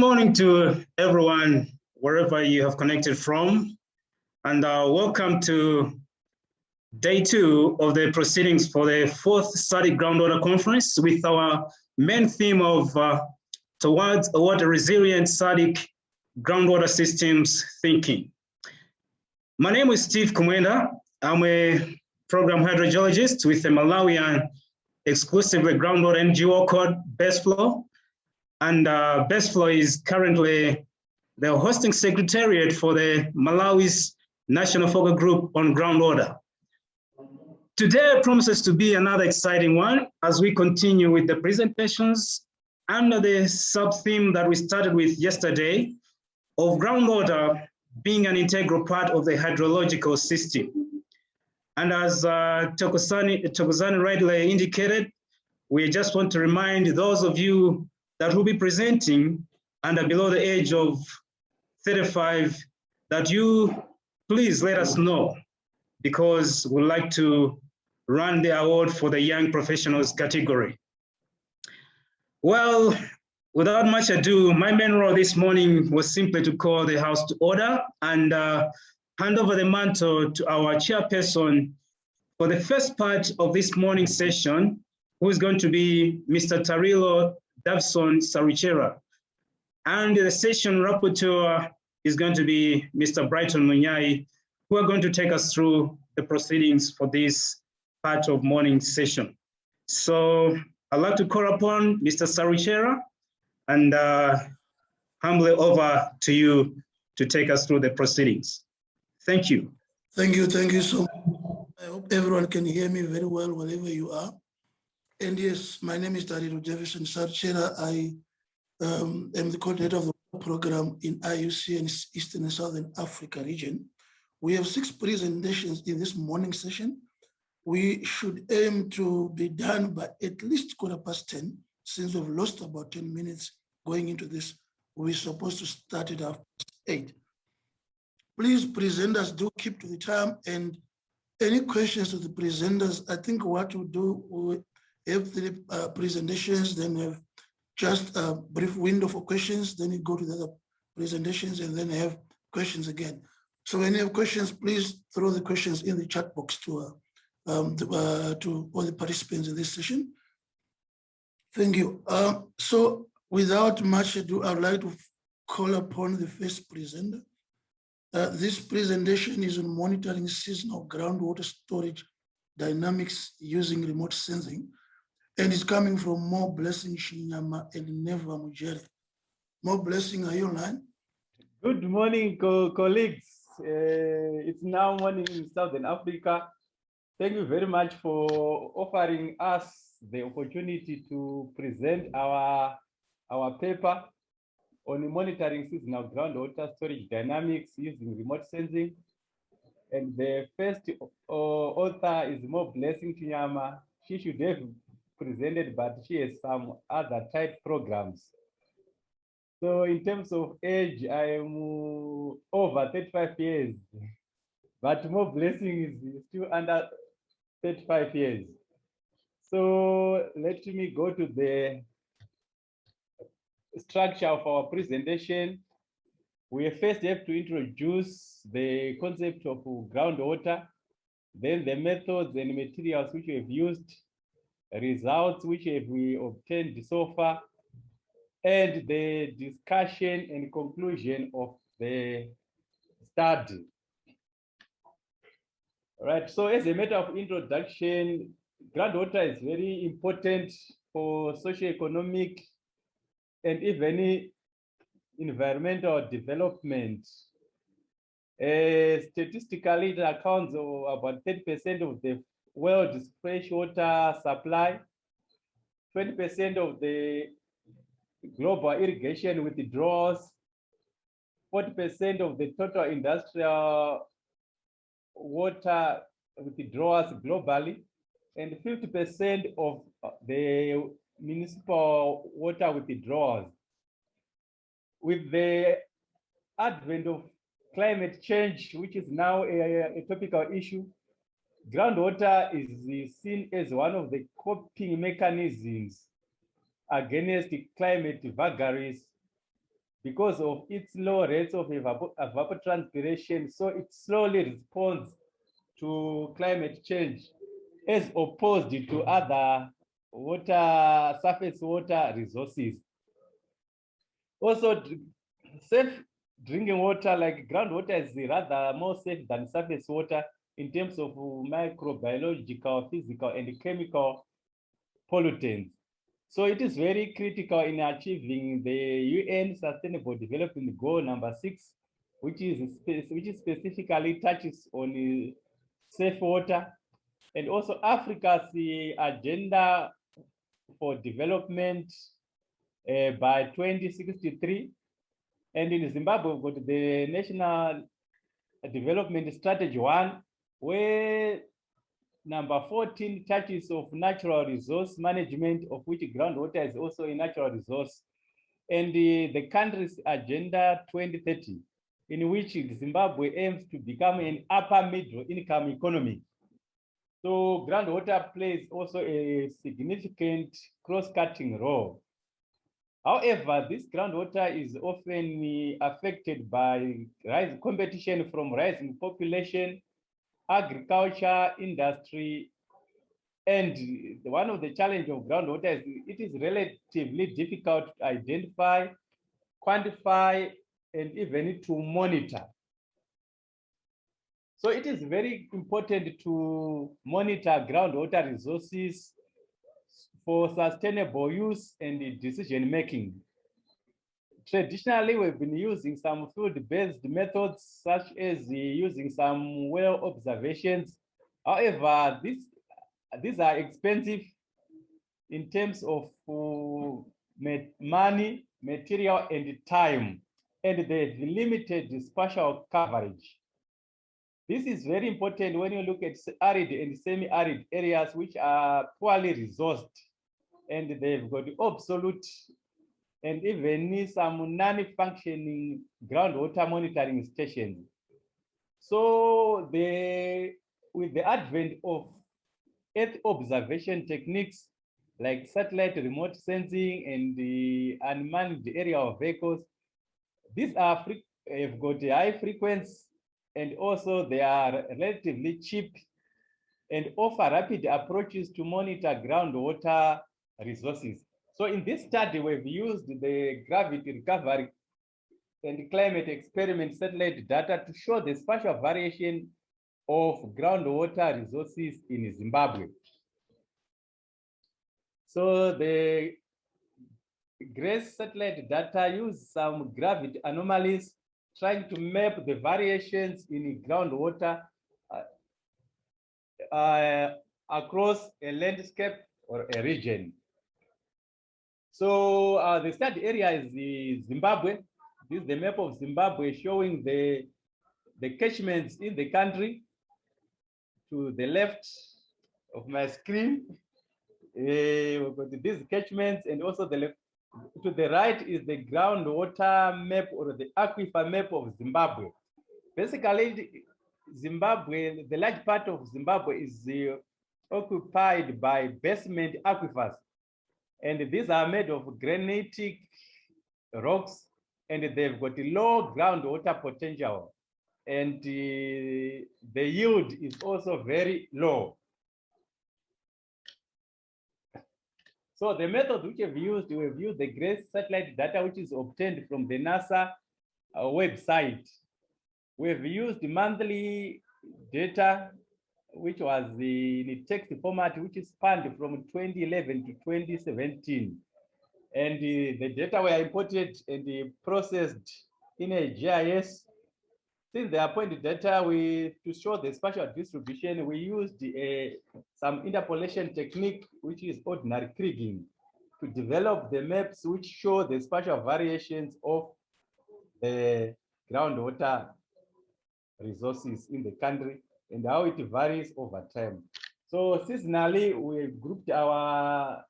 morning to everyone, wherever you have connected from, and welcome to day 2 of the proceedings for the 4th SADC Groundwater Conference with our main theme of Towards a Water Resilient SADC Groundwater Systems Thinking. My name is Steve Kumwenda. I'm a program hydrogeologist with the Malawian exclusively groundwater NGO called BestFlow. And BestFlow is currently the hosting secretariat for the Malawi's National Focal Group on Groundwater. Today promises to be another exciting one as we continue with the presentations under the sub-theme that we started with yesterday of groundwater being an integral part of the hydrological system. And as Tokozani rightly indicated, we just want to remind those of you that will be presenting and are below the age of 35 that you please let us know, because we'd like to run the award for the young professionals category. Well, without much ado, my main role this morning was simply to call the House to order and hand over the mantle to our chairperson for the first part of this morning session, who is going to be Mr. Tarilo Davson Saruchera. And the session rapporteur is going to be Mr. Brighton Munyai, who are going to take us through the proceedings for this part of morning session. So I'd like to call upon Mr. Saruchera and humbly over to you to take us through the proceedings. Thank you. Thank you so much. I hope everyone can hear me very well wherever you are. And yes, my name is Tarilo Davson Saruchera. I am the coordinator of the program in IUC and Eastern and Southern Africa region. We have 6 presentations in this morning session. We should aim to be done by at least 10:15, since we've lost about 10 minutes going into this. We're supposed to start it after 8. Please, presenters, do keep to the time, and any questions to the presenters. I think what we'll do, we'll have 3 presentations, then have just a brief window for questions, then you go to the other presentations, and then have questions again. So when you have questions, please throw the questions in the chat box to all the participants in this session. Thank you. So without much ado, I'd like to call upon the first presenter. This presentation is on monitoring seasonal groundwater storage dynamics using remote sensing, and it's coming from Mo Blessing Shinyama and Neva Mujere. Mo Blessing, are you online? Good morning, colleagues. It's now morning in Southern Africa. Thank you very much for offering us the opportunity to present our paper on monitoring seasonal groundwater storage dynamics using remote sensing. And the first author is Mo Blessing Shinyama. She should have presented, but she has some other tight programs. So in terms of age, I am over 35 years, but Mo Blessing is still under 35 years. So let me go to the structure of our presentation. We first have to introduce the concept of groundwater, then the methods and materials which we have used, results which we obtained so far, and the discussion and conclusion of the study. All right, so as a matter of introduction, groundwater is very important for socio-economic and even environmental development. Statistically, it accounts for about 30% of the world's freshwater supply, 20% of the global irrigation withdrawals, 40% of the total industrial water withdrawals globally, and 50% of the municipal water withdrawals. With the advent of climate change, which is now a topical issue, groundwater is seen as one of the coping mechanisms against climate vagaries because of its low rates of evapotranspiration, so it slowly responds to climate change as opposed to other surface water resources. Also, safe drinking water like groundwater is rather more safe than surface water in terms of microbiological, physical, and chemical pollutants. So it is very critical in achieving the UN Sustainable Development Goal number 6, which specifically touches on safe water, and also Africa's agenda for development by 2063. And in Zimbabwe, we've got the National Development Strategy 1, where number 14 touches of natural resource management, of which groundwater is also a natural resource, and the country's Agenda 2030, in which Zimbabwe aims to become an upper middle income economy. So groundwater plays also a significant cross-cutting role. However, this groundwater is often affected by competition from rising population, agriculture, industry, and one of the challenges of groundwater is it is relatively difficult to identify, quantify, and even to monitor. So it is very important to monitor groundwater resources for sustainable use and decision making. Traditionally, we've been using some field-based methods, such as using some well observations. However, these are expensive in terms of money, material, and time, and they have limited spatial coverage. This is very important when you look at arid and semi-arid areas which are poorly resourced, and they've got obsolete and even some non-functioning groundwater monitoring stations. So with the advent of Earth observation techniques like satellite remote sensing and the unmanned aerial vehicles, these have got high frequency, and also they are relatively cheap and offer rapid approaches to monitor groundwater resources. So in this study, we've used the gravity recovery and climate experiment satellite data to show the spatial variation of groundwater resources in Zimbabwe. So the GRACE satellite data use some gravity anomalies trying to map the variations in groundwater across a landscape or a region. So the study area is the Zimbabwe. This is the map of Zimbabwe showing the catchments in the country. To the left of my screen, we've got these catchments, and also the left. To the right is the groundwater map or the aquifer map of Zimbabwe. Basically, Zimbabwe, the large part of Zimbabwe is occupied by basement aquifers. And these are made of granitic rocks, and they've got a low groundwater potential. And the yield is also very low. So the method which we've used the GRACE satellite data, which is obtained from the NASA website. We've used monthly data, which was in text format, which is spanned from 2011 to 2017. And the data were imported and processed in a GIS. Since the appointed data, to show the spatial distribution, we used some interpolation technique, which is ordinary kriging, to develop the maps which show the spatial variations of the groundwater resources in the country and how it varies over time. So seasonally, we grouped our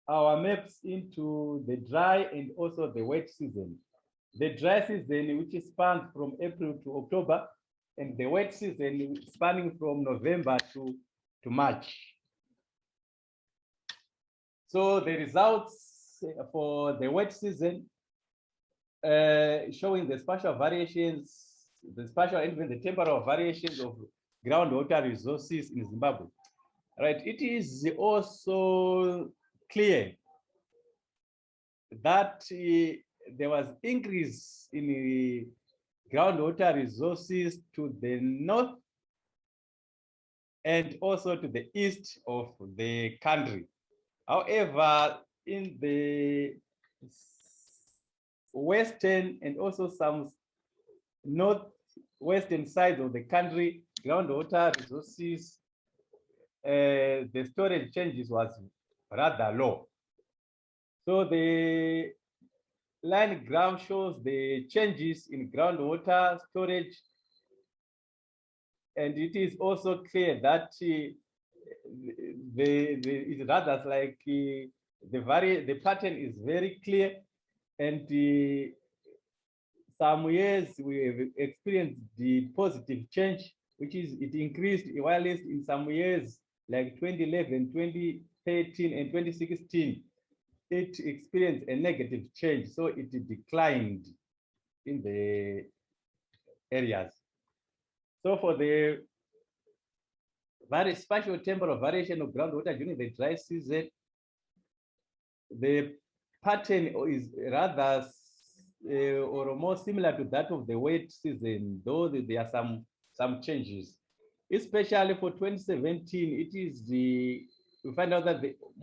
maps into the dry and also the wet season. The dry season, which spans from April to October, and the wet season spanning from November to March. So the results for the wet season, showing the spatial variations, the spatial and even the temporal variations of groundwater resources in Zimbabwe. Right. It is also clear that there was increase in groundwater resources to the north and also to the east of the country. However, in the western and also some northwestern sides of the country, groundwater resources, the storage changes was rather low. So the line graph shows the changes in groundwater storage, and it is also clear that it's rather like the pattern is very clear, and some years we have experienced the positive change, which is it increased, while in some years like 2011, 2013, and 2016, it experienced a negative change, so it declined in the areas. So for the very spatial temporal variation of groundwater during the dry season, the pattern is rather or more similar to that of the wet season, though there are some changes. Especially for 2017, it is we find out that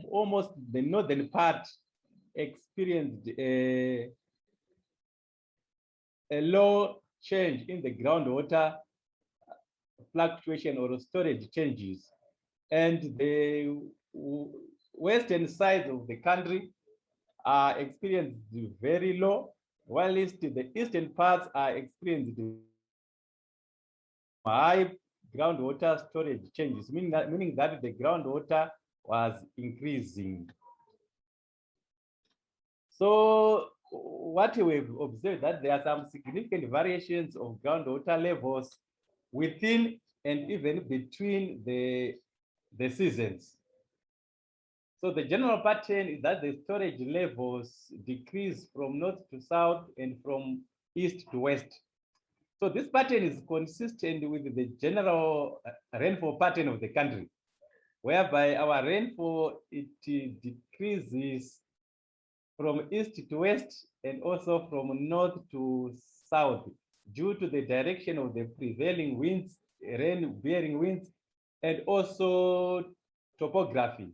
almost the northern part experienced a low change in the groundwater fluctuation or storage changes, and the western side of the country are experienced very low, while the eastern parts are experienced high groundwater storage changes, meaning that the groundwater was increasing. So what we've observed that there are some significant variations of groundwater levels within and even between the seasons. So the general pattern is that the storage levels decrease from north to south and from east to west. So this pattern is consistent with the general rainfall pattern of the country, whereby our rainfall, it decreases from east to west and also from north to south due to the direction of the prevailing winds, rain-bearing winds, and also topography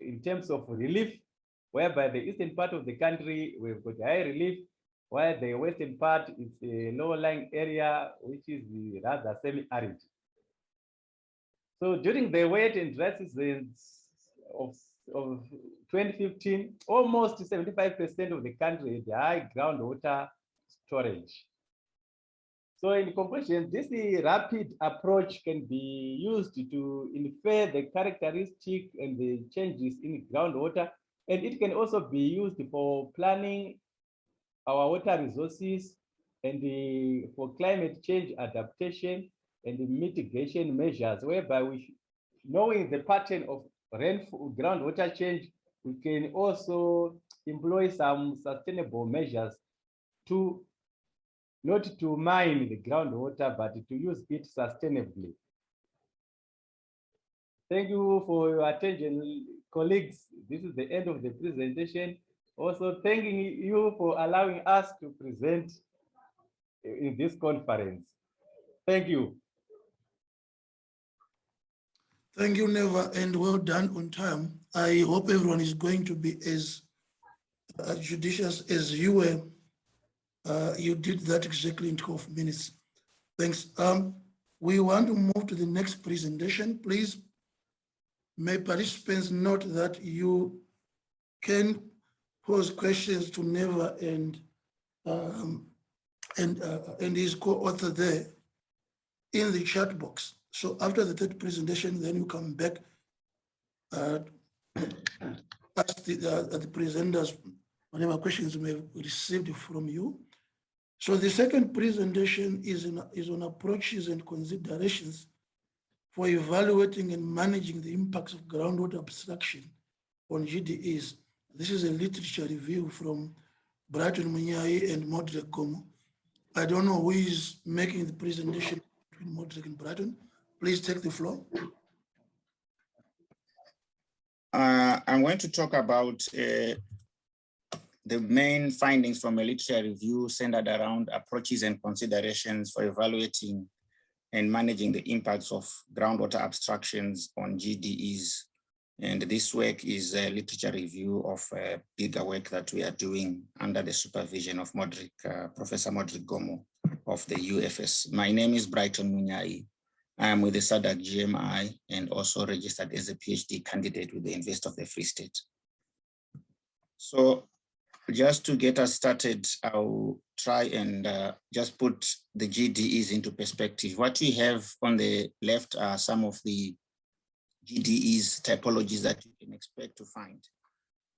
in terms of relief, whereby the eastern part of the country, we've got high relief, while the western part is a low-lying area, which is rather semi-arid. So during the wet and dry seasons of 2015, almost 75% of the country had high groundwater storage. So in conclusion, this rapid approach can be used to infer the characteristic and the changes in groundwater, and it can also be used for planning our water resources and for climate change adaptation and the mitigation measures, whereby knowing the pattern of rainfall groundwater change, we can also employ some sustainable measures to not to mine the groundwater, but to use it sustainably. Thank you for your attention, colleagues. This is the end of the presentation. Also, thanking you for allowing us to present in this conference. Thank you. Thank you, Neva, and well done on time. I hope everyone is going to be as judicious as you were. You did that exactly in 12 minutes. Thanks. We want to move to the next presentation. Please, may participants note that you can pose questions to Neva and his co-author there in the chat box. So after the third presentation, then you come back, ask the presenters whatever questions we have received from you. So the second presentation is on approaches and considerations for evaluating and managing the impacts of groundwater abstraction on GDEs. This is a literature review from Brighton Munyai and Modric Gomo. I don't know who is making the presentation between Modric and Brighton. Please take the floor. I'm going to talk about the main findings from a literature review centered around approaches and considerations for evaluating and managing the impacts of groundwater abstractions on GDEs. And this work is a literature review of a bigger work that we are doing under the supervision of Professor Modric Gomo of the UFS. My name is Brighton Munyai. I am with the SADC-GMI and also registered as a PhD candidate with the University of the Free State. So just to get us started, I'll try and just put the GDEs into perspective. What we have on the left are some of the GDEs typologies that you can expect to find.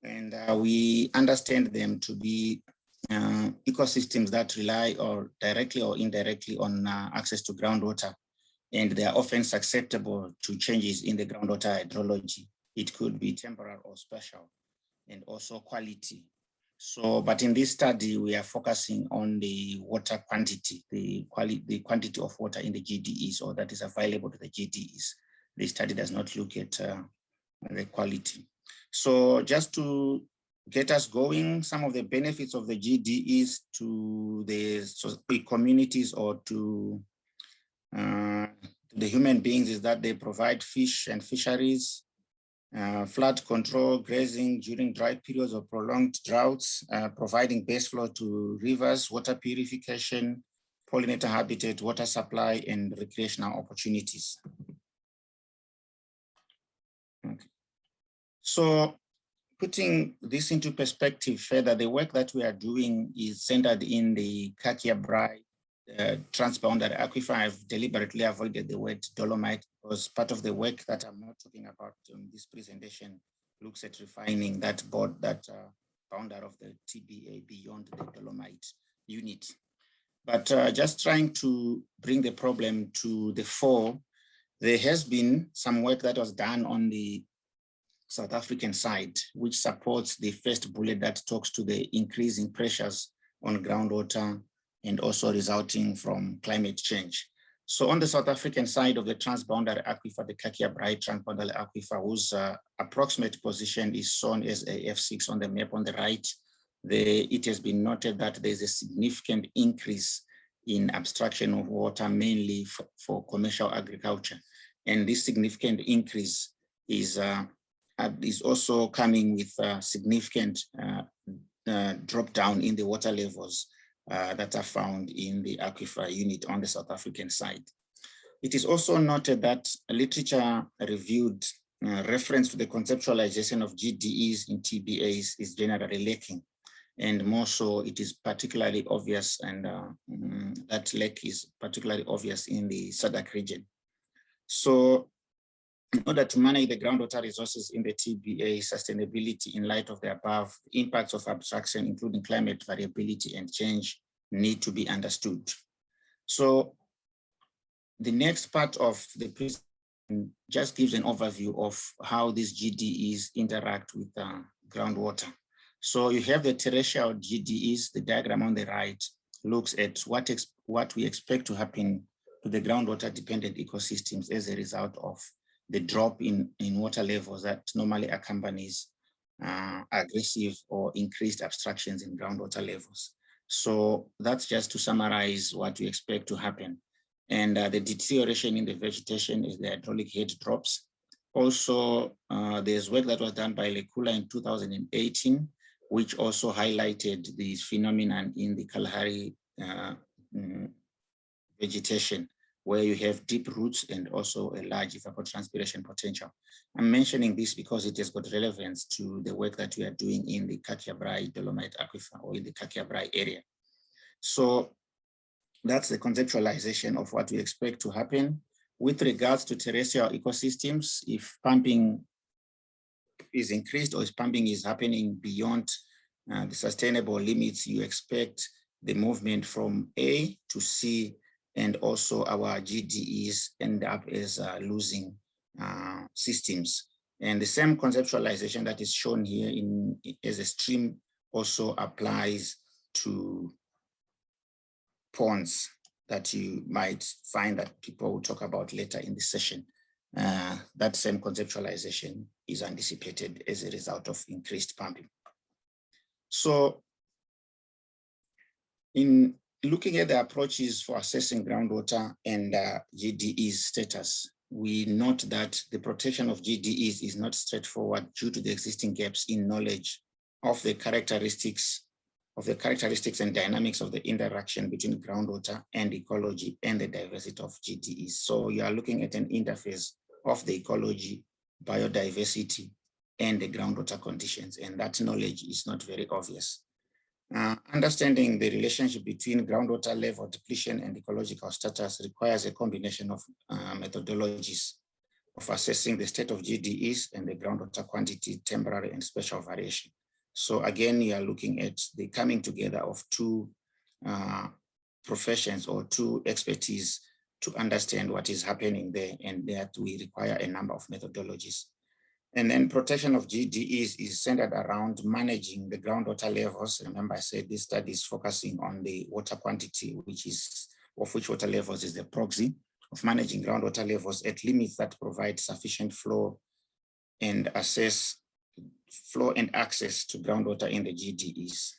And we understand them to be ecosystems that rely or directly or indirectly on access to groundwater. And they are often susceptible to changes in the groundwater hydrology. It could be temporal or spatial, and also quality. So, but in this study, we are focusing on the water quantity, the quantity of water in the GDEs, or that is available to the GDEs. The study does not look at the quality. So just to get us going, some of the benefits of the GDEs to the communities or to the human beings is that they provide fish and fisheries, flood control, grazing during dry periods or prolonged droughts, providing base flow to rivers, water purification, pollinator habitat, water supply, and recreational opportunities. Okay. So putting this into perspective further, the work that we are doing is centered in the Kakia-Brai transboundary aquifer. I've deliberately avoided the word dolomite because part of the work that I'm not talking about in this presentation looks at refining that boundary of the TBA beyond the dolomite unit. But just trying to bring the problem to the fore, there has been some work that was done on the South African side, which supports the first bullet that talks to the increasing pressures on groundwater and also resulting from climate change. So on the South African side of the transboundary aquifer, the Kakia-Brai transboundary aquifer, whose approximate position is shown as a F6 on the map on the right, it has been noted that there's a significant increase in abstraction of water, mainly for commercial agriculture. And this significant increase is also coming with a significant drop down in the water levels that are found in the aquifer unit on the South African side. It is also noted that literature reviewed reference to the conceptualization of GDEs in TBAs is generally lacking. And more so, it is particularly obvious, and that lack is particularly obvious in the SADC region. So in order to manage the groundwater resources in the TBA sustainability in light of the above, impacts of abstraction, including climate variability and change, need to be understood. So the next part of the presentation just gives an overview of how these GDEs interact with groundwater. So you have the terrestrial GDEs. The diagram on the right looks at what we expect to happen to the groundwater dependent ecosystems as a result of the drop in water levels that normally accompanies aggressive or increased abstractions in groundwater levels. So that's just to summarize what we expect to happen. And the deterioration in the vegetation is the hydraulic head drops. Also, there's work that was done by Lekula in 2018, which also highlighted this phenomenon in the Kalahari vegetation, where you have deep roots and also a large evapotranspiration potential. I'm mentioning this because it has got relevance to the work that we are doing in the Kakia-Brai dolomite aquifer or in the Kakia-Brai area. So that's the conceptualization of what we expect to happen. With regards to terrestrial ecosystems, if pumping is increased or if pumping is happening beyond the sustainable limits, you expect the movement from A to C, and also our GDEs end up as losing systems. And the same conceptualization that is shown here as a stream also applies to ponds that you might find that people will talk about later in the session. That same conceptualization is anticipated as a result of increased pumping. So in looking at the approaches for assessing groundwater and GDE's status, we note that the protection of GDEs is not straightforward due to the existing gaps in knowledge of the characteristics and dynamics of the interaction between groundwater and ecology and the diversity of GDEs. So you are looking at an interface of the ecology, biodiversity, and the groundwater conditions, and that knowledge is not very obvious. Understanding the relationship between groundwater level depletion and ecological status requires a combination of methodologies of assessing the state of GDEs and the groundwater quantity, temporary and spatial variation. So again, you are looking at the coming together of two professions or two expertise to understand what is happening there, and that we require a number of methodologies. And then protection of GDEs is centered around managing the groundwater levels. Remember, I said this study is focusing on the water quantity, of which water levels is the proxy of managing groundwater levels at limits that provide sufficient flow and access to groundwater in the GDEs.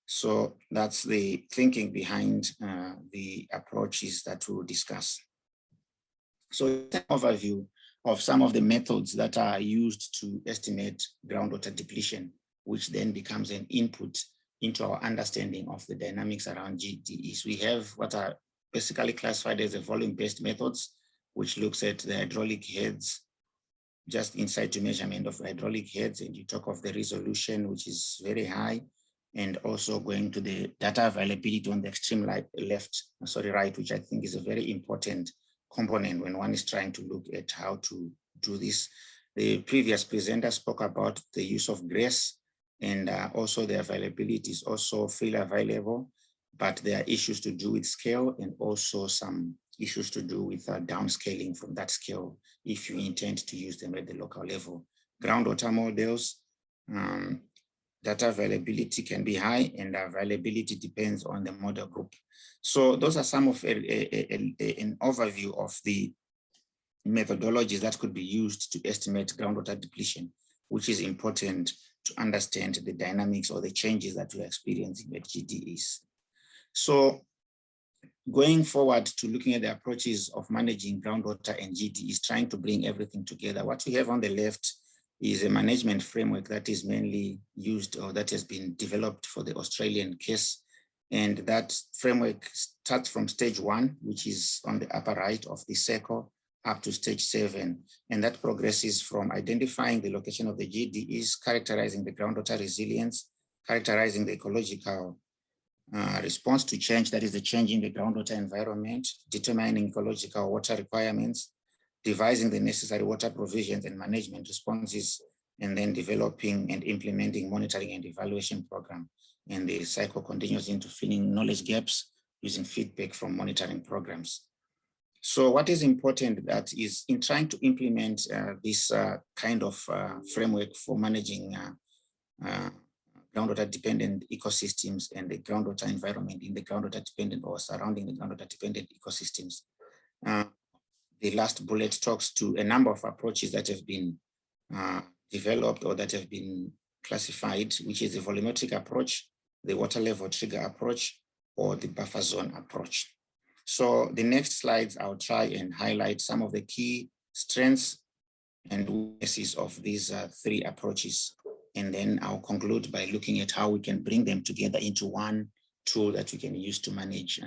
So that's the thinking behind the approaches that we'll discuss. So an overview of some of the methods that are used to estimate groundwater depletion, which then becomes an input into our understanding of the dynamics around GDEs. We have what are basically classified as the volume-based methods, which looks at the hydraulic heads, just in situ measurement of hydraulic heads, and you talk of the resolution, which is very high, and also going to the data availability on the extreme right, which I think is a very important component when one is trying to look at how to do this. The previous presenter spoke about the use of GRACE, and also the availability is also freely available, but there are issues to do with scale and also some issues to do with downscaling from that scale if you intend to use them at the local level. Groundwater models, data availability can be high, and availability depends on the model group. So those are some of an overview of the methodologies that could be used to estimate groundwater depletion, which is important to understand the dynamics or the changes that we're experiencing at GDEs. So going forward to looking at the approaches of managing groundwater and GDEs, trying to bring everything together. What we have on the left is a management framework that is mainly used or that has been developed for the Australian case. And that framework starts from stage 1, which is on the upper right of the circle, up to stage 7. And that progresses from identifying the location of the GDEs, characterizing the groundwater resilience, characterizing the ecological response to change, that is the change in the groundwater environment, determining ecological water requirements, devising the necessary water provisions and management responses, and then developing and implementing monitoring and evaluation program. And the cycle continues into filling knowledge gaps using feedback from monitoring programs. So what is important that is in trying to implement this kind of framework for managing groundwater dependent ecosystems and the groundwater environment in the groundwater dependent or surrounding the groundwater dependent ecosystems. The last bullet talks to a number of approaches that have been developed or that have been classified, which is the volumetric approach, the water level trigger approach, or the buffer zone approach. So the next slides, I'll try and highlight some of the key strengths and weaknesses of these 3 approaches. And then I'll conclude by looking at how we can bring them together into one tool that we can use to manage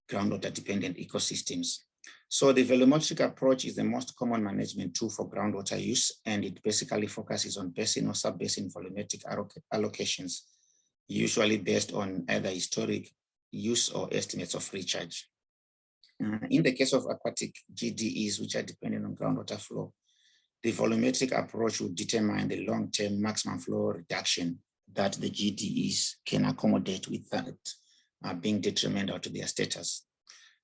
groundwater dependent ecosystems. So the volumetric approach is the most common management tool for groundwater use, and it basically focuses on basin or sub-basin volumetric allocations, usually based on either historic use or estimates of recharge. In the case of aquatic GDEs, which are dependent on groundwater flow, the volumetric approach would determine the long-term maximum flow reduction that the GDEs can accommodate without being detrimental to their status.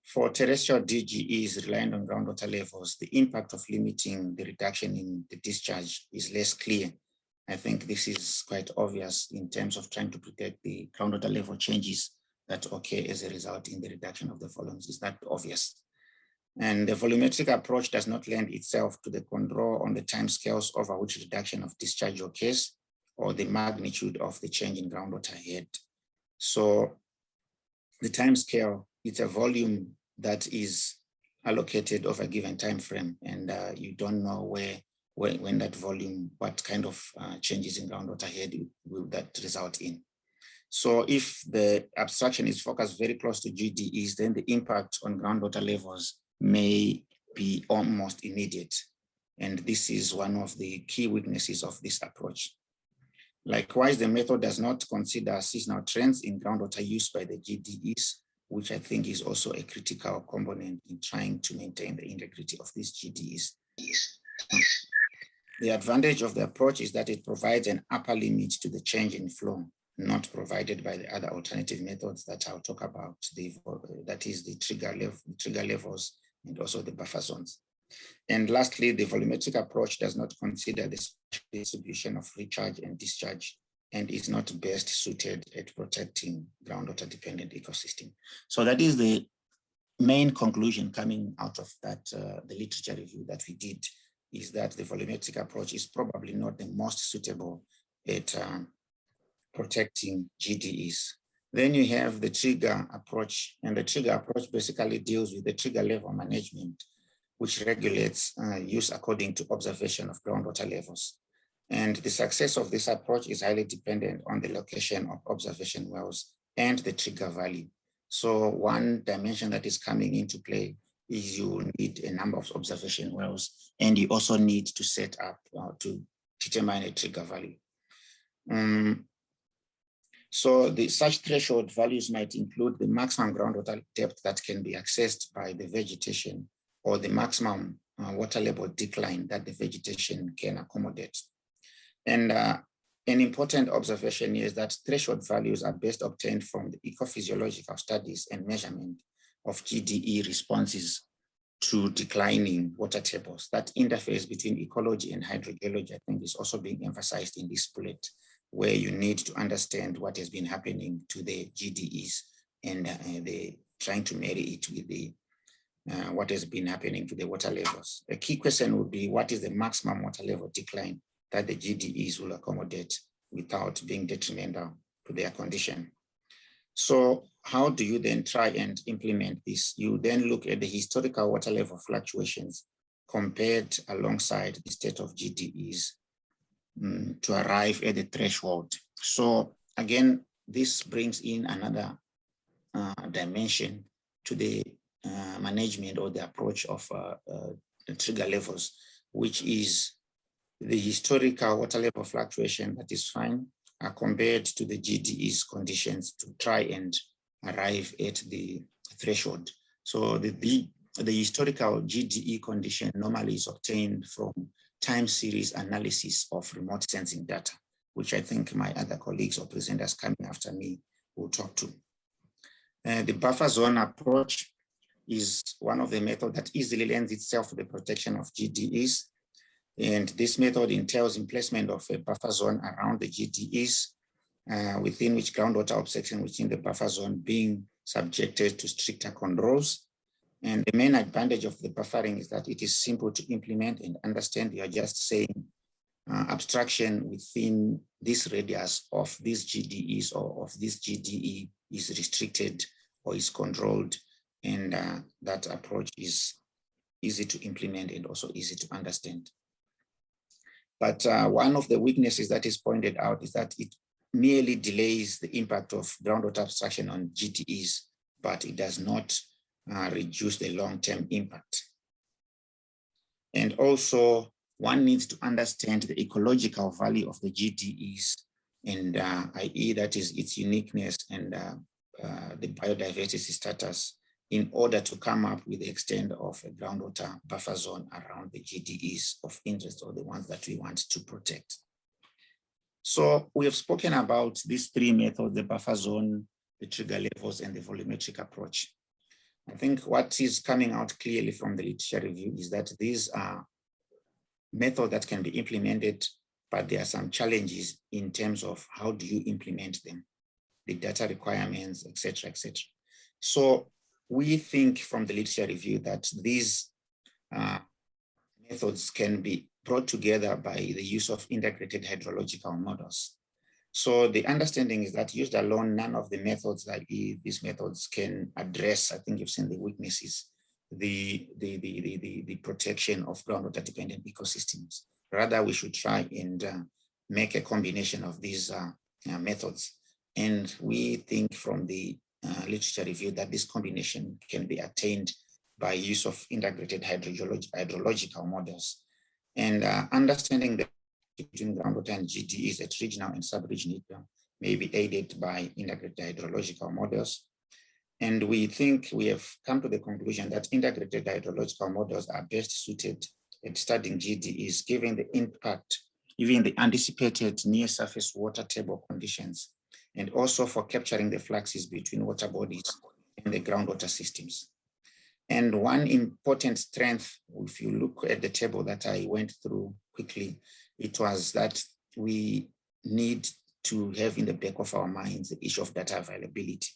For terrestrial DGEs relying on groundwater levels, the impact of limiting the reduction in the discharge is less clear I think this is quite obvious in terms of trying to predict the groundwater level changes that occur as a result in the reduction of the volumes. Is that obvious? And the volumetric approach does not lend itself to the control on the timescales over which reduction of discharge occurs or the magnitude of the change in groundwater head. So the timescale, it's a volume that is allocated over a given time frame, and you don't know when that volume, what kind of changes in groundwater head will that result in. So if the abstraction is focused very close to GDEs, then the impact on groundwater levels may be almost immediate. And this is one of the key weaknesses of this approach. Likewise, the method does not consider seasonal trends in groundwater use by the GDEs, which I think is also a critical component in trying to maintain the integrity of these GDEs. The advantage of the approach is that it provides an upper limit to the change in flow, not provided by the other alternative methods that I'll talk about, that is the trigger levels and also the buffer zones. And lastly, the volumetric approach does not consider the distribution of recharge and discharge and is not best suited at protecting groundwater dependent ecosystem. So that is the main conclusion coming out of that, the literature review that we did, is that the volumetric approach is probably not the most suitable at protecting GDEs. Then you have the trigger approach, and the trigger approach basically deals with the trigger level management, which regulates use according to observation of groundwater levels. And the success of this approach is highly dependent on the location of observation wells and the trigger value. So one dimension that is coming into play is you need a number of observation wells, and you also need to set up to determine a trigger value. So such threshold values might include the maximum groundwater depth that can be accessed by the vegetation, or the maximum water level decline that the vegetation can accommodate. And an important observation is that threshold values are best obtained from the ecophysiological studies and measurement of GDE responses to declining water tables. That interface between ecology and hydrogeology, I think, is also being emphasized in this bullet, where you need to understand what has been happening to the GDEs and trying to marry it with the what has been happening to the water levels. A key question would be, what is the maximum water level decline that the GDEs will accommodate without being detrimental to their condition? So how do you then try and implement this? You then look at the historical water level fluctuations compared alongside the state of GDEs to arrive at the threshold. So again, this brings in another dimension to the management or the approach of trigger levels, which is the historical water level fluctuation that is fine compared to the GDE's conditions to try and arrive at the threshold. So the historical GDE condition normally is obtained from time series analysis of remote sensing data, which I think my other colleagues or presenters coming after me will talk to. The buffer zone approach is one of the methods that easily lends itself to the protection of GDEs. And this method entails emplacement of a buffer zone around the GDEs, within which groundwater obstruction within the buffer zone being subjected to stricter controls. And the main advantage of the buffering is that it is simple to implement and understand. You're just saying abstraction within this radius of these GDEs or of this GDE is restricted or is controlled. And that approach is easy to implement and also easy to understand. But one of the weaknesses that is pointed out is that it merely delays the impact of groundwater abstraction on GDEs, but it does not reduce the long-term impact. And also, one needs to understand the ecological value of the GDEs, and i.e. that is its uniqueness and the biodiversity status, in order to come up with the extent of a groundwater buffer zone around the GDEs of interest, or the ones that we want to protect. So we have spoken about these three methods: the buffer zone, the trigger levels, and the volumetric approach. I think what is coming out clearly from the literature review is that these are methods that can be implemented but there are some challenges in terms of how do you implement them, the data requirements, etc., etc. So we think from the literature review that these methods can be brought together by the use of integrated hydrological models. So the understanding is that used alone, none of the methods like these methods can address, I think you've seen the weaknesses, the protection of groundwater dependent ecosystems. Rather, we should try and make a combination of these methods. And we think from the literature review that this combination can be attained by use of integrated hydrological models. And understanding the between groundwater and GDEs at regional and sub-regional may be aided by integrated hydrological models. And we think we have come to the conclusion that integrated hydrological models are best suited at studying GDEs, given the impact, even the anticipated near surface water table conditions, and also for capturing the fluxes between water bodies and the groundwater systems. And one important strength, if you look at the table that I went through quickly, it was that we need to have in the back of our minds the issue of data availability.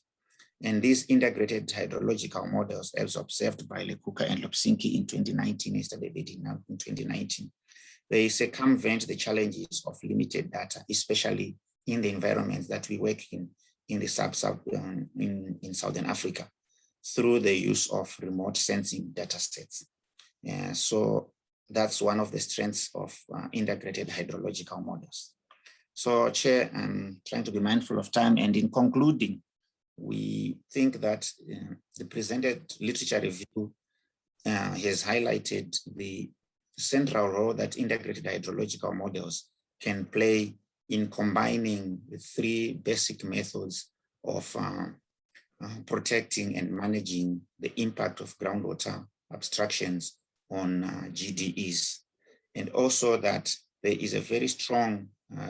And these integrated hydrological models, as observed by Lekuka and Lopsinki in 2019, yesterday they did now in 2019, they circumvent the challenges of limited data, especially in the environments that we work in the in Southern Africa, through the use of remote sensing data sets. So that's one of the strengths of integrated hydrological models. So, Chair, I'm trying to be mindful of time, and in concluding, we think that the presented literature review has highlighted the central role that integrated hydrological models can play in combining the three basic methods of protecting and managing the impact of groundwater abstractions on GDEs. And also that there is a very strong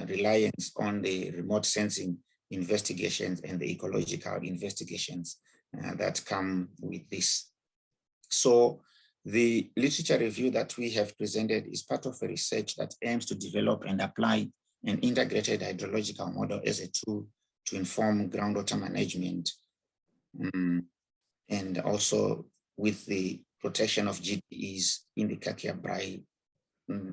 reliance on the remote sensing investigations and the ecological investigations that come with this. So the literature review that we have presented is part of a research that aims to develop and apply an integrated hydrological model as a tool to inform groundwater management, and also with the protection of GDEs in the Kakia-Brai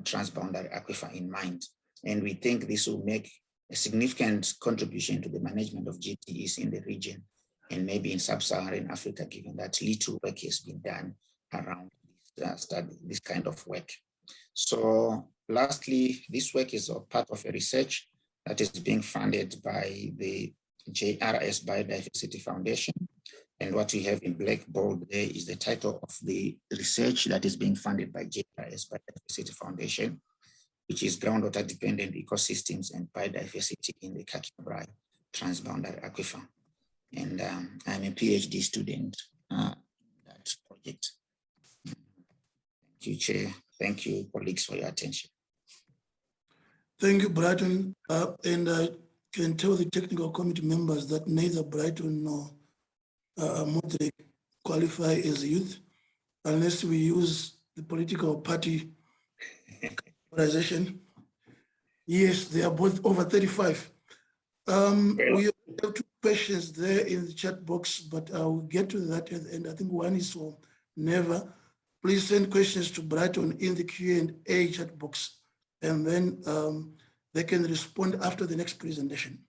transboundary aquifer in mind. And we think this will make a significant contribution to the management of GDEs in the region and maybe in sub-Saharan Africa, given that little work has been done around this kind of work. So lastly, this work is a part of a research that is being funded by the JRS Biodiversity Foundation. And what we have in black bold there is the title of the research that is being funded by JRS Biodiversity Foundation, which is Groundwater Dependent Ecosystems and Biodiversity in the Kakia-Brai transboundary aquifer. And I'm a PhD student in that project. Thank you, Chair. Thank you, colleagues, for your attention. Thank you, Brighton. And I can tell the technical committee members that neither Brighton nor Modric qualify as youth unless we use the political party categorization. Yes, they are both over 35. We have two questions there in the chat box, but I will get to that at the end. I think one is for Neva. Please send questions to Brighton in the Q&A chat box, and then they can respond after the next presentation.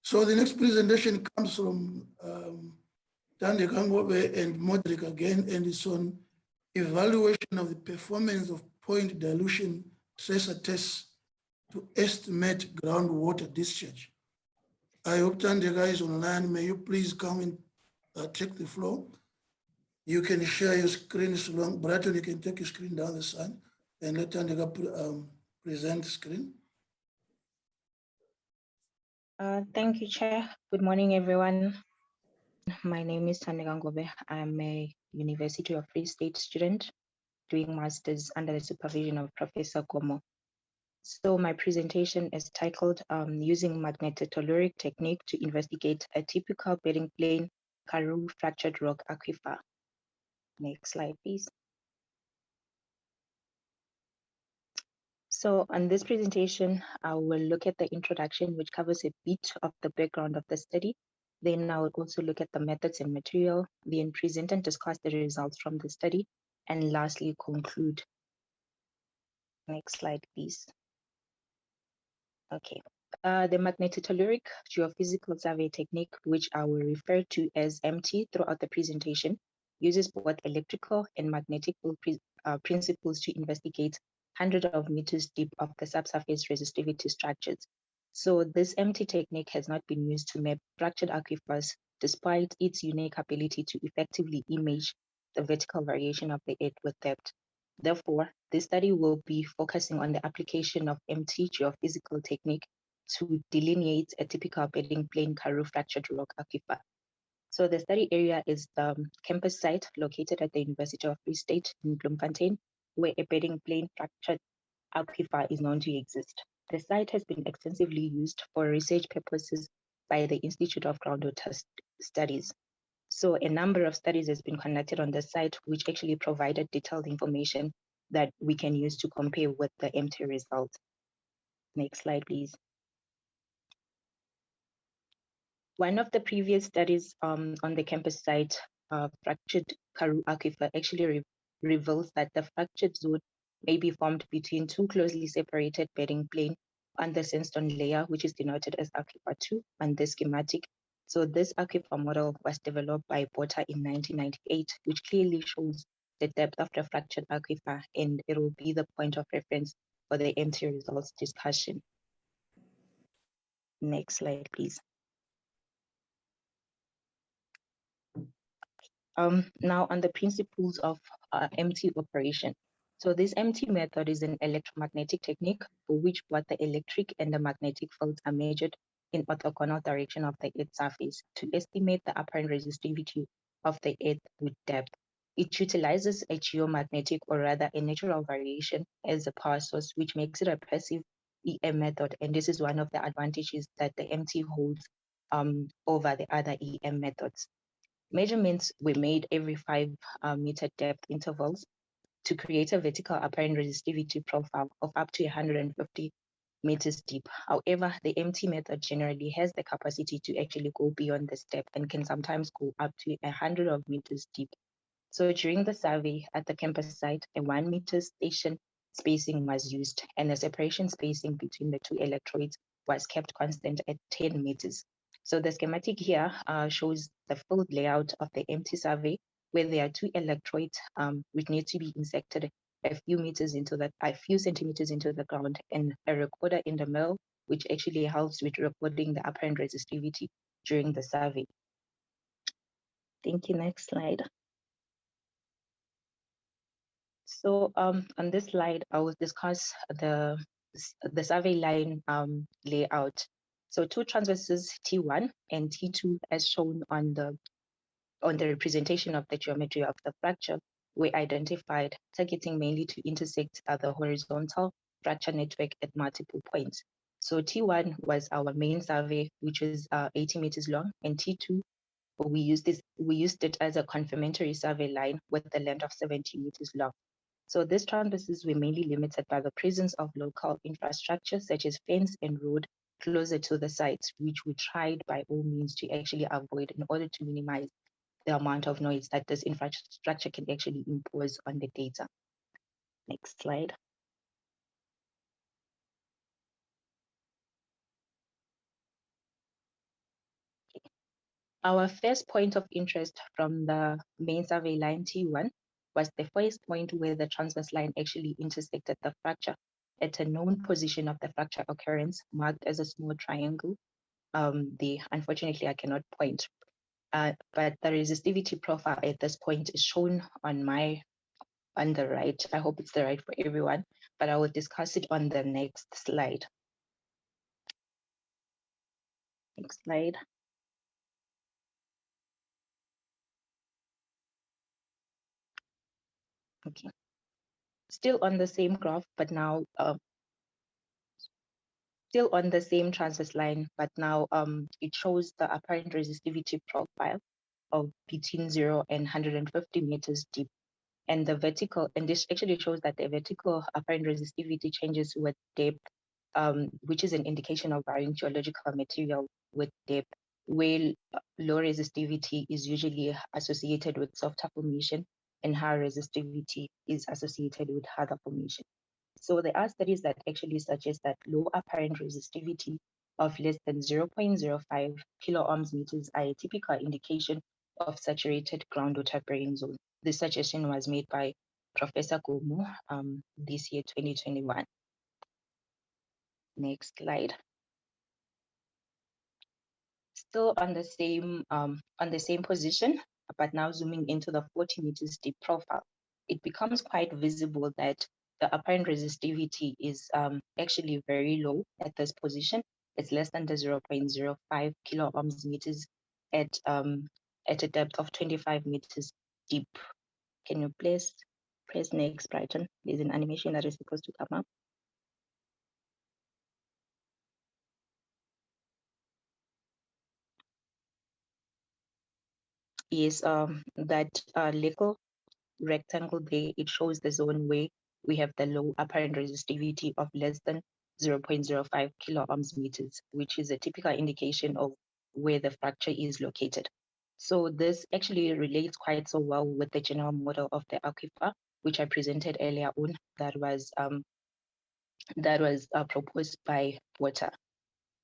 So the next presentation comes from Tande Kangobe and Modric again, and it's on evaluation of the performance of point dilution tracer tests to estimate groundwater discharge. I hope Tandega is online. May you please come and take the floor. You can share your screen so long. Brighton, you can take your screen down the side and let Tandega present the screen. Thank you, Chair. Good morning, everyone. My name is Tandega Ngobe. I'm a University of Free State student doing masters under the supervision of Professor Gomo. So my presentation is titled Using Magnetolyric Technique to Investigate a Typical Bedding Plane Karoo Fractured Rock Aquifer. Next slide, please. So on this presentation, I will look at the introduction, which covers a bit of the background of the study. Then I will also look at the methods and material, then present and discuss the results from the study, and lastly conclude. Next slide, please. Okay. The magnetolyric geophysical survey technique, which I will refer to as MT throughout the presentation, uses both electrical and magnetic principles to investigate hundreds of meters deep of the subsurface resistivity structures. So this MT technique has not been used to map structured aquifers, despite its unique ability to effectively image the vertical variation of the earth with depth. Therefore, this study will be focusing on the application of MT geophysical technique to delineate a typical bedding plane Karoo fractured rock aquifer. So the study area is the campus site located at the University of Free State in Bloemfontein, where a bedding plane fractured aquifer is known to exist. The site has been extensively used for research purposes by the Institute of Groundwater Studies. So a number of studies has been conducted on the site, which actually provided detailed information that we can use to compare with the MT results. Next slide, please. One of the previous studies on the campus site, fractured Karoo aquifer, actually reveals that the fractured zone may be formed between two closely separated bedding plane on the sandstone layer, which is denoted as Aquifer 2 on this schematic. So this aquifer model was developed by Bota in 1998, which clearly shows the depth of the fractured aquifer, and it will be the point of reference for the MT results discussion. Next slide, please. Now on the principles of MT operation. So this MT method is an electromagnetic technique for which both the electric and the magnetic fields are measured in orthogonal direction of the Earth's surface to estimate the apparent resistivity of the Earth with depth. It utilizes a geomagnetic, or rather a natural variation, as a power source, which makes it a passive EM method. And this is one of the advantages that the MT holds over the other EM methods. Measurements were made every 5 meter depth intervals to create a vertical apparent resistivity profile of up to 150 meters deep. However, the MT method generally has the capacity to actually go beyond this depth and can sometimes go up to 100 meters deep. So during the survey at the campus site, a 1 meter station spacing was used, and the separation spacing between the two electrodes was kept constant at 10 meters. So the schematic here shows the full layout of the MT survey, where there are two electrodes which need to be inserted a few centimeters into the ground, and a recorder in the middle, which actually helps with recording the apparent resistivity during the survey. Thank you. Next slide. So on this slide, I will discuss the survey line layout. So two transverses T1 and T2, as shown on the representation of the geometry of the fracture, were identified, targeting mainly to intersect the horizontal fracture network at multiple points. So T1 was our main survey, which is 80 meters long, and T2, we used it as a confirmatory survey line with a length of 70 meters long. So these transverses were mainly limited by the presence of local infrastructure such as fence and road closer to the sites, which we tried by all means to actually avoid in order to minimize the amount of noise that this infrastructure can actually impose on the data. Next slide. Our first point of interest from the main survey line T1 was the first point where the transverse line actually intersected the fracture at a known position of the fracture occurrence, marked as a small triangle. Unfortunately, I cannot point, but the resistivity profile at this point is shown on the right. I hope it's the right for everyone, but I will discuss it on the next slide. Next slide. Okay. Still on the same graph, but now still on the same transverse line, but now it shows the apparent resistivity profile of between 0 and 150 meters deep. And the vertical, and this actually shows that the vertical apparent resistivity changes with depth, which is an indication of varying geological material with depth, where low resistivity is usually associated with softer formation and high resistivity is associated with harder formation. So there are studies that actually suggest that low apparent resistivity of less than 0.05 kiloohms meters are a typical indication of saturated groundwater bearing zone. This suggestion was made by Professor Gomu this year, 2021. Next slide. Still on the same position, but now zooming into the 40 meters deep profile, it becomes quite visible that the apparent resistivity is actually very low at this position. It's less than the 0.05 kiloohms meters at a depth of 25 meters deep. Can you please press next, Brighton? There's an animation that is supposed to come up. Yes, that little rectangle there, it shows the zone where we have the low apparent resistivity of less than 0.05 kiloohms meters, which is a typical indication of where the fracture is located. So this actually relates quite so well with the general model of the aquifer, which I presented earlier on, that was proposed by Water.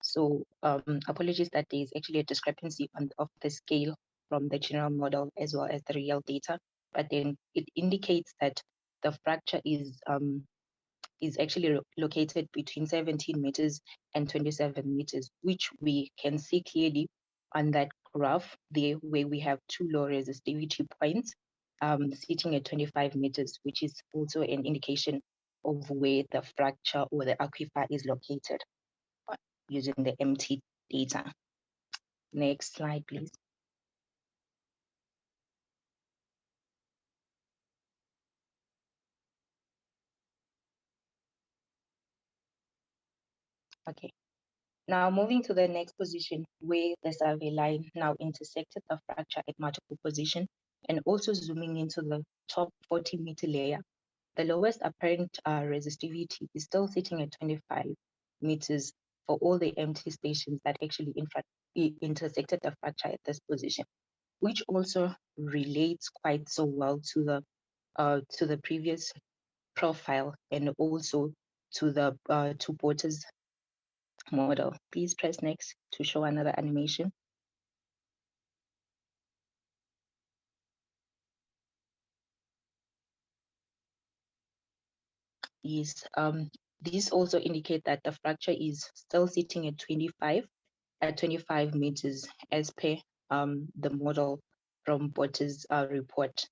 So apologies that there is actually a discrepancy of the scale from the general model as well as the real data, but then it indicates that the fracture is actually located between 17 meters and 27 meters, which we can see clearly on that graph there, where we have two low resistivity points sitting at 25 meters, which is also an indication of where the fracture or the aquifer is located using the MT data. Next slide, please. Okay. Now moving to the next position, where the survey line now intersected the fracture at multiple position, and also zooming into the top 40-meter layer, the lowest apparent resistivity is still sitting at 25 meters for all the MT stations that actually intersected the fracture at this position, which also relates quite so well to the previous profile and also to the two porters model. Please press next to show another animation. Is these also indicate that the fracture is still sitting at 25 meters as per the model from Porter's report.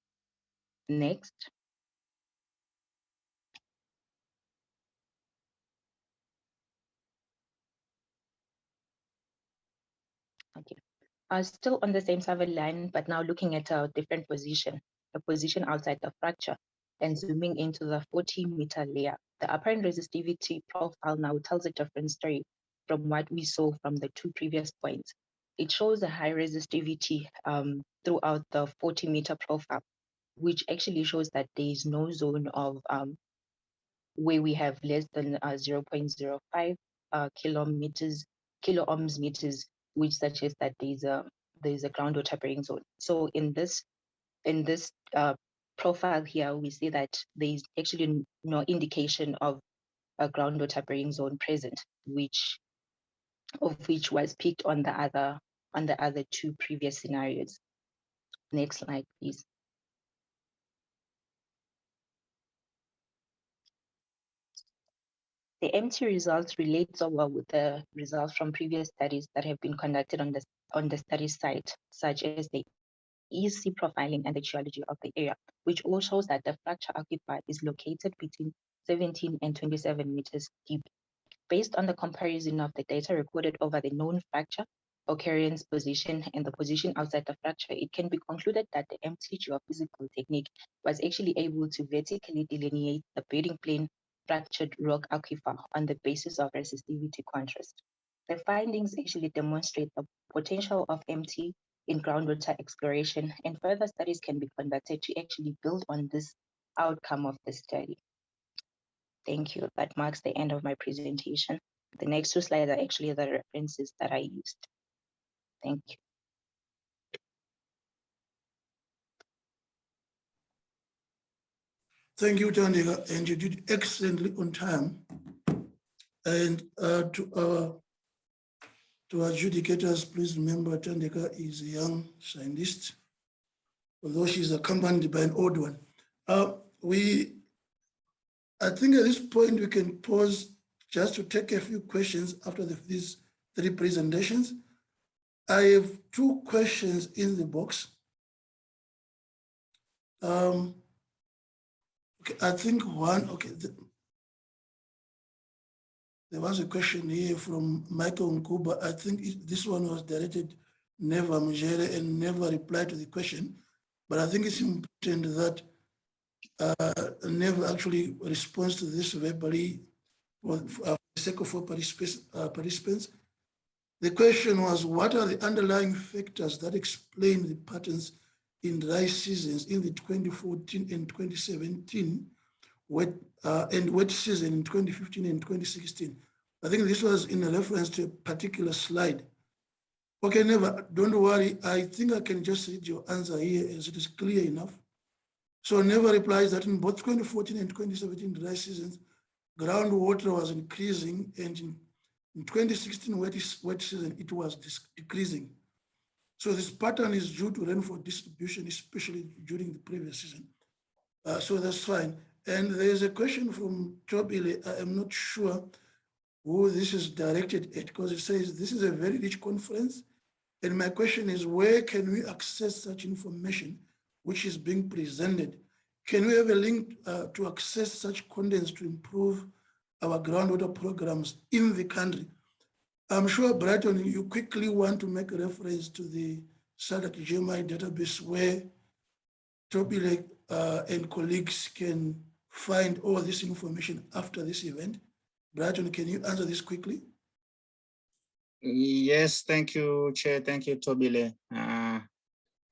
Next. Okay. Still on the same survey line, but now looking at a different position, a position outside the fracture, and zooming into the 40-meter layer. The apparent resistivity profile now tells a different story from what we saw from the two previous points. It shows a high resistivity throughout the 40-meter profile, which actually shows that there is no zone of where we have less than 0.05 kiloohms meters, which suggests that there's a groundwater bearing zone. So in this profile here, we see that there is actually no indication of a groundwater bearing zone present, which was picked on the other two previous scenarios. Next slide, please. The MT results relate so well with the results from previous studies that have been conducted on the study site, such as the EC profiling and the geology of the area, which all shows that the fracture aquifer is located between 17 and 27 meters deep. Based on the comparison of the data recorded over the known fracture occurrence position and the position outside the fracture, it can be concluded that the MT geophysical technique was actually able to vertically delineate the bedding plane fractured rock aquifer on the basis of resistivity contrast. The findings actually demonstrate the potential of MT in groundwater exploration, and further studies can be conducted to actually build on this outcome of the study. Thank you. That marks the end of my presentation. The next two slides are actually the references that I used. Thank you. Thank you, Tandika, and you did excellently on time. And to our adjudicators, please remember Tandika is a young scientist, although she's accompanied by an old one. I think at this point we can pause just to take a few questions after these three presentations. I have two questions in the box. Okay, I think one, okay. There was a question here from Michael Nkuba. I think this one was directed Neva Mujere and never replied to the question, but I think it's important that Neva actually responds to this verbally for the sake of all participants. The question was, what are the underlying factors that explain the patterns in dry seasons in the 2014 and 2017 and wet season in 2015 and 2016? I think this was in a reference to a particular slide. Okay, Neva, don't worry. I think I can just read your answer here as it is clear enough. So Neva replies that in both 2014 and 2017 dry seasons, groundwater was increasing, and in 2016 wet season, it was decreasing. So this pattern is due to rainfall distribution, especially during the previous season. So that's fine. And there's a question from Tobile. I am not sure who this is directed at, because it says this is a very rich conference. And my question is, where can we access such information which is being presented? Can we have a link to access such contents to improve our groundwater programs in the country? I'm sure, Brighton, you quickly want to make a reference to the SADC-GMI database where Tobile and colleagues can find all this information after this event. Brighton, can you answer this quickly? Yes, thank you, Chair. Thank you, Tobile. I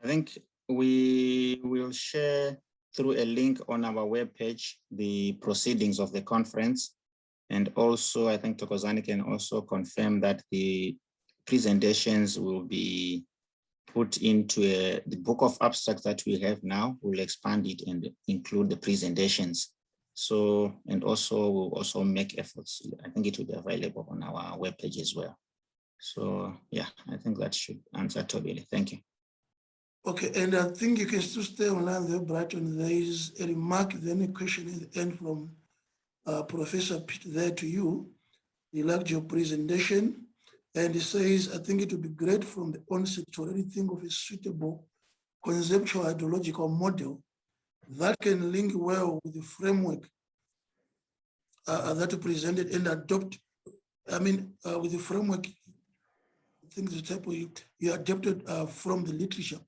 think we will share through a link on our webpage the proceedings of the conference. And also, I think Thokozani can also confirm that the presentations will be put into the book of abstracts that we have now. We'll expand it and include the presentations. So, and also we'll also make efforts. I think it will be available on our webpage as well. So yeah, I think that should answer Tobile. Thank you. Okay, and I think you can still stay online there, Brighton. There is a remark, then a question in the end from Professor Pitt there to you. He liked your presentation, and he says, I think it would be great from the onset to already think of a suitable conceptual hydrological model that can link well with the framework that you presented and adopt, with the framework, I think the type you adapted from the literature.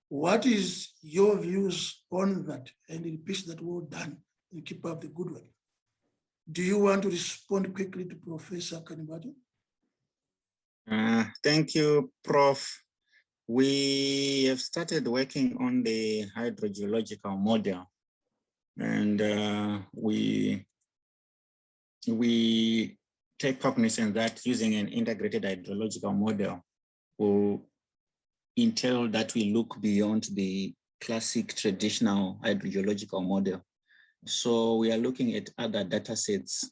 What is your views on that? And repeat that, well done, and keep up the good work. Do you want to respond quickly to Professor Kanibatu? Thank you, Prof. We have started working on the hydrogeological model, and we take cognizance that using an integrated hydrological model will entail that we look beyond the classic traditional hydrogeological model. So we are looking at other data sets.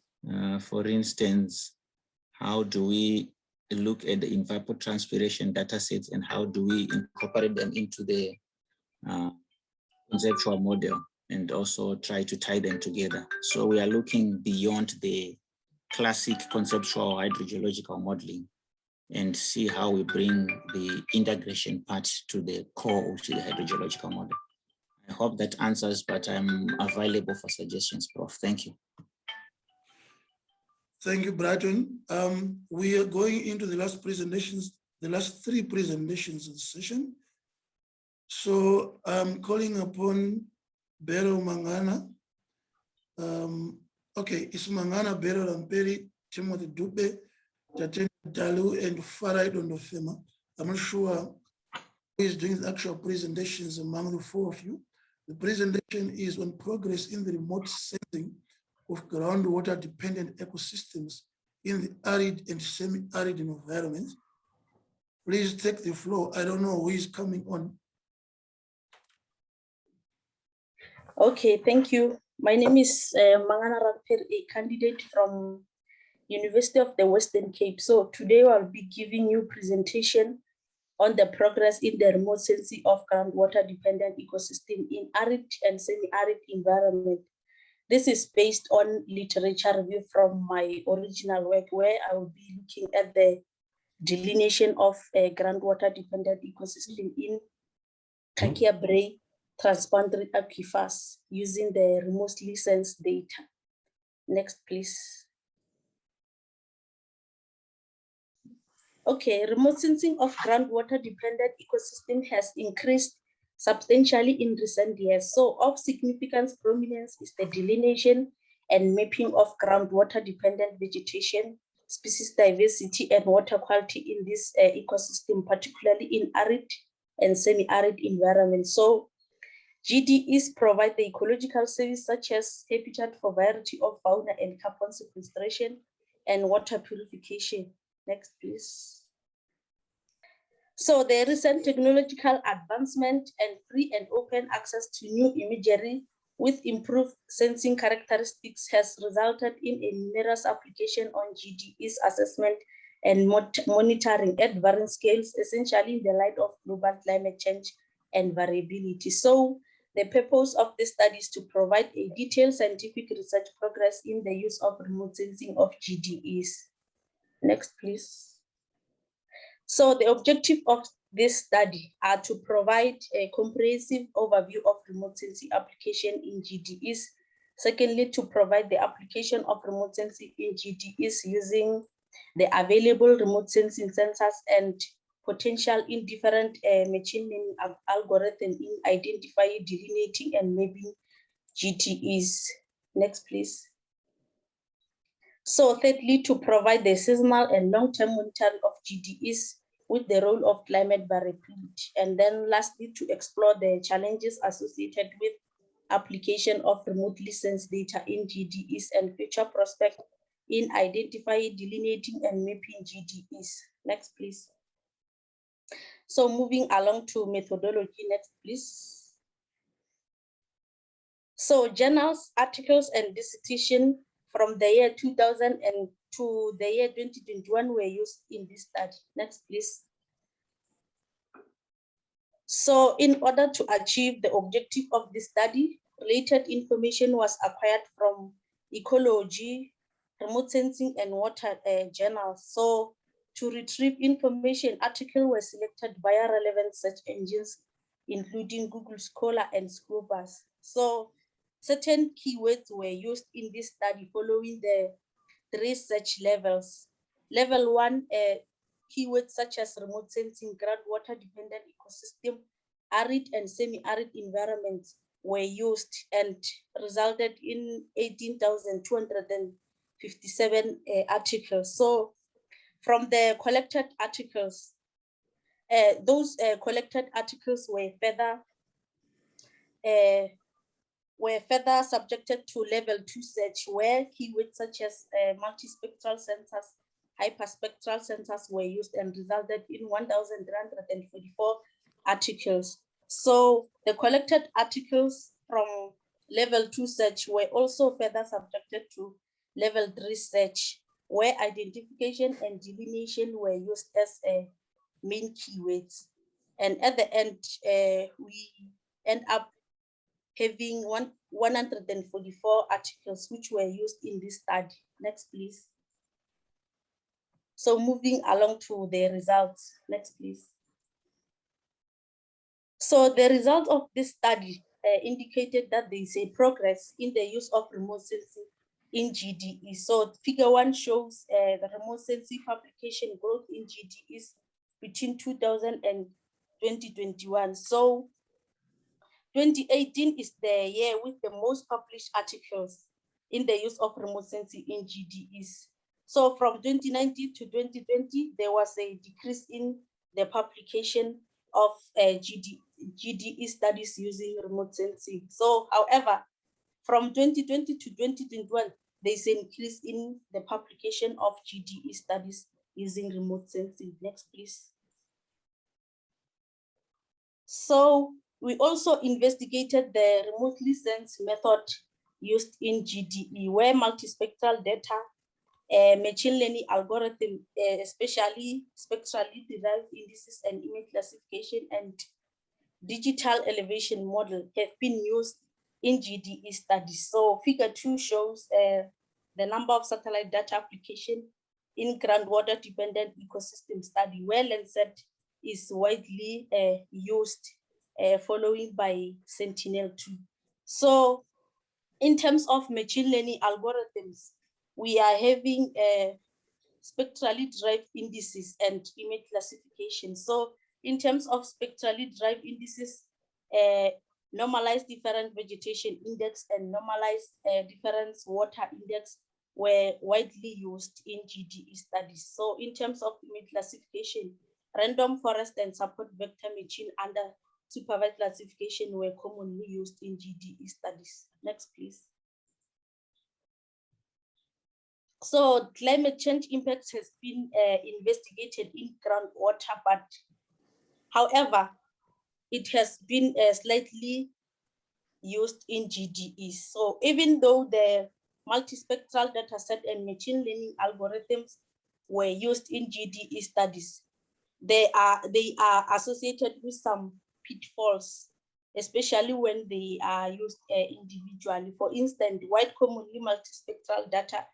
For instance, how do we look at the evapotranspiration data sets and how do we incorporate them into the conceptual model and also try to tie them together. So we are looking beyond the classic conceptual hydrogeological modeling and see how we bring the integration part to the core of the hydrogeological model. I hope that answers, but I'm available for suggestions, Prof. Thank you. Thank you, Brighton. We are going into the last presentations, the last three presentations of the session. So I'm calling upon Bero Mangana. Okay, it's Mangana, Bero Ramperi, Timothy Dube, Tatene Dalu, and Farai Dondofema. I'm not sure who is doing the actual presentations among the four of you. The presentation is on progress in the remote sensing of groundwater dependent ecosystems in the arid and semi-arid environments. Please take the floor. I don't know who is coming on. Okay, thank you. My name is Mangana Rakper, a candidate from University of the Western Cape. So today I'll be giving you presentation on the progress in the remote sensing of groundwater dependent ecosystem in arid and semi-arid environment. This is based on literature review from my original work, where I will be looking at the delineation of a groundwater dependent ecosystem in Kakia Brae transboundary aquifers using the remotely sensed data. Next, please. Okay, remote sensing of groundwater dependent ecosystem has increased substantially in recent years. So of significant prominence is the delineation and mapping of groundwater dependent vegetation, species diversity, and water quality in this ecosystem, particularly in arid and semi-arid environments. So GDEs provide the ecological service such as habitat for variety of fauna and carbon sequestration and water purification. Next, please. So the recent technological advancement and free and open access to new imagery with improved sensing characteristics has resulted in a numerous application on GDEs assessment and monitoring at varying scales, essentially in the light of global climate change and variability. So the purpose of this study is to provide a detailed scientific research progress in the use of remote sensing of GDEs. Next, please. So the objective of this study are to provide a comprehensive overview of remote sensing application in GDEs. Secondly, to provide the application of remote sensing in GDEs using the available remote sensing sensors and potential in different machine learning algorithms in identifying, delineating, and mapping GDEs. Next, please. So thirdly, to provide the seasonal and long-term monitoring of GDEs with the role of climate variability. And then lastly, to explore the challenges associated with application of remotely sensed data in GDEs and future prospects in identifying, delineating, and mapping GDEs. Next, please. So moving along to methodology, next, please. So journals, articles, and dissertation from the year 2000 and to the year 2021 were used in this study. Next, please. So in order to achieve the objective of this study, related information was acquired from ecology, remote sensing, and water journals. So to retrieve information, articles were selected via relevant search engines, including Google Scholar and Scopus. So certain keywords were used in this study following the 3 search levels. Level 1, keywords such as remote sensing, groundwater dependent ecosystem, arid and semi-arid environments were used and resulted in 18,257 articles. So from the collected articles, those collected articles were further subjected to level 2 search, where keywords such as multispectral sensors, hyperspectral sensors were used and resulted in 1,344 articles. So the collected articles from level 2 search were also further subjected to level 3 search, where identification and delineation were used as main keywords. And at the end, we end up having 144 articles which were used in this study. Next, please. So moving along to the results. Next, please. So the result of this study indicated that there is a progress in the use of remote sensing in GDE. So figure 1 shows the remote sensing publication growth in GDEs between 2000 and 2021. So 2018 is the year with the most published articles in the use of remote sensing in GDEs. So from 2019 to 2020, there was a decrease in the publication of GDE studies using remote sensing. So, however, from 2020 to 2021, there's an increase in the publication of GDE studies using remote sensing. Next, please. So we also investigated the remotely sensed method used in GDE, where multispectral data, machine learning algorithm, especially spectrally derived indices and image classification and digital elevation model have been used in GDE studies. So figure 2 shows the number of satellite data application in groundwater dependent ecosystem study, where Landsat is widely used, following by Sentinel-2. So in terms of machine learning algorithms, we are having spectrally derived indices and image classification. So in terms of spectrally derived indices, normalized different vegetation index and normalized difference water index were widely used in GDE studies. So in terms of image classification, random forest and support vector machine under supervised classification were commonly used in GDE studies. Next, please. So climate change impacts has been investigated in groundwater, but however, it has been slightly used in GDE. So even though the multispectral data set and machine learning algorithms were used in GDE studies, they are associated with some pitfalls, especially when they are used individually. For instance, wide commonly multispectral data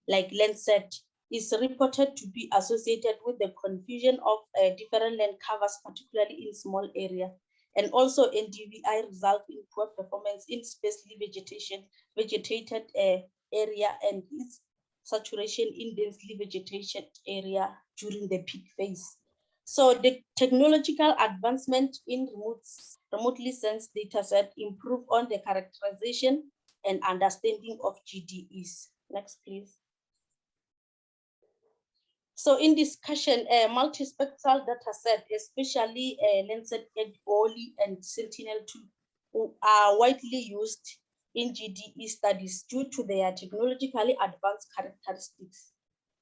like Landsat is reported to be associated with the confusion of different land covers, particularly in small area. And also NDVI result in poor performance in sparsely vegetated area and its saturation in densely vegetated area during the peak phase. So the technological advancement in remotely sensed data set improve on the characterization and understanding of GDEs. Next, please. So in discussion, multispectral data set, especially Landsat 8 Oli and Sentinel-2, are widely used in GDE studies due to their technologically advanced characteristics.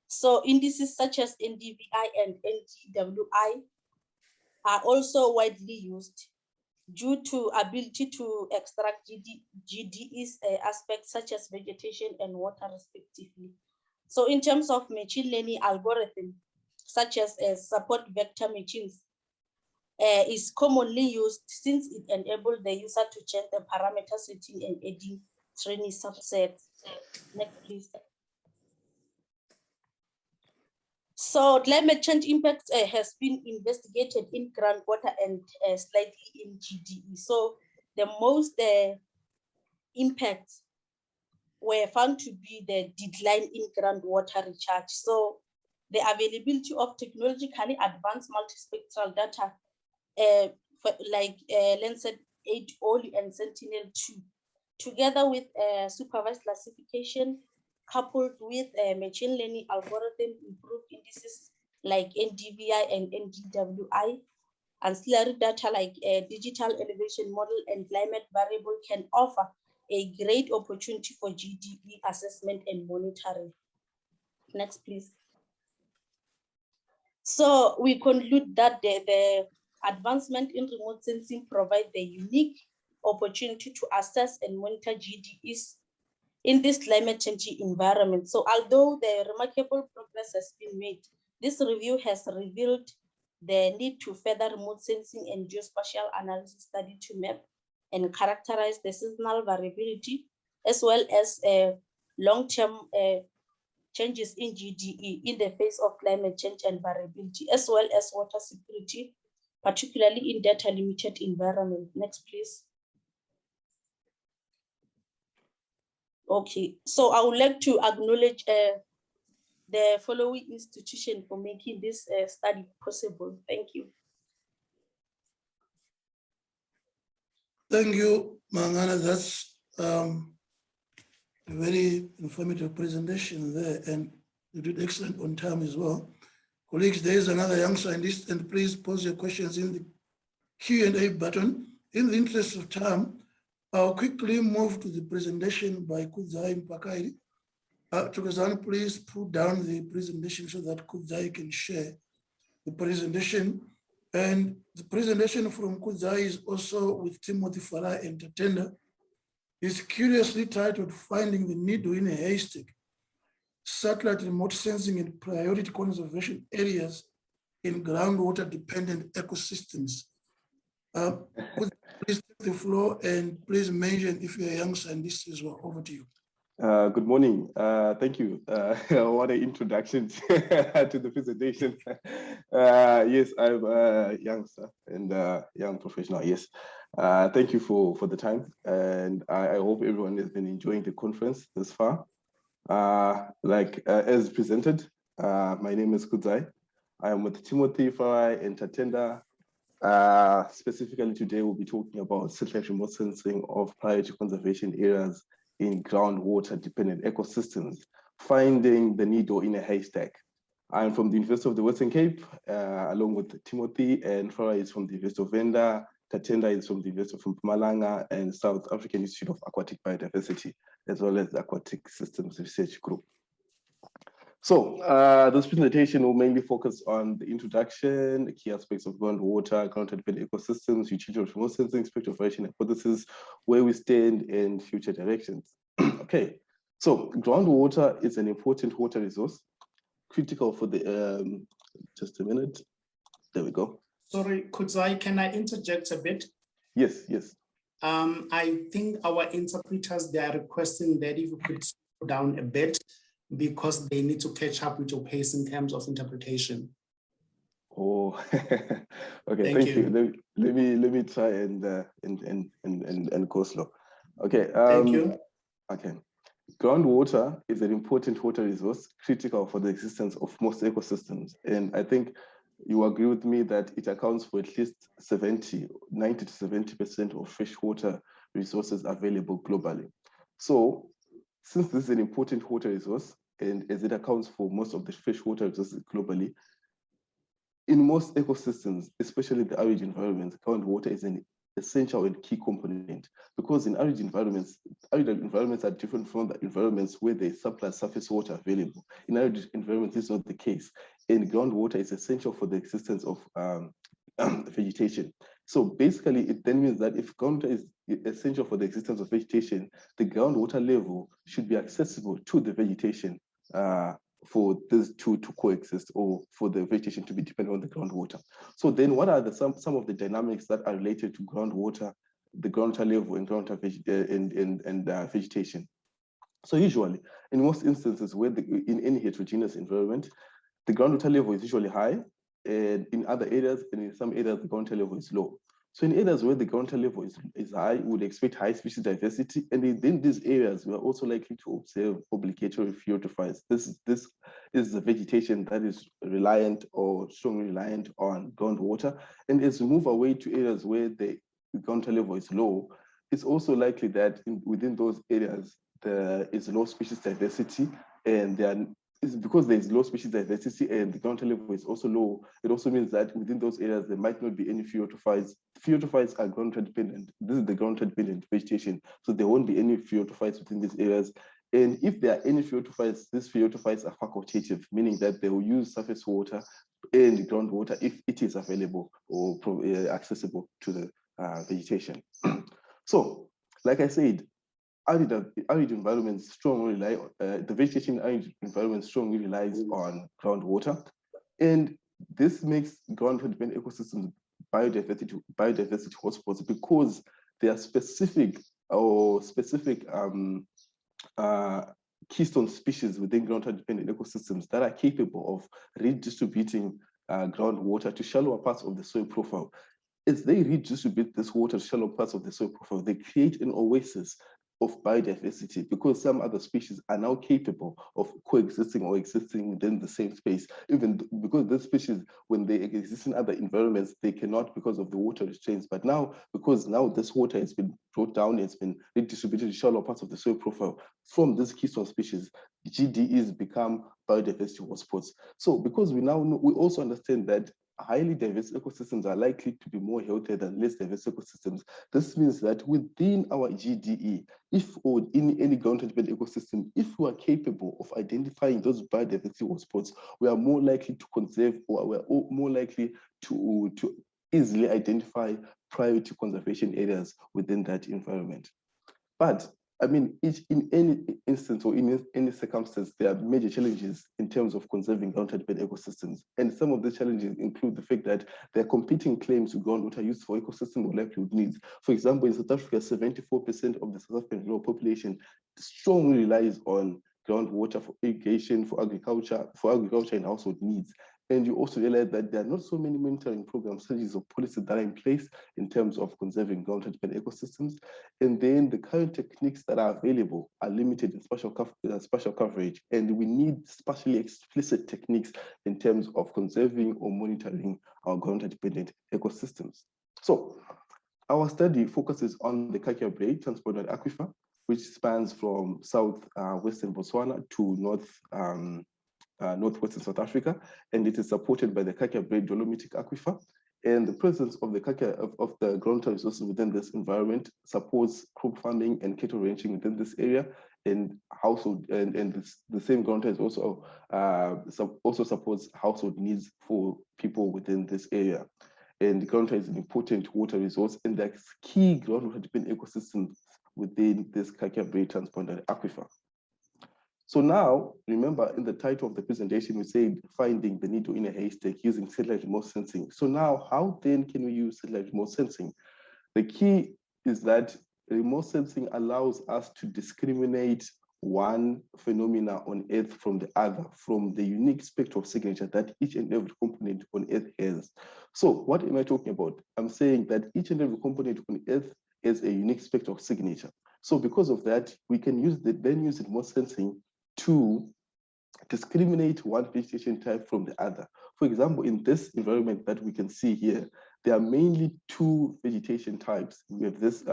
So indices such as NDVI and NGWI are also widely used due to ability to extract GDE's aspects such as vegetation and water respectively. So in terms of machine learning algorithm, such as support vector machines, is commonly used since it enables the user to change the parameter setting and adding training subsets. Next, please. So climate change impact has been investigated in groundwater and slightly in GDE. So the most impacts were found to be the decline in groundwater recharge. So the availability of technologically advanced multispectral data like Landsat 8 Oli and Sentinel-2, together with supervised classification, coupled with machine learning algorithm improved indices like NDVI and NGWI, ancillary data like digital elevation model and climate variable can offer a great opportunity for GDE assessment and monitoring. Next, please. So we conclude that the advancement in remote sensing provide the unique opportunity to assess and monitor GDEs in this climate change environment. So although the remarkable progress has been made, this review has revealed the need to further remote sensing and geospatial analysis study to map and characterize the seasonal variability, as well as long-term changes in GDE in the face of climate change and variability, as well as water security, particularly in data-limited environment. Next, please. Okay, so I would like to acknowledge the following institution for making this study possible. Thank you. Thank you, Mangana. That's a very informative presentation there, and you did excellent on time as well. Colleagues, there is another young scientist, and please pose your questions in the Q&A button. In the interest of time, I'll quickly move to the presentation by Kudzai Mpakairi. Tukazan, please put down the presentation so that Kudzai can share the presentation. And the presentation from Kudzai is also with Timothy Farah and Tatenda. It's curiously titled Finding the Needle in a Haystack, Satellite Remote Sensing and Priority Conservation Areas in Groundwater Dependent Ecosystems. Could you please take the floor and please mention if you're a young scientist as well. Over to you. Good morning. Thank you. What an introduction to the presentation. Yes, I'm a youngster and young professional. Yes. Thank you for the time. And I hope everyone has been enjoying the conference this far. As presented, my name is Kudzai. I am with Timothy, Farai, and Tatenda. Specifically today, we'll be talking about satellite remote sensing of priority conservation areas in groundwater dependent ecosystems, finding the needle in a haystack. I'm from the University of the Western Cape, along with Timothy, and Farai is from the University of Venda, Tatenda is from the University of Mpumalanga, and South African Institute of Aquatic Biodiversity, as well as the Aquatic Systems Research Group. So this presentation will mainly focus on the introduction, the key aspects of groundwater, groundwater-dependent ecosystems, utility of remote sensing, spectral hypothesis, where we stand in future directions. Okay, so groundwater is an important water resource, critical for the, just a minute, there we go. Sorry, Kudzai, can I interject a bit? Yes, yes. I think our interpreters, they are requesting that if you could slow down a bit, because they need to catch up with your pace in terms of interpretation. Oh, okay. Thank you. Let me try and go slow. Okay. Thank you. Okay. Groundwater is an important water resource, critical for the existence of most ecosystems, and I think you agree with me that it accounts for at least 90 to 70% of freshwater resources available globally. So, since this is an important water resource, and as it accounts for most of the freshwater resources globally, in most ecosystems, especially the arid environments, groundwater is an essential and key component, because in arid environments are different from the environments where there is surplus surface water available. In arid environments, this is not the case, and groundwater is essential for the existence of vegetation. So basically, it then means that if groundwater is essential for the existence of vegetation, the groundwater level should be accessible to the vegetation for these two to coexist, or for the vegetation to be dependent on the groundwater. So then what are some of the dynamics that are related to groundwater, the groundwater level and groundwater vegetation? So usually, in most instances where in any heterogeneous environment, the groundwater level is usually high, and in other areas, and in some areas, the groundwater level is low. So in areas where the groundwater level is high, we would expect high species diversity. And in these areas, we are also likely to observe obligatory phytophytes. This is the vegetation that is reliant or strongly reliant on groundwater. And as we move away to areas where the groundwater level is low, it's also likely that within those areas, there is low species diversity, and it's because there is low species diversity and the groundwater level is also low. It also means that within those areas, there might not be any phytophytes. Phytophytes are groundwater dependent. This is the groundwater dependent vegetation. So there won't be any phytophytes within these areas. And if there are any phytophytes, these phytophytes are facultative, meaning that they will use surface water and groundwater if it is available or accessible to the vegetation. So, like I said, arid environments strongly rely on, the vegetation in arid environments strongly relies on groundwater. And this makes groundwater dependent ecosystems biodiversity hotspots, because they are specific keystone species within groundwater dependent ecosystems that are capable of redistributing groundwater to shallower parts of the soil profile. As they redistribute this water to shallow parts of the soil profile, they create an oasis of biodiversity, because some other species are now capable of coexisting or existing within the same space, even because these species, when they exist in other environments, they cannot because of the water restraints. But now, because now this water has been brought down, it's been redistributed to shallow parts of the soil profile, from this keystone species, GDEs become biodiversity hotspots. So because we now know, we also understand that highly diverse ecosystems are likely to be more healthier than less diverse ecosystems. This means that within our GDE, if or in any ground-dependent ecosystem, if we are capable of identifying those biodiversity hotspots, we are more likely to conserve, or we are more likely to easily identify priority conservation areas within that environment. But I mean, in any instance or in any circumstance, there are major challenges in terms of conserving ground-dependent ecosystems. And some of the challenges include the fact that there are competing claims to groundwater use for ecosystem or livelihood needs. For example, in South Africa, 74% of the South African rural population strongly relies on groundwater for irrigation, for agriculture and household needs. And you also realize that there are not so many monitoring programs, strategies, or policies that are in place in terms of conserving ground-dependent ecosystems. And then the current techniques that are available are limited in spatial coverage, and we need spatially explicit techniques in terms of conserving or monitoring our ground-dependent ecosystems. So our study focuses on the Kakia Bay transboundary aquifer, which spans from southwestern Botswana to northwestern South Africa, and it is supported by the Kakia Bay Dolomitic Aquifer. And the presence of the groundwater resources within this environment supports crop farming and cattle ranching within this area, and the same groundwater is also supports household needs for people within this area. And the groundwater is an important water resource, and there's key groundwater dependent ecosystems within this Kakia Bay transboundary aquifer. So now, remember in the title of the presentation, we said finding the needle in a haystack using satellite remote sensing. So now, how then can we use satellite remote sensing? The key is that remote sensing allows us to discriminate one phenomena on Earth from the other, from the unique spectral signature that each and every component on Earth has. So what am I talking about? I'm saying that each and every component on Earth has a unique spectral signature. So because of that, we can use remote sensing to discriminate one vegetation type from the other. For example, in this environment that we can see here, there are mainly two vegetation types. We have this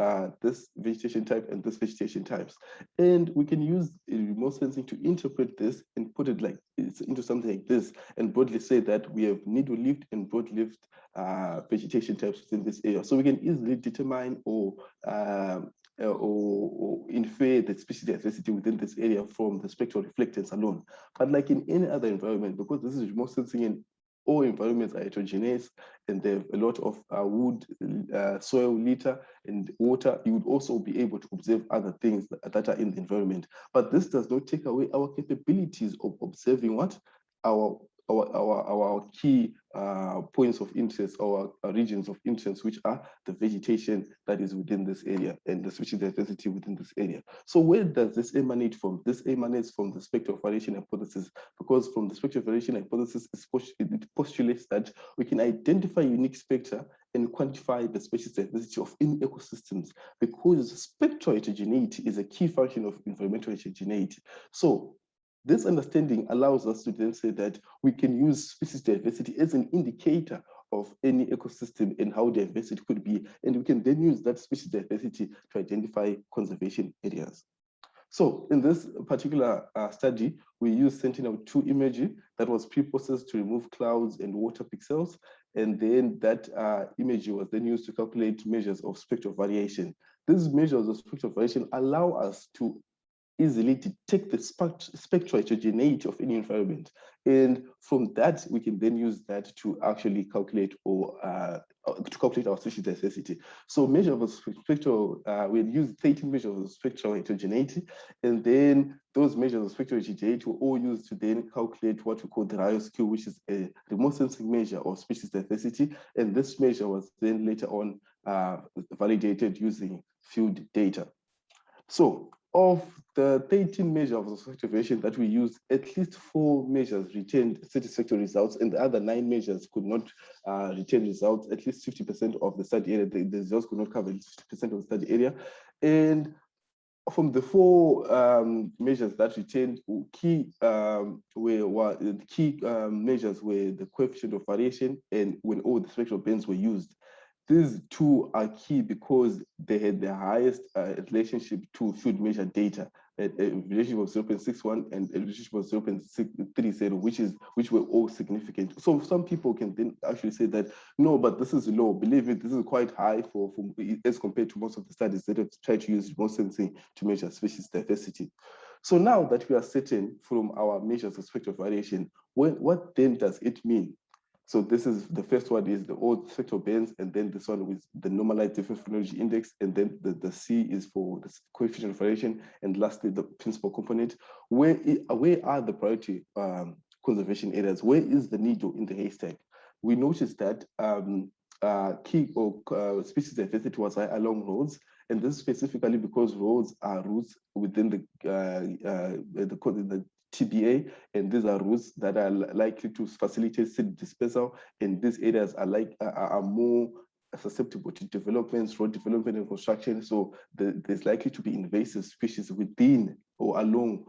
vegetation type and this vegetation types. And we can use remote sensing to interpret this and put it into something like this, and broadly say that we have needle-leaved and broad-leaved vegetation types within this area. So we can easily determine or infer the species diversity within this area from the spectral reflectance alone. But like in any other environment, because this is remote sensing and all environments are heterogeneous and they have a lot of wood, soil, litter, and water, you would also be able to observe other things that are in the environment. But this does not take away our capabilities of observing what? Our key points of interest, our regions of interest, which are the vegetation that is within this area and the species diversity within this area. So where does this emanate from? This emanates from the spectral variation hypothesis, because from the spectral variation hypothesis, it postulates that we can identify unique spectra and quantify the species diversity of any ecosystems, because spectral heterogeneity is a key function of environmental heterogeneity. So this understanding allows us to then say that we can use species diversity as an indicator of any ecosystem and how diverse it could be. And we can then use that species diversity to identify conservation areas. So in this particular study, we used Sentinel-2 imagery that was pre-processed to remove clouds and water pixels. And then that imagery was then used to calculate measures of spectral variation. These measures of spectral variation allow us to easily detect the spectral heterogeneity of any environment. And from that, we can then use that to actually calculate our species diversity. So measure of spectral, we used 13 measures of spectral heterogeneity, and then those measures of spectral heterogeneity were all used to then calculate what we call the RIO-Q, which is a remote sensing measure of species diversity. And this measure was then later on validated using field data. So of the 13 measures of spectral variation that we used, at least 4 measures retained satisfactory results, and the other 9 measures could not retain results. At least 50% of the study area, the results could not cover 50% of the study area. And from the 4 measures that retained, key measures were the coefficient of variation and when all the spectral bands were used. These 2 are key because they had the highest relationship to field measure data. a relationship of 0.61 and a relationship of 0.30, which were all significant. So some people can then actually say that, no, but this is low. Believe it, this is quite high for as compared to most of the studies that have tried to use remote sensing to measure species diversity. So now that we are certain from our measures of spectral variation, what then does it mean? So this is the first one is the old spectral bands, and then this one with the normalized difference phonology index, and then the C is for the coefficient of variation, and lastly the principal component. Where are the priority conservation areas? Where is the needle in the haystack? We noticed that key or species diversity was high along roads, and this specifically because roads are routes within the TBA, and these are routes that are likely to facilitate seed dispersal, and these areas are more susceptible to developments, road development and construction. So there's likely to be invasive species within or along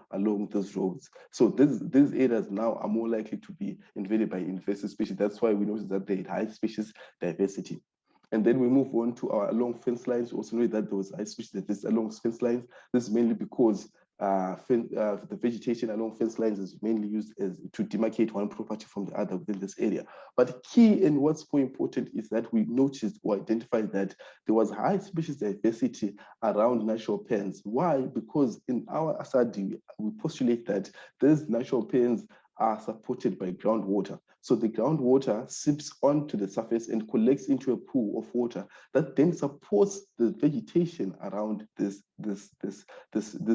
those roads. So these areas now are more likely to be invaded by invasive species. That's why we notice that they had high species diversity. And then we move on to our along fence lines. We also know that there was high species diversity along fence lines. This is mainly because the vegetation along fence lines is mainly used to demarcate one property from the other within this area. But key and what's more important is that we noticed or identified that there was high species diversity around natural pens. Why? Because in our study, we postulate that these natural pens are supported by groundwater. So the groundwater seeps onto the surface and collects into a pool of water that then supports the vegetation around this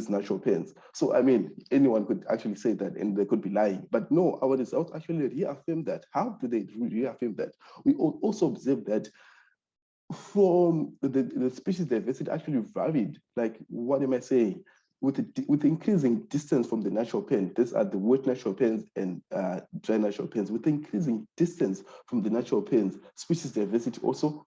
natural pens. So I mean, anyone could actually say that and they could be lying, but no, our results actually reaffirm that. How do they reaffirm that? We also observe that from the species diversity actually varied. Like, what am I saying? With increasing distance from the natural pen, these are the wet natural pens and dry natural pens. With increasing distance from the natural pens, species diversity also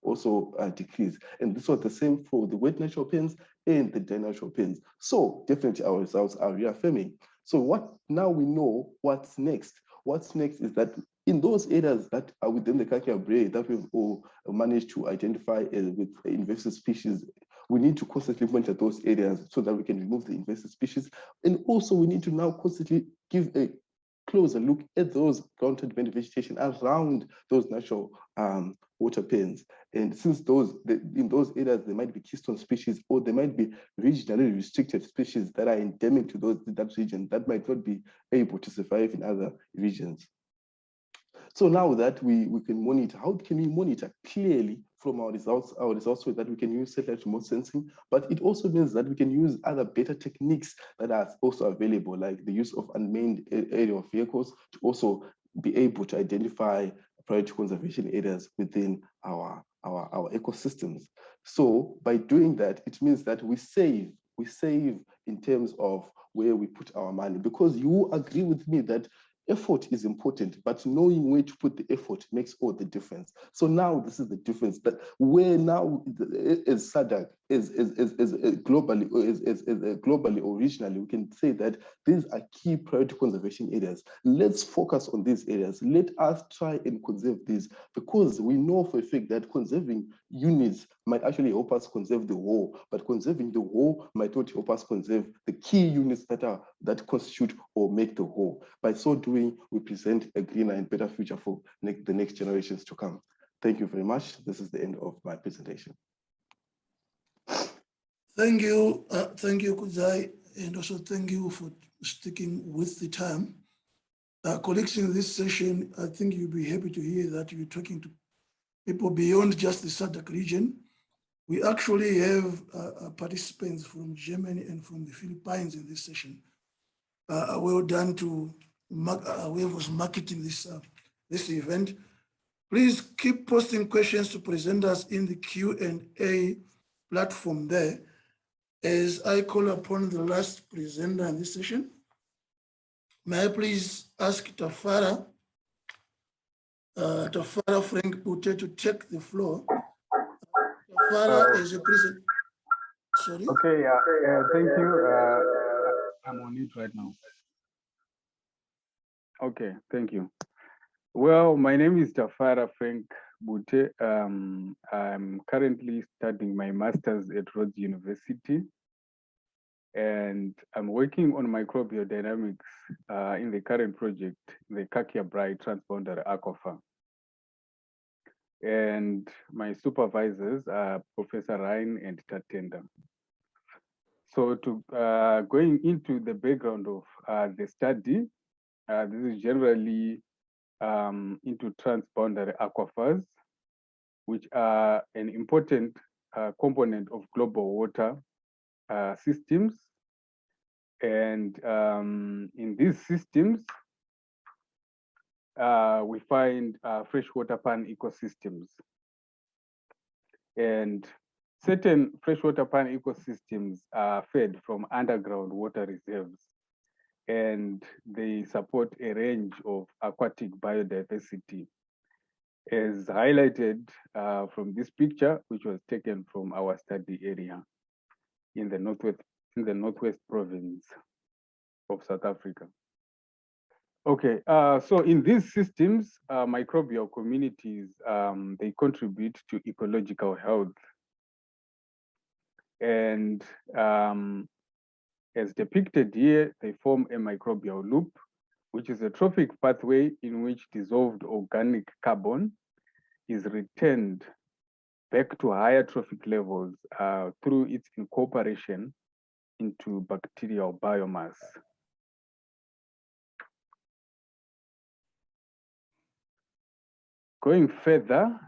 decrease. And this was the same for the wet natural pens and the dry natural pens. So definitely our results are reaffirming. So what now we know what's next. What's next is that in those areas that are within the Kakia Brae that we've all managed to identify with invasive species, we need to constantly monitor those areas so that we can remove the invasive species. And also we need to now constantly give a closer look at those ground-dependent vegetation around those natural water pens. And since in those areas, there might be keystone species or there might be regionally restricted species that are endemic to that region that might not be able to survive in other regions. So now that we can monitor, how can we monitor clearly from our results so that we can use satellite remote sensing, but it also means that we can use other better techniques that are also available, like the use of unmanned aerial vehicles to also be able to identify priority conservation areas within our ecosystems. So by doing that, it means that we save in terms of where we put our money, because you agree with me that effort is important, but knowing where to put the effort makes all the difference. So now this is the difference, that where now as SADC is globally or regionally, we can say that these are key priority conservation areas. Let's focus on these areas. Let us try and conserve these, because we know for a fact that conserving units might actually help us conserve the whole, but conserving the whole might not help us conserve the key units that constitute or make the whole. By so doing, we present a greener and better future for the next generations to come. Thank you very much. This is the end of my presentation. Thank you, Kudzai, and also thank you for sticking with the time. Colleagues, in this session, I think you'll be happy to hear that you're talking to people beyond just the SADC region. We actually have participants from Germany and from the Philippines in this session. Well done to whoever was marketing this event. Please keep posting questions to presenters in the Q&A platform there, as I call upon the last presenter in this session. May I please ask Tafara Frank Bute to take the floor. Tafara is a present. Sorry. Okay, thank you. I'm on it right now. Okay, thank you. Well, my name is Tafara Frank Bute. I'm currently studying my master's at Rhodes University. and I'm working on microbial dynamics in the current project, the Kakia-Brai transboundary aquifer. And my supervisors are Professor Ryan and Tatenda. So to going into the background of the study, this is generally into transboundary aquifers, which are an important component of global water systems. And in these systems, we find freshwater pan ecosystems. And certain freshwater pan ecosystems are fed from underground water reserves, and they support a range of aquatic biodiversity, as highlighted from this picture, which was taken from our study area in the Northwest province of South Africa. Okay, so in these systems, microbial communities, they contribute to ecological health. And as depicted here, they form a microbial loop, which is a trophic pathway in which dissolved organic carbon is returned back to higher trophic levels through its incorporation into bacterial biomass. Going further,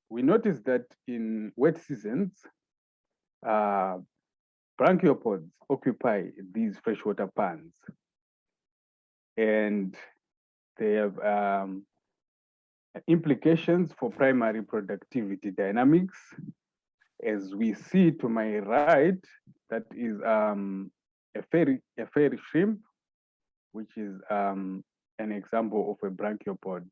we notice that in wet seasons, brachiopods occupy these freshwater pans, and they have implications for primary productivity dynamics. As we see to my right, that is a fairy shrimp, which is an example of a branchiopod.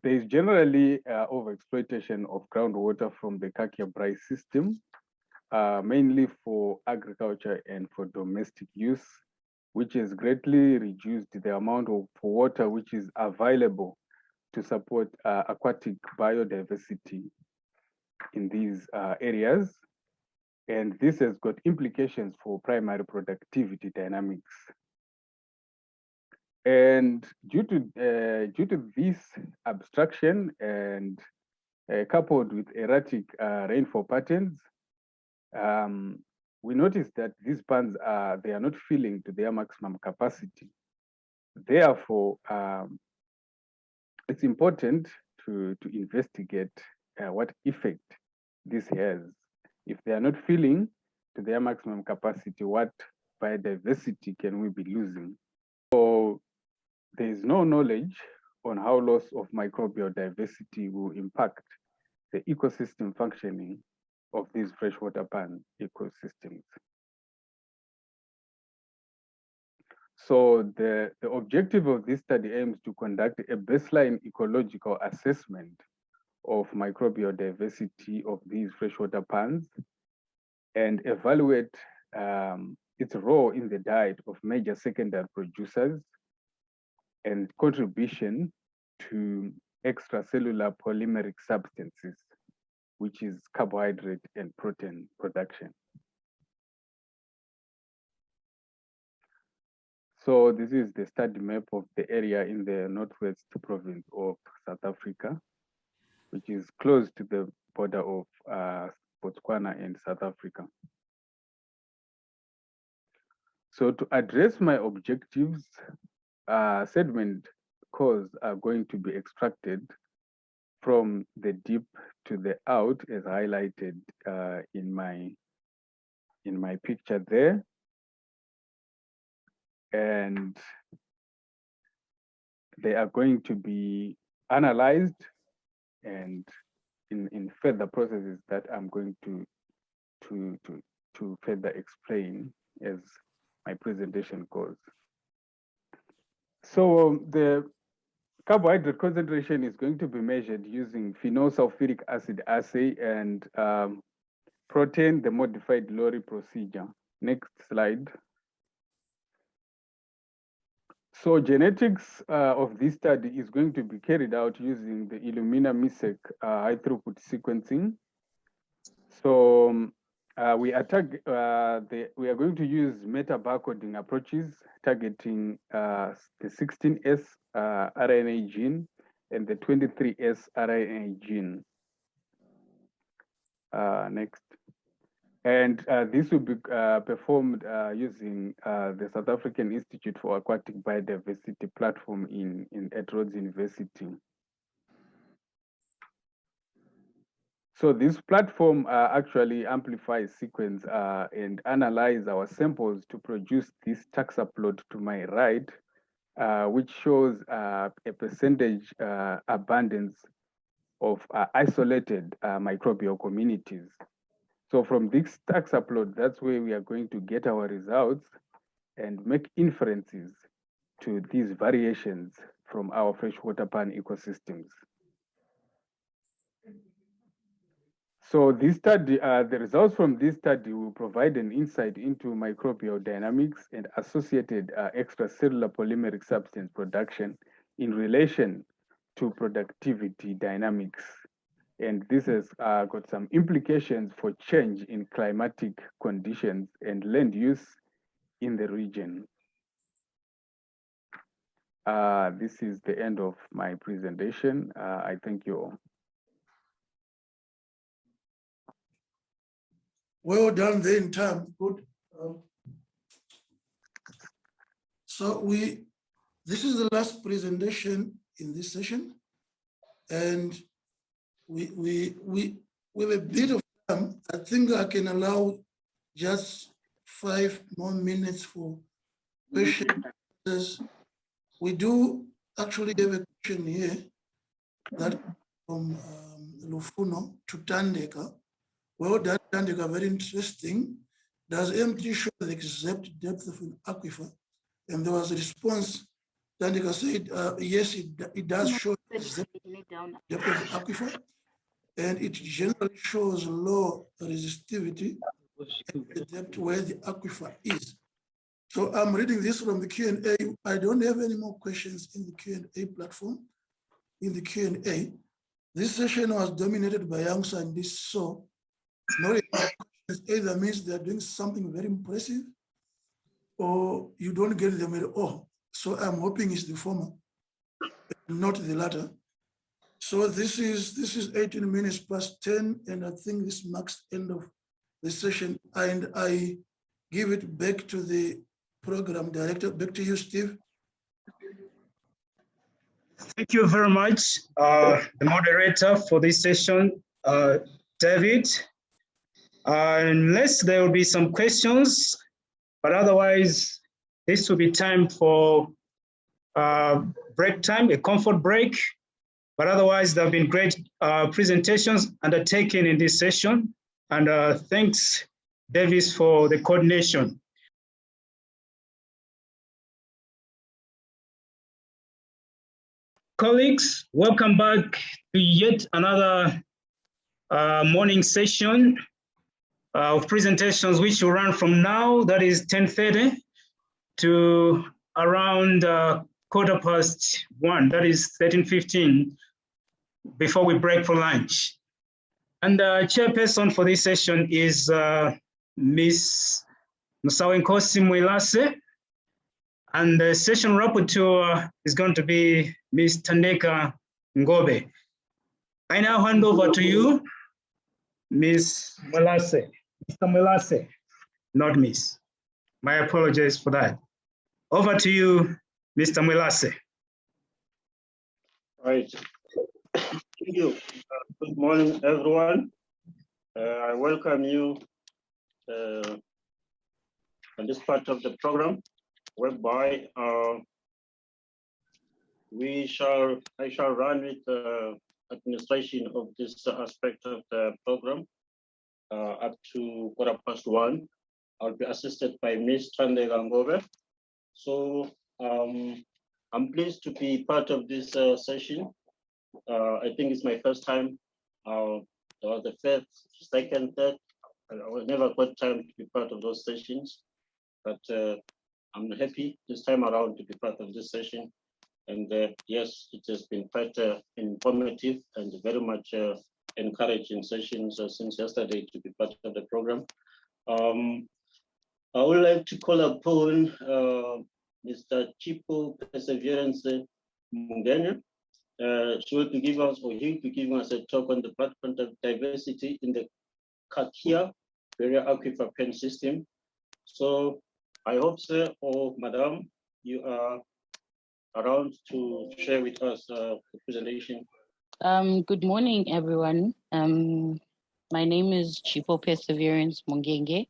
There is generally overexploitation of groundwater from the Kakia-Brai system, mainly for agriculture and for domestic use, which has greatly reduced the amount of water which is available to support aquatic biodiversity in these areas. And this has got implications for primary productivity dynamics. And due to this abstraction and coupled with erratic rainfall patterns, we notice that these ponds they are not filling to their maximum capacity. Therefore, it's important to investigate what effect this has. If they are not filling to their maximum capacity, what biodiversity can we be losing? So there is no knowledge on how loss of microbial diversity will impact the ecosystem functioning of these freshwater pan ecosystems. So the objective of this study aims to conduct a baseline ecological assessment of microbial diversity of these freshwater pans and evaluate its role in the diet of major secondary producers and contribution to extracellular polymeric substances, which is carbohydrate and protein production. So this is the study map of the area in the Northwest province of South Africa, which is close to the border of Botswana and South Africa. So to address my objectives, sediment cores are going to be extracted from the deep to the out, as highlighted in my picture there. And they are going to be analyzed and in further processes that I'm going to further explain as my presentation goes. So the carbohydrate concentration is going to be measured using phenol sulfuric acid assay and protein, the modified Lorry procedure. Next slide. So genetics of this study is going to be carried out using the Illumina MISEC high throughput sequencing. So we are going to use meta barcoding approaches targeting the 16S RNA gene and the 23S RNA gene. Next. And this will be performed using the South African Institute for Aquatic Biodiversity platform at Rhodes University. So this platform actually amplifies sequence and analyze our samples to produce this taxa plot to my right, which shows a percentage abundance of isolated microbial communities. So from this taxa plot, that's where we are going to get our results and make inferences to these variations from our freshwater pan ecosystems. So this study, the results from this study will provide an insight into microbial dynamics and associated extracellular polymeric substance production in relation to productivity dynamics. And this has got some implications for change in climatic conditions and land use in the region. This is the end of my presentation. I thank you all. Well done there in time. Good. So this is the last presentation in this session, and we with a bit of time, I think I can allow just 5 more minutes for questions. We do actually have a question here that from Lufuno to Tandeka. Well done, Tandeka, very interesting. Does MT show the exact depth of an aquifer? And there was a response. Tandeka said, yes, it does show the exact depth of the aquifer, and it generally shows low resistivity at the depth where the aquifer is. So I'm reading this from the Q&A. I don't have any more questions in the Q&A platform. In the Q&A, this session was dominated by young scientists, so no questions either means they're doing something very impressive or you don't get them at all. So I'm hoping it's the former, not the latter. So this is 18 minutes past 10, and I think this marks the end of the session. And I give it back to the program director. Back to you, Steve. Thank you very much, the moderator for this session, David. Unless there will be some questions, but otherwise, this will be time for break time, a comfort break. But otherwise, there have been great presentations undertaken in this session. And thanks, Davis, for the coordination. Colleagues, welcome back to yet another morning session of presentations, which will run from now, that is 10:30, to around 1:15, that is 13:15, before we break for lunch. And the chairperson for this session is Ms. Musawenkosi Mwilase, and the session rapporteur is going to be Ms. Tandeka Ngobe. I now hand over to you, Ms. Mwilase. Mr. Mwilase, not Miss. My apologies for that. Over to you, Mr. Mwilase. Right. Thank you. Good morning, everyone. I welcome you on this part of the program, whereby I shall run with the administration of this aspect of the program up to 1:15. I'll be assisted by Ms. Tandeka Ngobe. So I'm pleased to be part of this session. I think it's my first time. There was the first, second, third. I never got time to be part of those sessions, but I'm happy this time around to be part of this session. And yes, it has been quite informative and very much encouraged in sessions since yesterday to be part of the program. I would like to call upon Mr. Chipo Perseverance Mungenya. She will give us, or he to give us a talk on the platform diversity in the Kakia Barrier Aquifer pen system. So I hope, sir or madam, you are around to share with us the presentation. Good morning, everyone. My name is Chipo Perseverance Mungenge,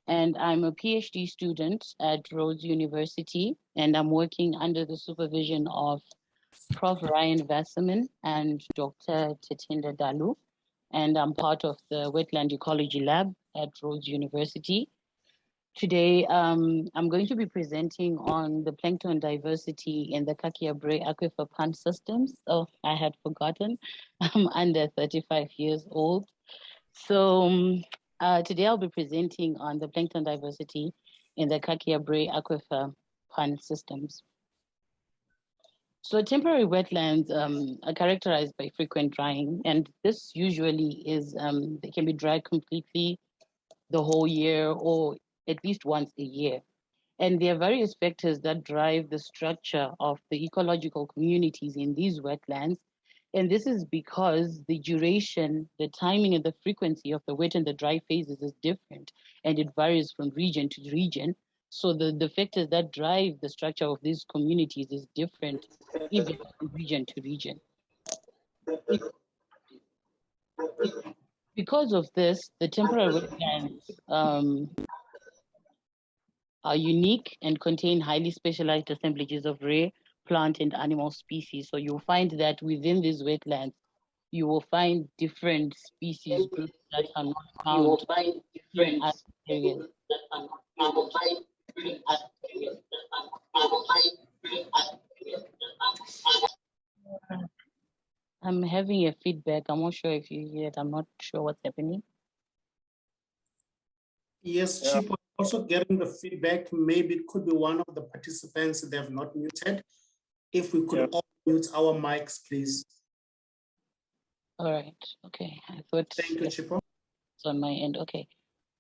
and I'm a PhD student at Rhodes University, and I'm working under the supervision of Prof. Ryan Wasserman and Dr. Tetinda Dalu, and I'm part of the Wetland Ecology Lab at Rhodes University. Today, I'm going to be presenting on the plankton diversity in the Kakia-Bray Aquifer pond systems. Oh, I had forgotten. I'm under 35 years old. So today I'll be presenting on the plankton diversity in the Kakia-Bray Aquifer pond systems. So temporary wetlands are characterized by frequent drying, and this usually is, they can be dry completely the whole year or at least once a year. And there are various factors that drive the structure of the ecological communities in these wetlands. And this is because the duration, the timing, and the frequency of the wet and the dry phases is different, and it varies from region to region. So the factors that drive the structure of these communities is different, even from region to region. Because of this, the temporary wetlands are unique and contain highly specialized assemblages of rare plant and animal species. So you'll find that within these wetlands, you will find different species groups that are not found in other areas. I'm having a feedback. I'm not sure if you hear it. I'm not sure what's happening. Yes, Chipo, also getting the feedback. Maybe it could be one of the participants they have not muted. If we could all mute our mics, please. All right. Okay. I thought. Thank you, Chipo. It's on my end. Okay.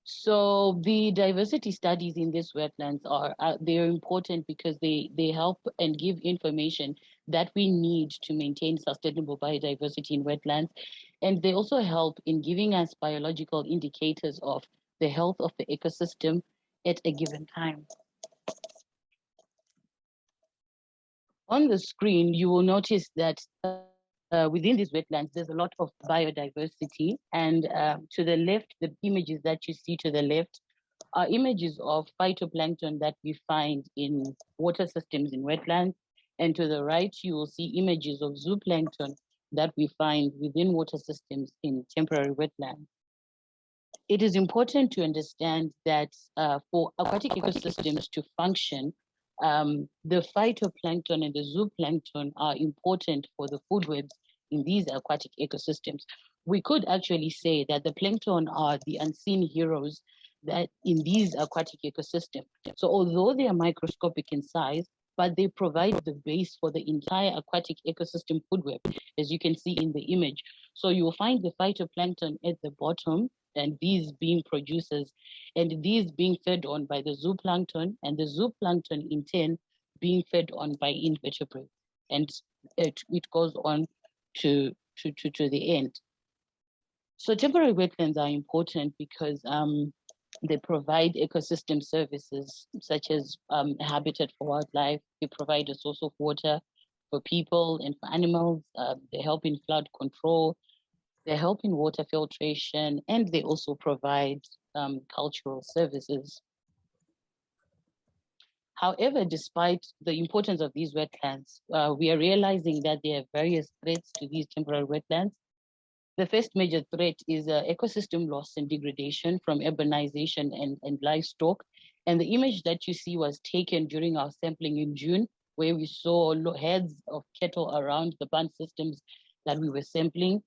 So the diversity studies in these wetlands they're important because they help and give information that we need to maintain sustainable biodiversity in wetlands. And they also help in giving us biological indicators of the health of the ecosystem at a given time. On the screen, you will notice that within these wetlands, there's a lot of biodiversity. And to the left, the images that you see to the left are images of phytoplankton that we find in water systems in wetlands. And to the right, you will see images of zooplankton that we find within water systems in temporary wetlands. It is important to understand that for aquatic ecosystems to function, the phytoplankton and the zooplankton are important for the food webs in these aquatic ecosystems. We could actually say that the plankton are the unseen heroes that in these aquatic ecosystems. So although they are microscopic in size, but they provide the base for the entire aquatic ecosystem food web, as you can see in the image. So you will find the phytoplankton at the bottom, and these being producers, and these being fed on by the zooplankton, and the zooplankton in turn being fed on by invertebrates. And it goes on to the end. So temporary wetlands are important because they provide ecosystem services such as habitat for wildlife. They provide a source of water for people and for animals. They help in flood control. They help in water filtration, and they also provide cultural services. However, despite the importance of these wetlands, we are realizing that there are various threats to these temporary wetlands. The first major threat is ecosystem loss and degradation from urbanization and livestock. And the image that you see was taken during our sampling in June, where we saw heads of cattle around the pond systems that we were sampling.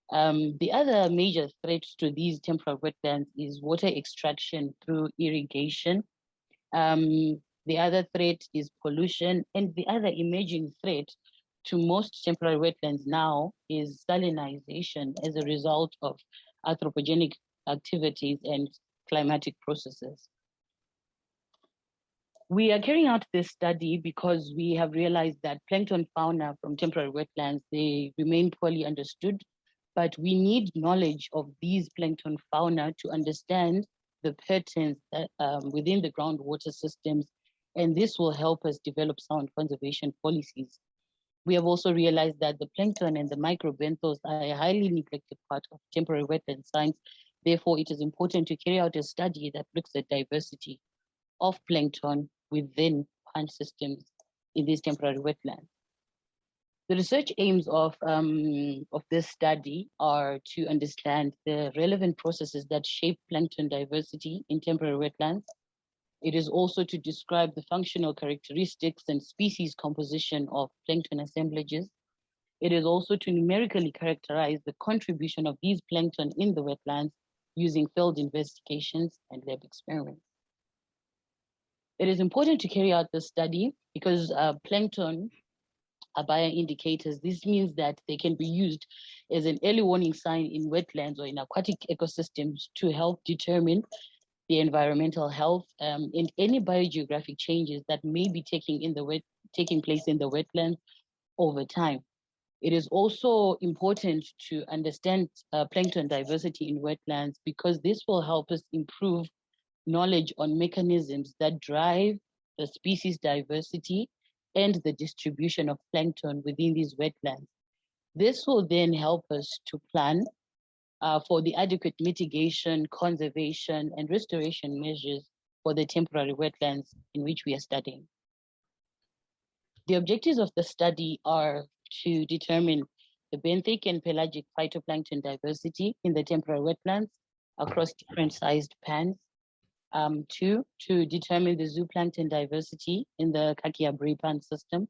The other major threat to these temporary wetlands is water extraction through irrigation. The other threat is pollution, and the other emerging threat to most temporary wetlands now is salinization as a result of anthropogenic activities and climatic processes. We are carrying out this study because we have realized that plankton fauna from temporary wetlands, they remain poorly understood, but we need knowledge of these plankton fauna to understand the patterns that, within the groundwater systems, and this will help us develop sound conservation policies. We have also realized that the plankton and the microbenthos are a highly neglected part of temporary wetland science. Therefore, it is important to carry out a study that looks at diversity of plankton within pond systems in these temporary wetlands. The research aims of this study are to understand the relevant processes that shape plankton diversity in temporary wetlands. It is also to describe the functional characteristics and species composition of plankton assemblages. It is also to numerically characterize the contribution of these plankton in the wetlands using field investigations and lab experiments. It is important to carry out this study because plankton are bioindicators. This means that they can be used as an early warning sign in wetlands or in aquatic ecosystems to help determine the environmental health and any biogeographic changes that may be taking place in the wetlands over time. It is also important to understand plankton diversity in wetlands because this will help us improve knowledge on mechanisms that drive the species diversity and the distribution of plankton within these wetlands. This will then help us to plan for the adequate mitigation, conservation, and restoration measures for the temporary wetlands in which we are studying. The objectives of the study are to determine the benthic and pelagic phytoplankton diversity in the temporary wetlands across different sized pans. 2, to determine the zooplankton diversity in the Kakiabri pond system.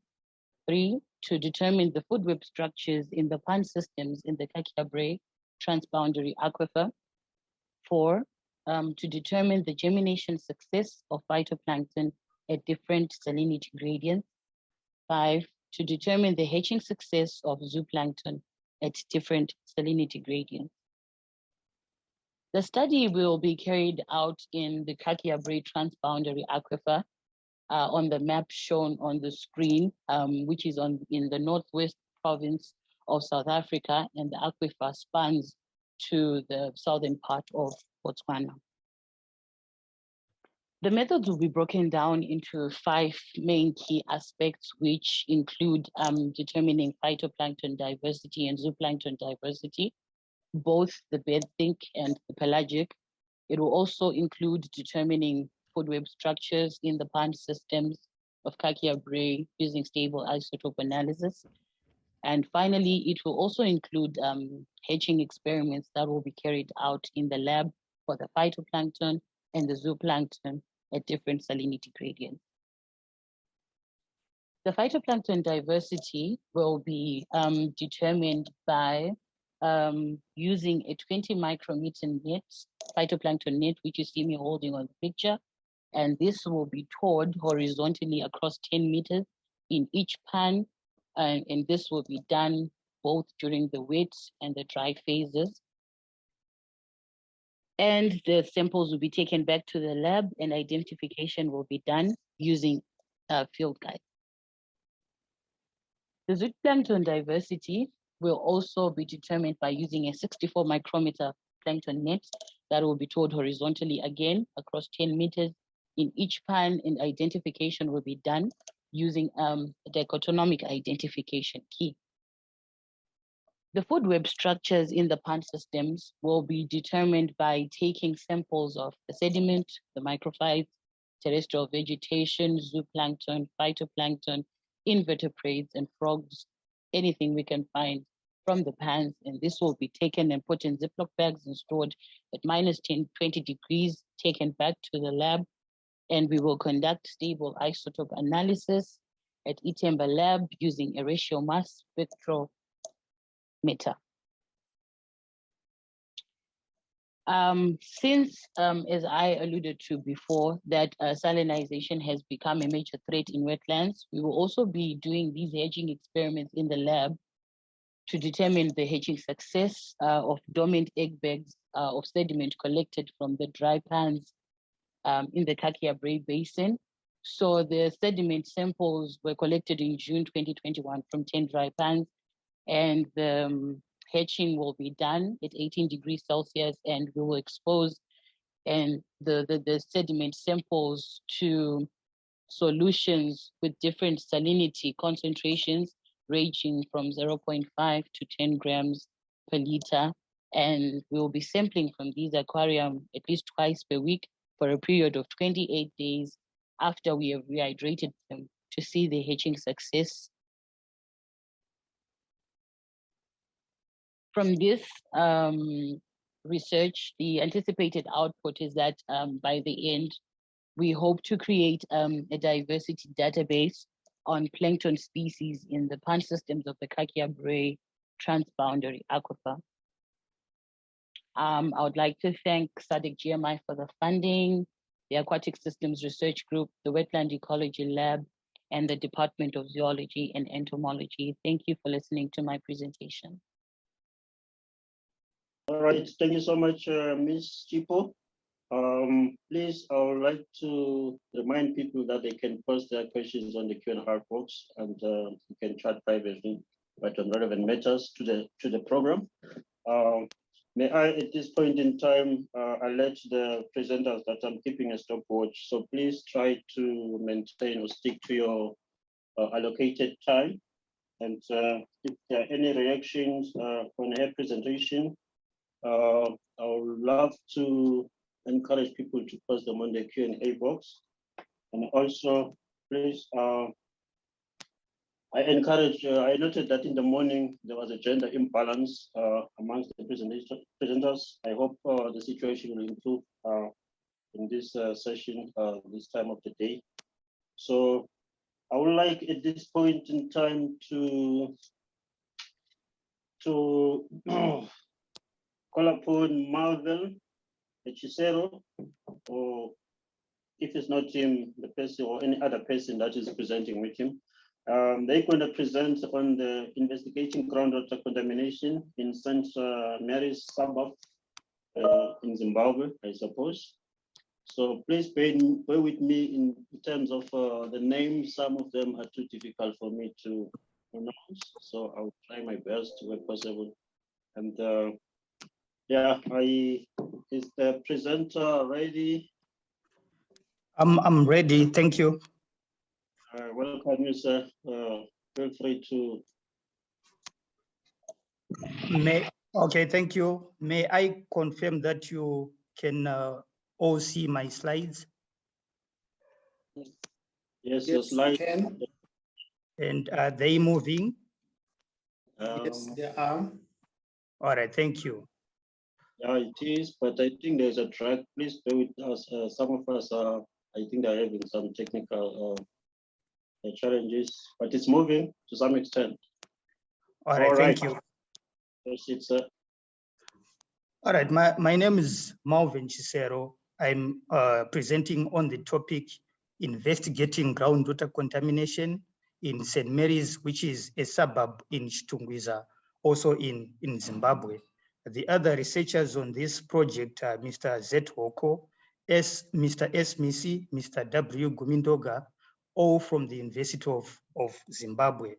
3, to determine the food web structures in the pond systems in the Kakiabri transboundary aquifer. 4, to determine the germination success of phytoplankton at different salinity gradients. 5, to determine the hatching success of zooplankton at different salinity gradients. The study will be carried out in the Kakiabri transboundary aquifer on the map shown on the screen, which is in the northwest province of South Africa, and the aquifer spans to the southern part of Botswana. The methods will be broken down into 5 main key aspects, which include determining phytoplankton diversity and zooplankton diversity, both the benthic and the pelagic. It will also include determining food web structures in the pond systems of Kakiabri using stable isotope analysis. And finally, it will also include hatching experiments that will be carried out in the lab for the phytoplankton and the zooplankton at different salinity gradients. The phytoplankton diversity will be determined by using a 20 micrometer net, phytoplankton net, which you see me holding on the picture. And this will be toured horizontally across 10 meters in each pan. And this will be done both during the wet and the dry phases. And the samples will be taken back to the lab and identification will be done using field guides. The zooplankton diversity will also be determined by using a 64 micrometer plankton net that will be toured horizontally again across 10 meters in each pan, and identification will be done using a dichotomic identification key. The food web structures in the pond systems will be determined by taking samples of the sediment, the microphytes, terrestrial vegetation, zooplankton, phytoplankton, invertebrates, and frogs, anything we can find from the pans. And this will be taken and put in Ziploc bags and stored at -10, 20 degrees, taken back to the lab. And we will conduct stable isotope analysis at Itemba lab using a ratio mass spectrometer. Since, as I alluded to before, that salinization has become a major threat in wetlands, we will also be doing these hedging experiments in the lab to determine the hedging success of dormant egg bags of sediment collected from the dry pans in the Kakia Brae Basin. So the sediment samples were collected in June 2021 from 10 dry pans, and the hatching will be done at 18 degrees Celsius, and we will expose the sediment samples to solutions with different salinity concentrations ranging from 0.5 to 10 grams per liter. And we will be sampling from these aquariums at least twice per week for a period of 28 days after we have rehydrated them to see the hatching success. From this research, the anticipated output is that by the end, we hope to create a diversity database on plankton species in the pond systems of the Kakia Brae transboundary aquifer. I would like to thank SADC-GMI for the funding, the Aquatic Systems Research Group, the Wetland Ecology Lab, and the Department of Zoology and Entomology. Thank you for listening to my presentation. All right, thank you so much, Ms. Chipo. Please, I would like to remind people that they can post their questions on the Q&A box, and you can chat privately, but on relevant matters to the program. May I, at this point in time, alert the presenters that I'm keeping a stopwatch, so please try to maintain or stick to your allocated time. And if there are any reactions on her presentation, I would love to encourage people to post them on the Q&A box. And also, please, I noted that in the morning, there was a gender imbalance amongst the presenters. I hope the situation will improve in this session, this time of the day. So I would like at this point in time to call upon Marvin Chisero, or if it's not him, the person or any other person that is presenting with him. They're going to present on the investigating groundwater contamination in St. Mary's suburb in Zimbabwe, I suppose. So please bear with me in terms of the names. Some of them are too difficult for me to pronounce, so I'll try my best where possible. And yeah, is the presenter ready? I'm ready, thank you. Welcome, you, sir. Feel free to. Okay, thank you. May I confirm that you can all see my slides? Yes, your slides. Can. And are they moving? Yes, they are. All right, thank you. Yeah, it is, but I think there's a track. Please bear with us. Some of us are, I think, they're having some technical challenges, but it's moving to some extent. All right, thank you. Proceed, sir. All right, my name is Marvin Chisero. I'm presenting on the topic investigating groundwater contamination in St. Mary's, which is a suburb in Chitungwiza, also in Zimbabwe. The other researchers on this project are Mr. Z. Hoko, Mr. S. Misi, Mr. W. Gumindoga, all from the University of Zimbabwe.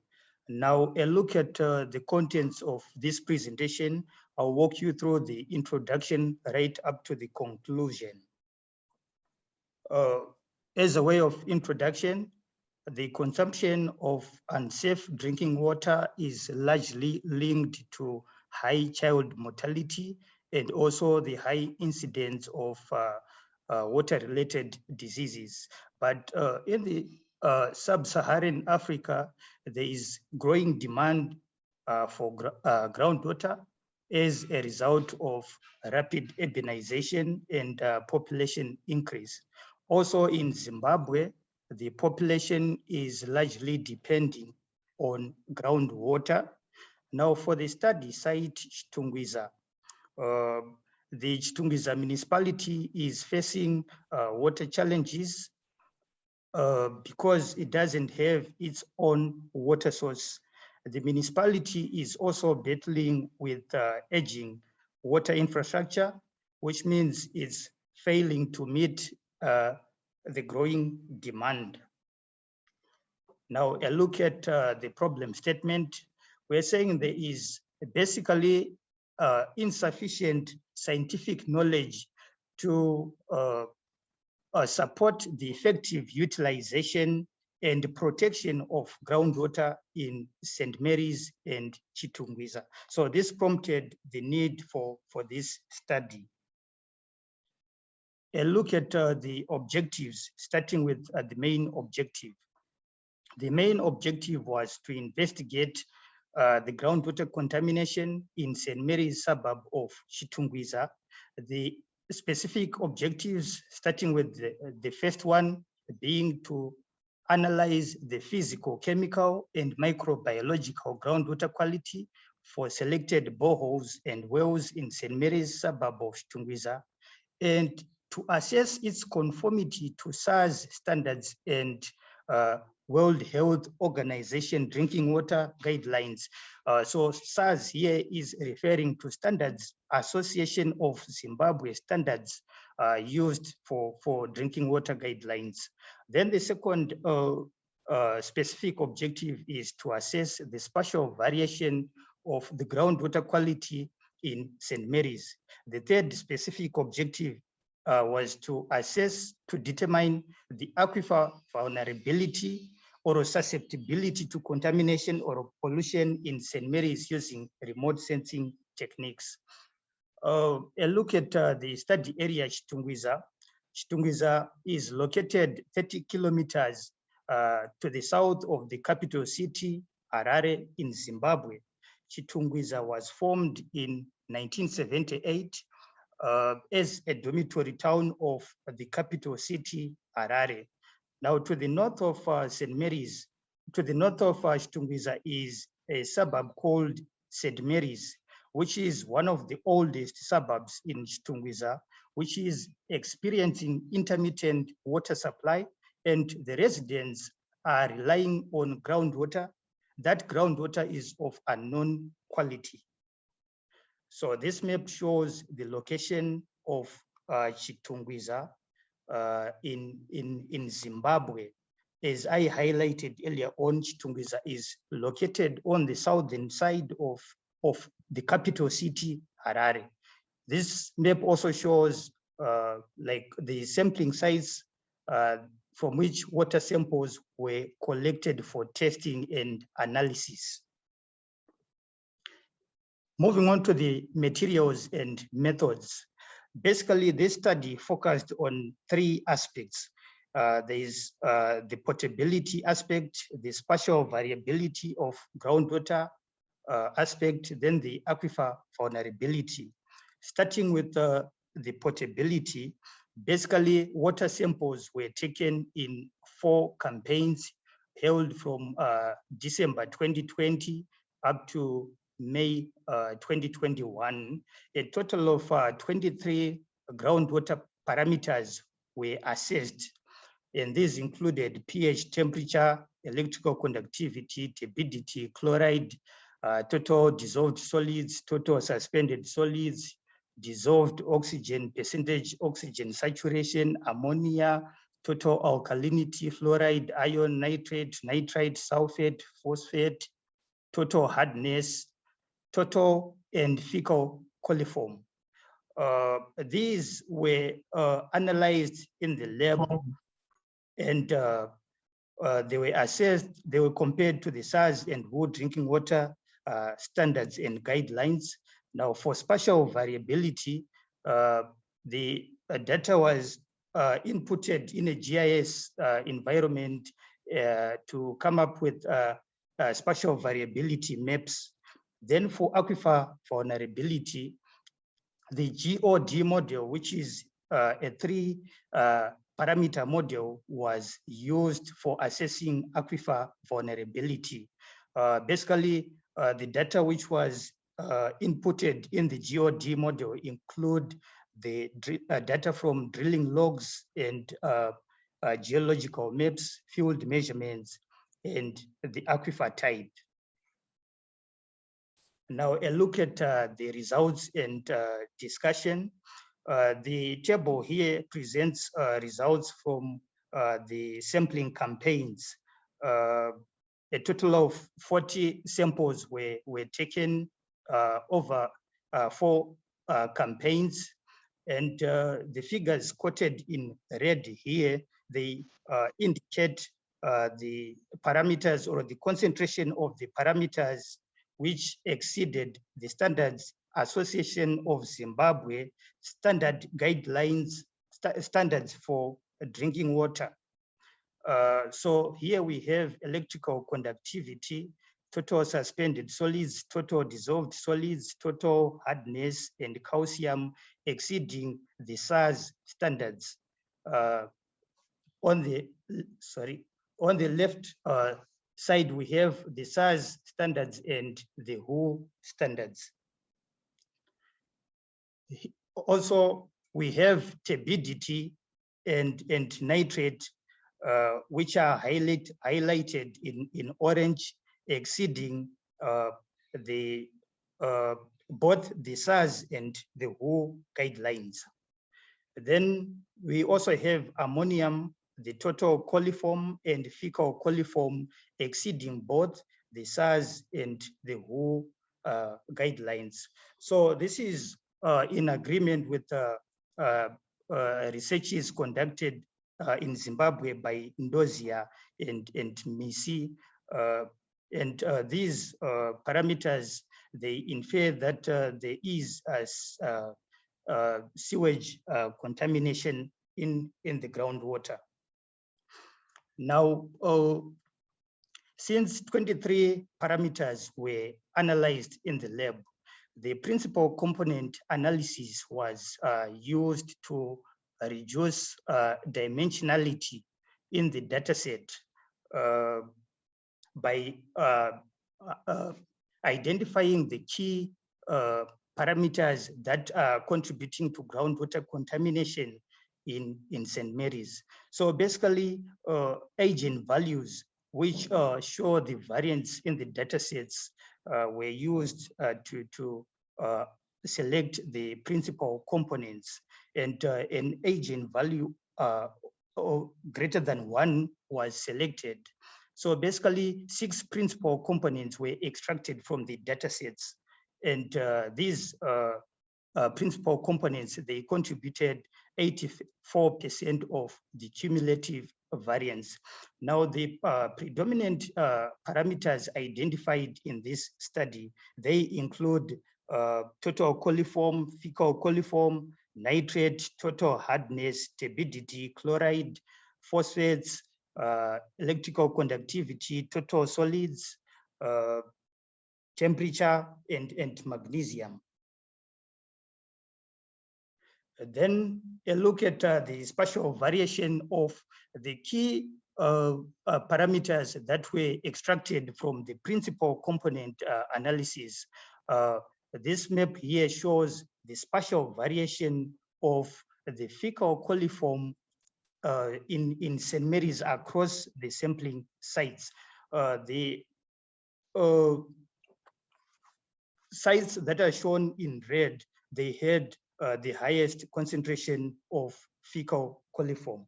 Now, a look at the contents of this presentation. I'll walk you through the introduction right up to the conclusion. As a way of introduction, the consumption of unsafe drinking water is largely linked to high child mortality and also the high incidence of water-related diseases. But in the sub-Saharan Africa, there is growing demand for groundwater as a result of rapid urbanization and population increase. Also in Zimbabwe, the population is largely depending on groundwater. Now for the study site Chitungwiza, the Chitungwiza municipality is facing water challenges because it doesn't have its own water source. The municipality is also battling with aging water infrastructure, which means it's failing to meet the growing demand. Now, a look at the problem statement. We're saying there is basically insufficient scientific knowledge to support the effective utilization and protection of groundwater in St. Mary's and Chitungwiza. So this prompted the need for this study. A look at the objectives, starting with the main objective. The main objective was to investigate the groundwater contamination in St. Mary's suburb of Chitungwiza. The specific objectives, starting with the first one being to analyze the physical, chemical, and microbiological groundwater quality for selected boreholes and wells in St. Mary's suburb of Chitungwiza, and to assess its conformity to SADC standards and World Health Organization drinking water guidelines. So SADC here is referring to Standards Association of Zimbabwe standards used for drinking water guidelines. Then the second specific objective is to assess the spatial variation of the groundwater quality in St. Mary's. The third specific objective was to assess, to determine the aquifer vulnerability or susceptibility to contamination or pollution in St. Mary's using remote sensing techniques. A look at the study area Chitungwiza. Chitungwiza is located 30 kilometers to the south of the capital city, Harare, in Zimbabwe. Chitungwiza was formed in 1978 as a dormitory town of the capital city, Harare. Now, to the north of St. Mary's, to the north of Chitungwiza is a suburb called St. Mary's, which is one of the oldest suburbs in Chitungwiza, which is experiencing intermittent water supply, and the residents are relying on groundwater. That groundwater is of unknown quality. So this map shows the location of Chitungwiza in Zimbabwe. As I highlighted earlier on, Chitungwiza is located on the southern side of the capital city, Harare. This map also shows like the sampling sites from which water samples were collected for testing and analysis. Moving on to the materials and methods. Basically, this study focused on three aspects. There is the potability aspect, the spatial variability of groundwater aspect, then the aquifer vulnerability. Starting with the potability, basically water samples were taken in 4 campaigns held from December 2020 up to May 2021. A total of 23 groundwater parameters were assessed, and these included pH, temperature, electrical conductivity, turbidity, chloride, total dissolved solids, total suspended solids, dissolved oxygen, percentage oxygen saturation, ammonia, total alkalinity, fluoride, ion, nitrate, nitrite, sulfate, phosphate, total hardness, total and fecal coliform. These were analyzed in the lab, and they were assessed, they were compared to the SADC and WO drinking water standards and guidelines. Now, for spatial variability, the data was inputted in a GIS environment to come up with spatial variability maps. Then for aquifer vulnerability, the GOD model, which is a 3 parameter model, was used for assessing aquifer vulnerability. Basically, the data which was inputted in the GOD model include the data from drilling logs and geological maps, field measurements, and the aquifer type. Now, a look at the results and discussion. The table here presents results from the sampling campaigns. A total of 40 samples were taken over 4 campaigns, and the figures quoted in red here, they indicate the parameters or the concentration of the parameters which exceeded the Standards Association of Zimbabwe standard guidelines, standards for drinking water. So here we have electrical conductivity, total suspended solids, total dissolved solids, total hardness, and calcium exceeding the SADC standards. On the left side, we have the SADC standards and the WHO standards. Also, we have turbidity and nitrate, which are highlighted in orange, exceeding the both the SADC and the WHO guidelines. Then we also have ammonium, the total coliform and fecal coliform exceeding both the SADC and the WHO guidelines. So this is in agreement with researches conducted in Zimbabwe by Ndozia and Misi. And these parameters, they infer that there is sewage contamination in the groundwater. Now, since 23 parameters were analyzed in the lab, the principal component analysis was used to reduce dimensionality in the dataset by identifying the key parameters that are contributing to groundwater contamination in St. Mary's. So basically, agent values which show the variance in the datasets were used to select the principal components, and an agent value greater than 1 was selected. So basically, 6 principal components were extracted from the datasets, and these principal components, they contributed 84% of the cumulative variance. Now, the predominant parameters identified in this study, they include total coliform, fecal coliform, nitrate, total hardness, turbidity, chloride, phosphates, electrical conductivity, total solids, temperature, and magnesium. Then a look at the spatial variation of the key parameters that were extracted from the principal component analysis. This map here shows the spatial variation of the fecal coliform in St. Mary's across the sampling sites. The sites that are shown in red, they had the highest concentration of fecal coliform.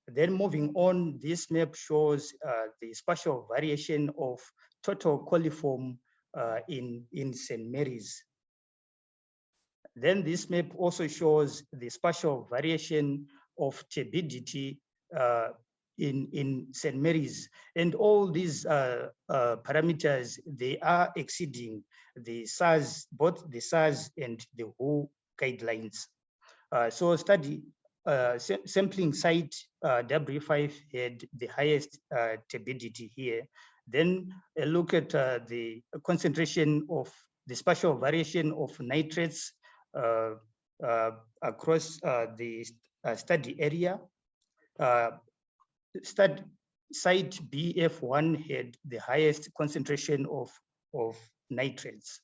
Then moving on, this map shows the spatial variation of total coliform in St. Mary's. Then this map also shows the spatial variation of turbidity in St. Mary's. And all these parameters, they are exceeding the SADC, both the SADC and the WHO guidelines. So study sampling site W5 had the highest turbidity here. Then a look at the concentration of the spatial variation of nitrates across the study area. Site BF1 had the highest concentration of nitrates.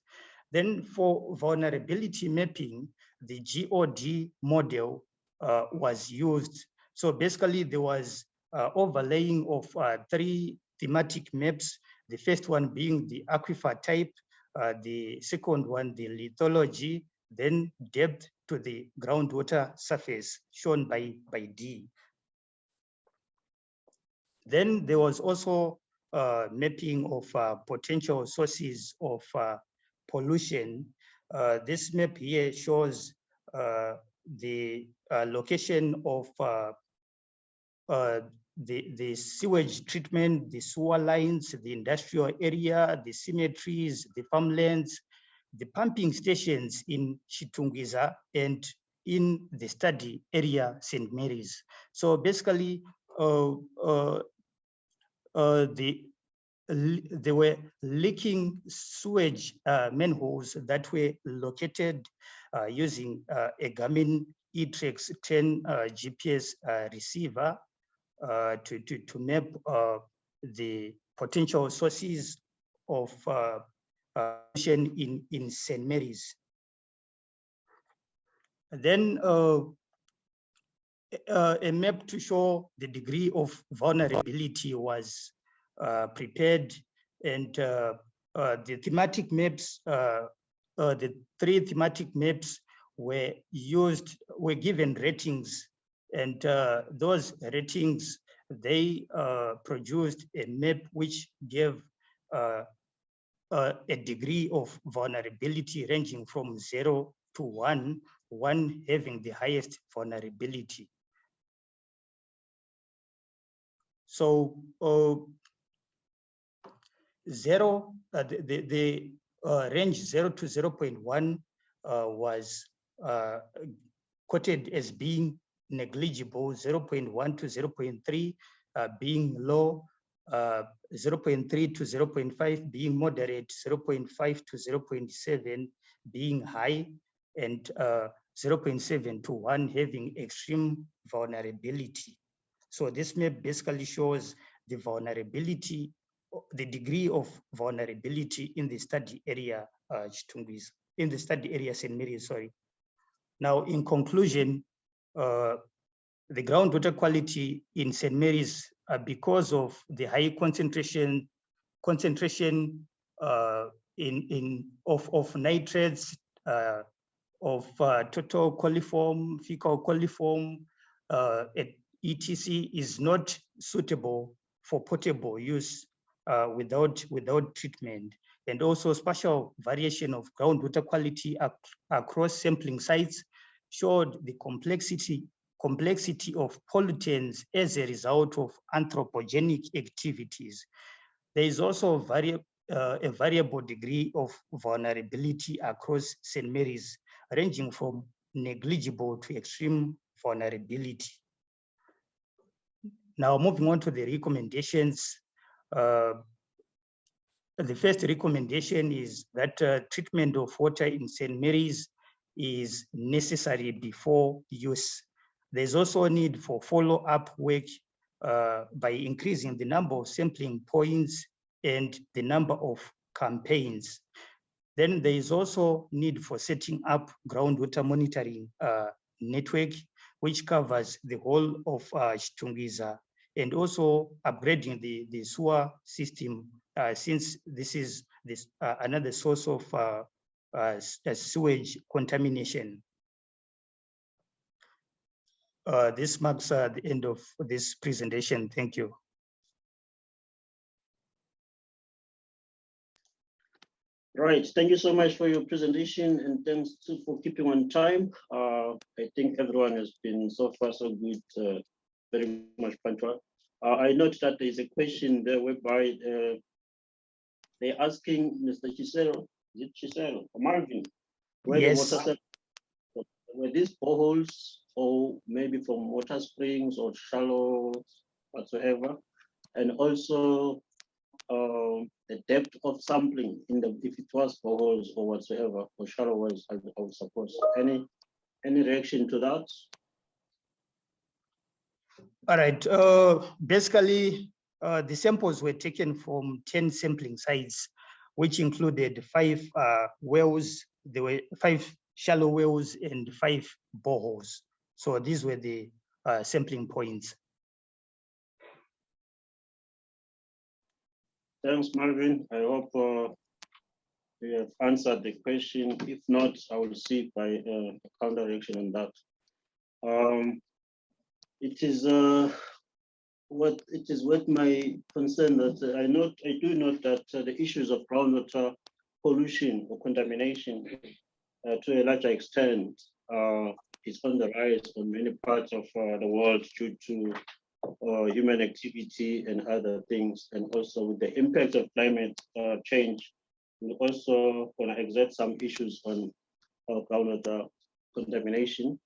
Then for vulnerability mapping, the GOD model was used. So basically there was overlaying of 3 thematic maps, the first one being the aquifer type, the second one, the lithology, then depth to the groundwater surface, shown by D. Then there was also mapping of potential sources of pollution. This map here shows the location of the sewage treatment, the sewer lines, the industrial area, the cemeteries, the farmlands, the pumping stations in Chitungwiza and in the study area, St. Mary's. So basically, they were leaking sewage manholes that were located using a Garmin E-Trax 10 GPS receiver to map the potential sources of pollution in St. Mary's. Then a map to show the degree of vulnerability was prepared, and the thematic maps, the 3 thematic maps were given ratings, and those ratings, they produced a map which gave a degree of vulnerability ranging from 0 to 1, 1 having the highest vulnerability. So 0, the range 0 to 0.1 was quoted as being negligible, 0.1 to 0.3 being low, 0.3 to 0.5 being moderate, 0.5 to 0.7 being high, and 0.7 to 1 having extreme vulnerability. So this map basically shows the vulnerability, the degree of vulnerability in the study area, in the study area St. Mary's, sorry. Now, in conclusion, the groundwater quality in St. Mary's, because of the high concentration of nitrates, of total coliform, fecal coliform, etc., is not suitable for potable use without treatment. And also spatial variation of groundwater quality across sampling sites showed the complexity of pollutants as a result of anthropogenic activities. There is also a variable degree of vulnerability across St. Mary's, ranging from negligible to extreme vulnerability. Now, moving on to the recommendations. The first recommendation is that treatment of water in St. Mary's is necessary before use. There's also a need for follow-up work by increasing the number of sampling points and the number of campaigns. Then there is also need for setting up groundwater monitoring network, which covers the whole of Chitungwiza, and also upgrading the sewer system, since this is another source of sewage contamination. This marks the end of this presentation. Thank you. Right, thank you so much for your presentation, and thanks for keeping on time. I think everyone has been so far so good, very much punctual. I note that there is a question there whereby they're asking Mr. Chisero, is it Chisero or Marvin, where yes. The water were these boreholes, or maybe from water springs or shallow whatsoever, and also the depth of sampling in the, if it was boreholes or whatsoever, or shallow wells, I would suppose. Any reaction to that? All right, basically, the samples were taken from 10 sampling sites. which included 5 wells. There were 5 shallow wells and 5 boreholes. So these were the sampling points. Thanks, Marvin. I hope we have answered the question. If not, I will seek by a counter action on that. It is what my concern that I do note that the issues of groundwater pollution or contamination to a larger extent is on the rise on many parts of the world due to human activity and other things, and also with the impact of climate change, we also going to exert some issues on groundwater contamination.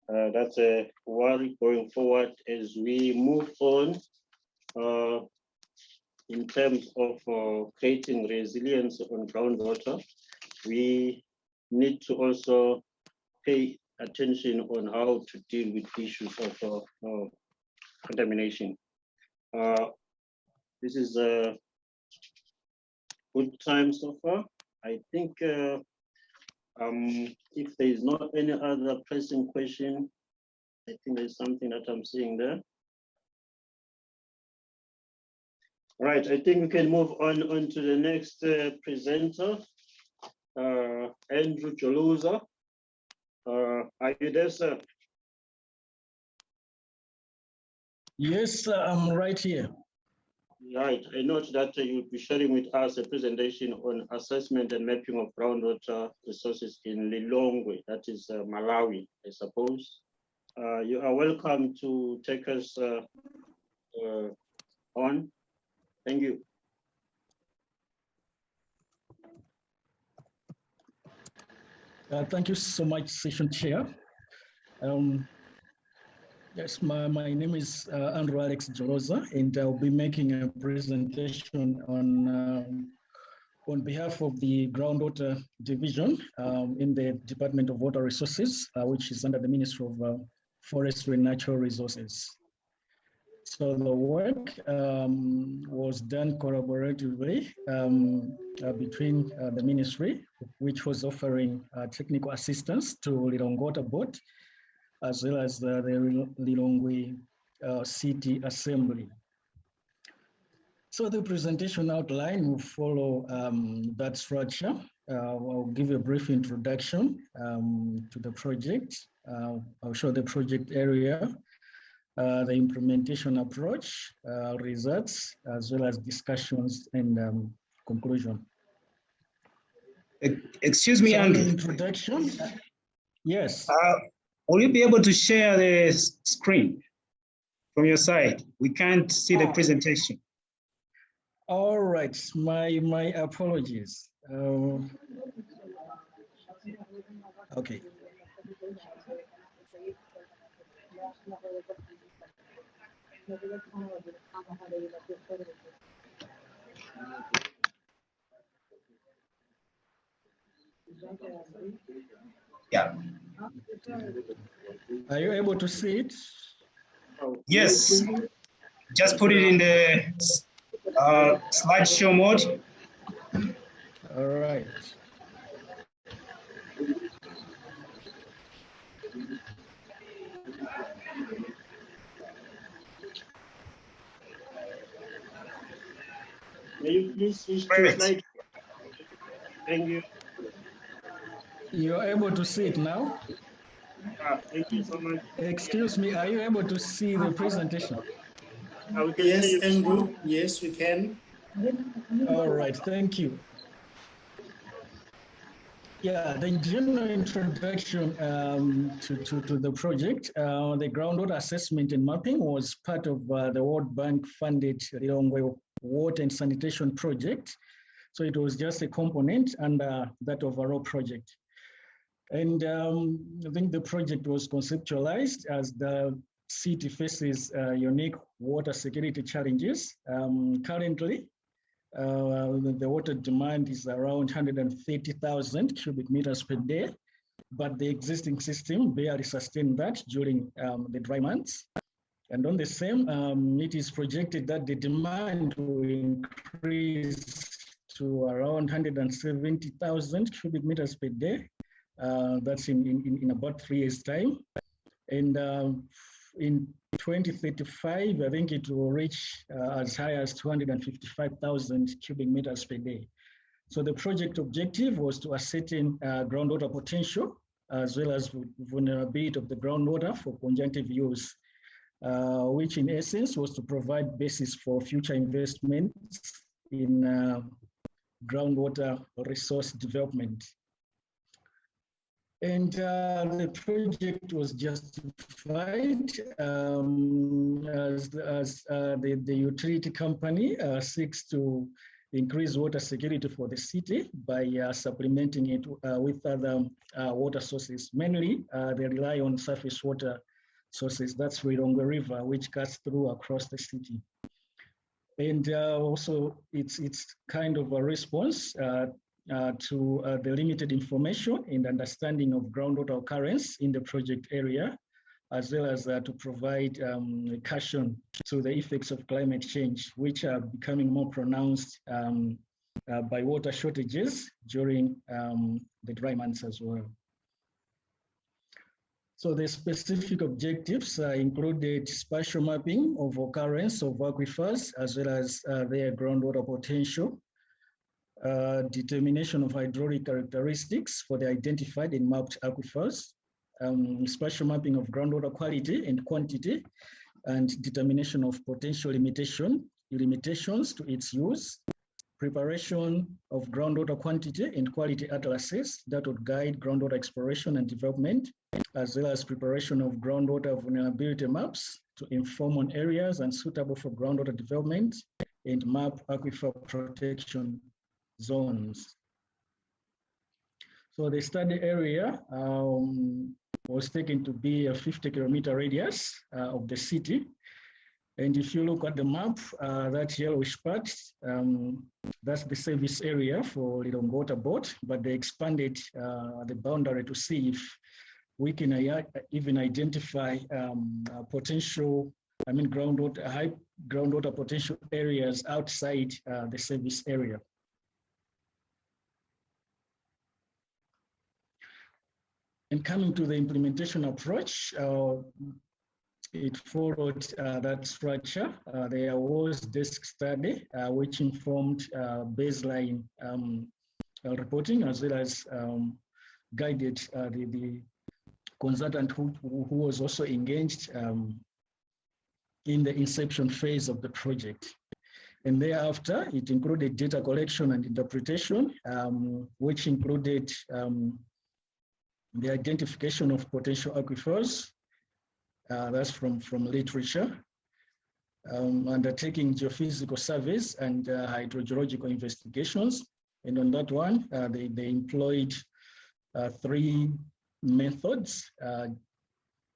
That's a worry going forward as we move on in terms of creating resilience on groundwater. We need to also pay attention on how to deal with issues of contamination. This is a good time so far. I think if there is not any other pressing question, I think there's something that I'm seeing there. All right, I think we can move on to the next presenter, Andrew Joluza. Are you there, sir? Yes, I'm right here. Right, I note that you'll be sharing with us a presentation on assessment and mapping of groundwater resources in Lilongwe, that is Malawi, I suppose. You are welcome to take us on. Thank you. Thank you so much, Session Chair. Yes, my name is Andrew Alex Joroza, and I'll be making a presentation on behalf of the Groundwater Division in the Department of Water Resources, which is under the Ministry of Forestry and Natural Resources. So the work was done collaboratively between the ministry, which was offering technical assistance to Lilongwe Board, as well as the Lilongwe City Assembly. So the presentation outline will follow that structure. I'll give a brief introduction to the project. I'll show the project area, the implementation approach, results, as well as discussions and conclusion. Excuse me, so Andrew. Introduction. Yes. Will you be able to share the screen from your side? We can't see the presentation. All right, my apologies. Okay. Yeah. Are you able to see it? Yes. Just put it in the slideshow mode. All right. May you please switch to slide? Thank you. You're able to see it now? Thank you so much. Excuse me, are you able to see the presentation? Yes, Andrew. Yes, we can. All right, thank you. Yeah, the general introduction to the project, the groundwater assessment and mapping was part of the World Bank funded Lilongwe Water and Sanitation Project. So it was just a component under that overall project. And I think the project was conceptualized as the city faces unique water security challenges. Currently, the water demand is around 130,000 cubic meters per day, but the existing system barely sustained that during the dry months. And on the same, it is projected that the demand will increase to around 170,000 cubic meters per day. That's in about 3 years' time. And in 2035, I think it will reach as high as 255,000 cubic meters per day. So the project objective was to ascertain groundwater potential, as well as vulnerability of the groundwater for conjunctive use, which in essence was to provide basis for future investments in groundwater resource development. And the project was justified as the utility company seeks to increase water security for the city by supplementing it with other water sources. Mainly, they rely on surface water sources. That's Rirongo River, which cuts through across the city. And also, it's kind of a response to the limited information and understanding of groundwater occurrence in the project area, as well as to provide caution to the effects of climate change, which are becoming more pronounced by water shortages during the dry months as well. So the specific objectives included spatial mapping of occurrence of aquifers, as well as their groundwater potential, determination of hydraulic characteristics for the identified and mapped aquifers, spatial mapping of groundwater quality and quantity, and determination of potential limitations to its use, preparation of groundwater quantity and quality atlases that would guide groundwater exploration and development, as well as preparation of groundwater vulnerability maps to inform on areas unsuitable for groundwater development and map aquifer protection zones. So the study area was taken to be a 50-kilometer radius of the city. And if you look at the map, that yellowish part, that's the service area for Rirongo Water Board, but they expanded the boundary to see if we can even identify potential, high groundwater potential areas outside the service area. And coming to the implementation approach, it followed that structure. There was desk study, which informed baseline reporting, as well as guided the consultant who was also engaged in the inception phase of the project. And thereafter, it included data collection and interpretation, which included the identification of potential aquifers, that's from literature, undertaking geophysical surveys and hydrogeological investigations. And on that one, they employed 3 methods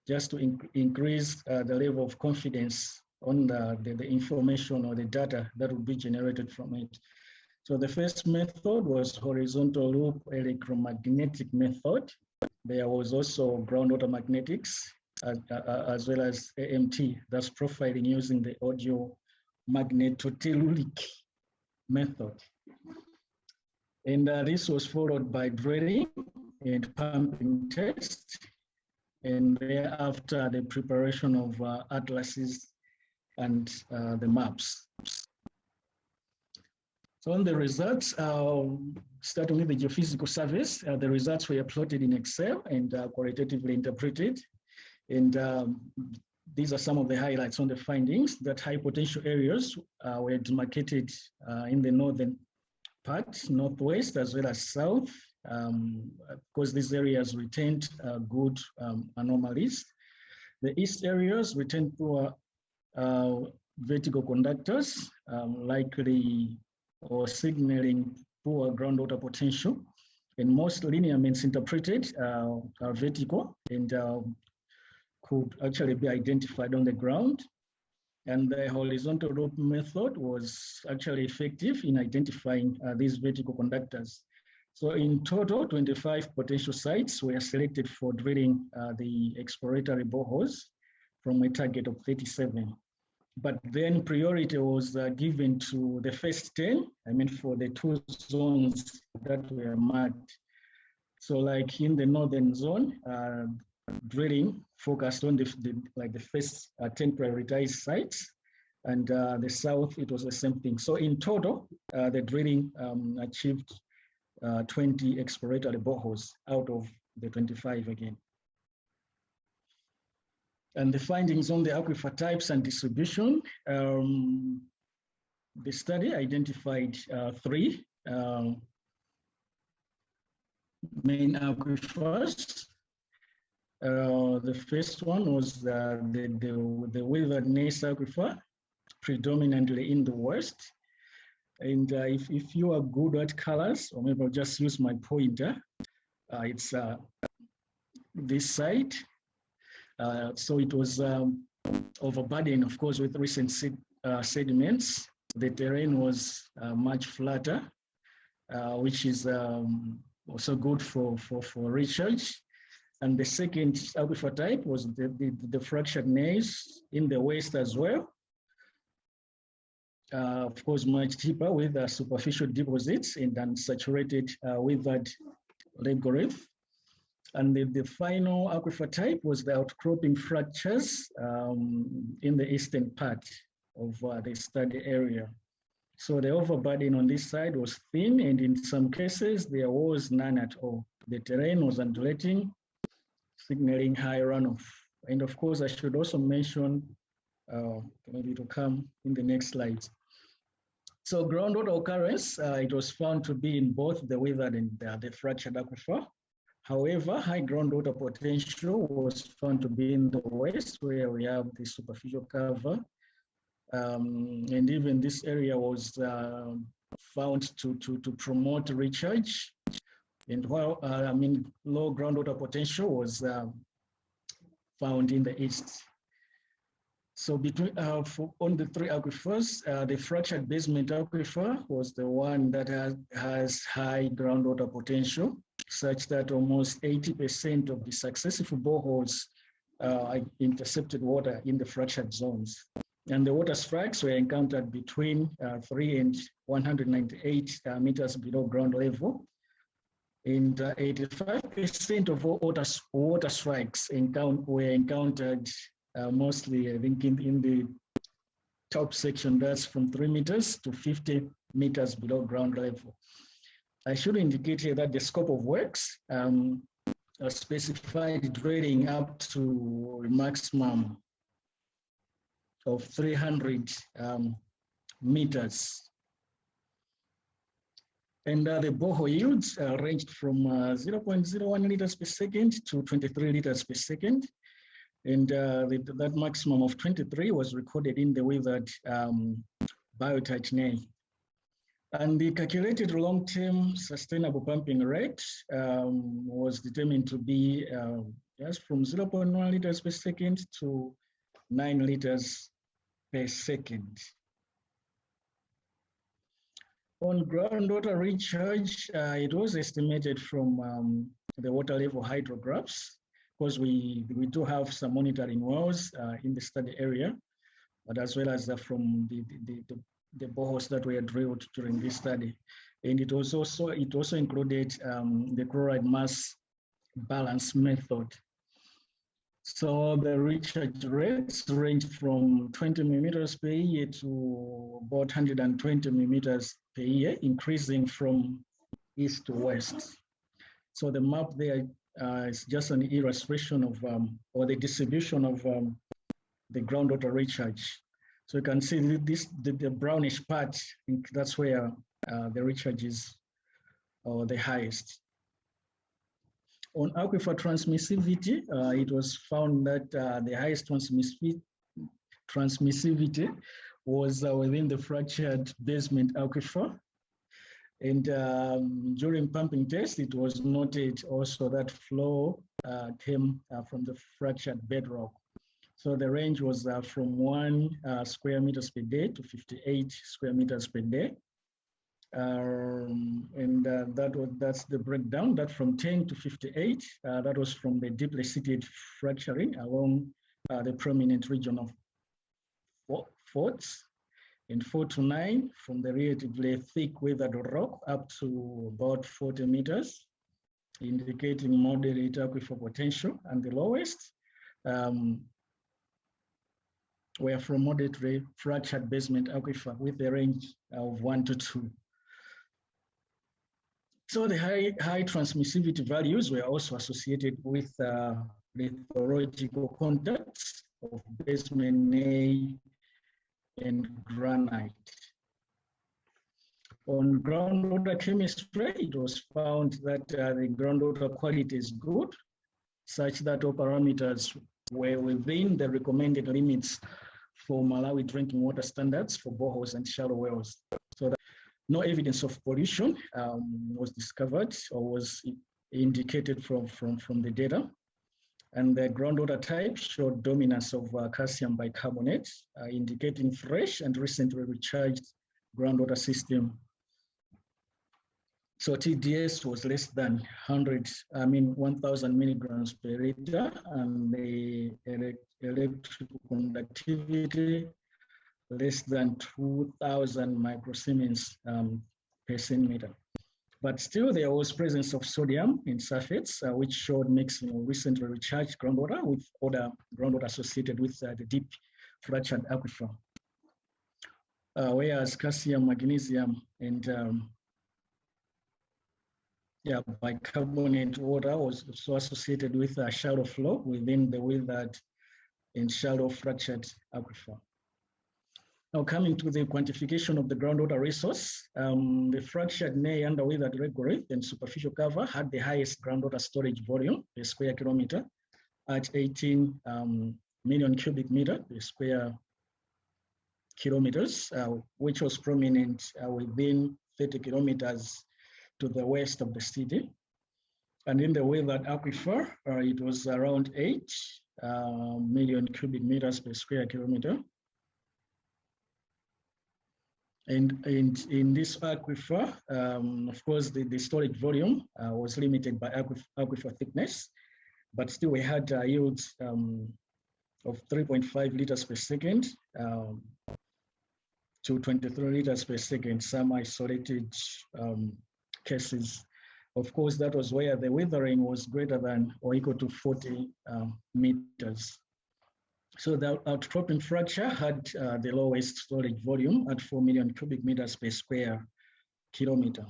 just to increase the level of confidence on the information or the data that would be generated from it. So the first method was horizontal loop electromagnetic method. There was also groundwater magnetics, as well as AMT, that's profiling using the audio magnetolyric method. And this was followed by drilling and pumping tests, and thereafter the preparation of atlases and the maps. So on the results, starting with the geophysical surveys, the results were plotted in Excel and qualitatively interpreted. And these are some of the highlights on the findings: that high potential areas were demarcated in the northern part, northwest, as well as south, because these areas retained good anomalies. The east areas retained poor vertical conductors, likely or signaling poor groundwater potential. And most lineaments interpreted are vertical and could actually be identified on the ground. And the horizontal loop method was actually effective in identifying these vertical conductors. So in total, 25 potential sites were selected for drilling the exploratory boreholes from a target of 37. but then priority was given to the first 10, for the 2 zones that were marked. So like in the northern zone, drilling focused on the first 10 prioritized sites, and the south, it was the same thing. So in total, the drilling achieved 20 exploratory boreholes out of the 25 again. And the findings on the aquifer types and distribution, the study identified 3 main aquifers. The first one was the weathered gneiss aquifer, predominantly in the west. And if you are good at colors, or maybe I'll just use my pointer, it's this side. So it was overburdened, of course, with recent sediments. The terrain was much flatter, which is also good for research. And the second aquifer type was the fractured gneiss in the west as well. Of course, much deeper with superficial deposits and unsaturated withered regolith. And the final aquifer type was the outcropping fractures in the eastern part of the study area. So the overburden on this side was thin, and in some cases, there was none at all. The terrain was undulating, signaling high runoff. And of course, I should also mention, maybe it will come in the next slide. So groundwater occurrence, it was found to be in both the weathered and the fractured aquifer. However, high groundwater potential was found to be in the west, where we have the superficial cover. And even this area was found to promote recharge. And while, low groundwater potential was found in the east. So between on the 3 aquifers, the fractured basement aquifer was the one that has high groundwater potential, such that almost 80% of the successful boreholes intercepted water in the fractured zones. And the water strikes were encountered between 3 and 198 meters below ground level. And 85% of all water strikes were encountered mostly, I think, in the top section, that's from 3 meters to 50 meters below ground level. I should indicate here that the scope of works specified drilling up to a maximum of 300 meters. And the borehole yields ranged from 0.01 liters per second to 23 liters per second. And that maximum of 23 was recorded in the weathered biotite gneiss. And the calculated long-term sustainable pumping rate was determined to be just from 0.1 liters per second to 9 liters per second. On groundwater recharge, it was estimated from the water level hydrographs, because we do have some monitoring wells in the study area, but as well as from the boreholes that were drilled during this study. And it also included the chloride mass balance method. So the recharge rates ranged from 20 millimeters per year to about 120 millimeters per year, increasing from east to west. So the map there is just an illustration of, or the distribution of the groundwater recharge. So you can see the brownish part, I think that's where the recharge is the highest. On aquifer transmissivity, it was found that the highest transmissivity was within the fractured basement aquifer. And during pumping tests, it was noted also that flow came from the fractured bedrock. So the range was from 1 square meters per day to 58 square meters per day. And that's the breakdown. That from 10 to 58, that was from the deeply seated fracturing along the prominent region of faults, and 4 to 9 from the relatively thick weathered rock up to about 40 meters, indicating moderate aquifer potential, and the lowest were from moderately fractured basement aquifer with a range of 1 to 2. So the high transmissivity values were also associated with lithological contacts of basement A and granite. On groundwater chemistry, it was found that the groundwater quality is good, such that all parameters were within the recommended limits for Malawi drinking water standards for boreholes and shallow wells. So that no evidence of pollution was discovered or was indicated from the data. And the groundwater type showed dominance of calcium bicarbonate, indicating fresh and recently recharged groundwater system. So TDS was less than 1,000 milligrams per liter, and the electrical conductivity less than 2,000 microsiemens per centimeter. But still, there was presence of sodium in surface, which showed mixing of recently recharged groundwater with other groundwater associated with the deep fractured aquifer. Whereas calcium, magnesium, and bicarbonate water was also associated with a shallow flow within the weathered and shallow fractured aquifer. Now coming to the quantification of the groundwater resource, the fractured nay under weathered regolith and superficial cover had the highest groundwater storage volume per square kilometer at 18 million cubic meter per square kilometers, which was prominent within 30 kilometers to the west of the city. And in the weathered aquifer, it was around 8 million cubic meters per square kilometer. And in this aquifer, of course, the storage volume was limited by aquifer thickness, but still we had yields of 3.5 liters per second to 23 liters per second, some isolated cases. Of course, that was where the weathering was greater than or equal to 40 meters. So the outcropping fracture had the lowest storage volume at 4 million cubic meters per square kilometer.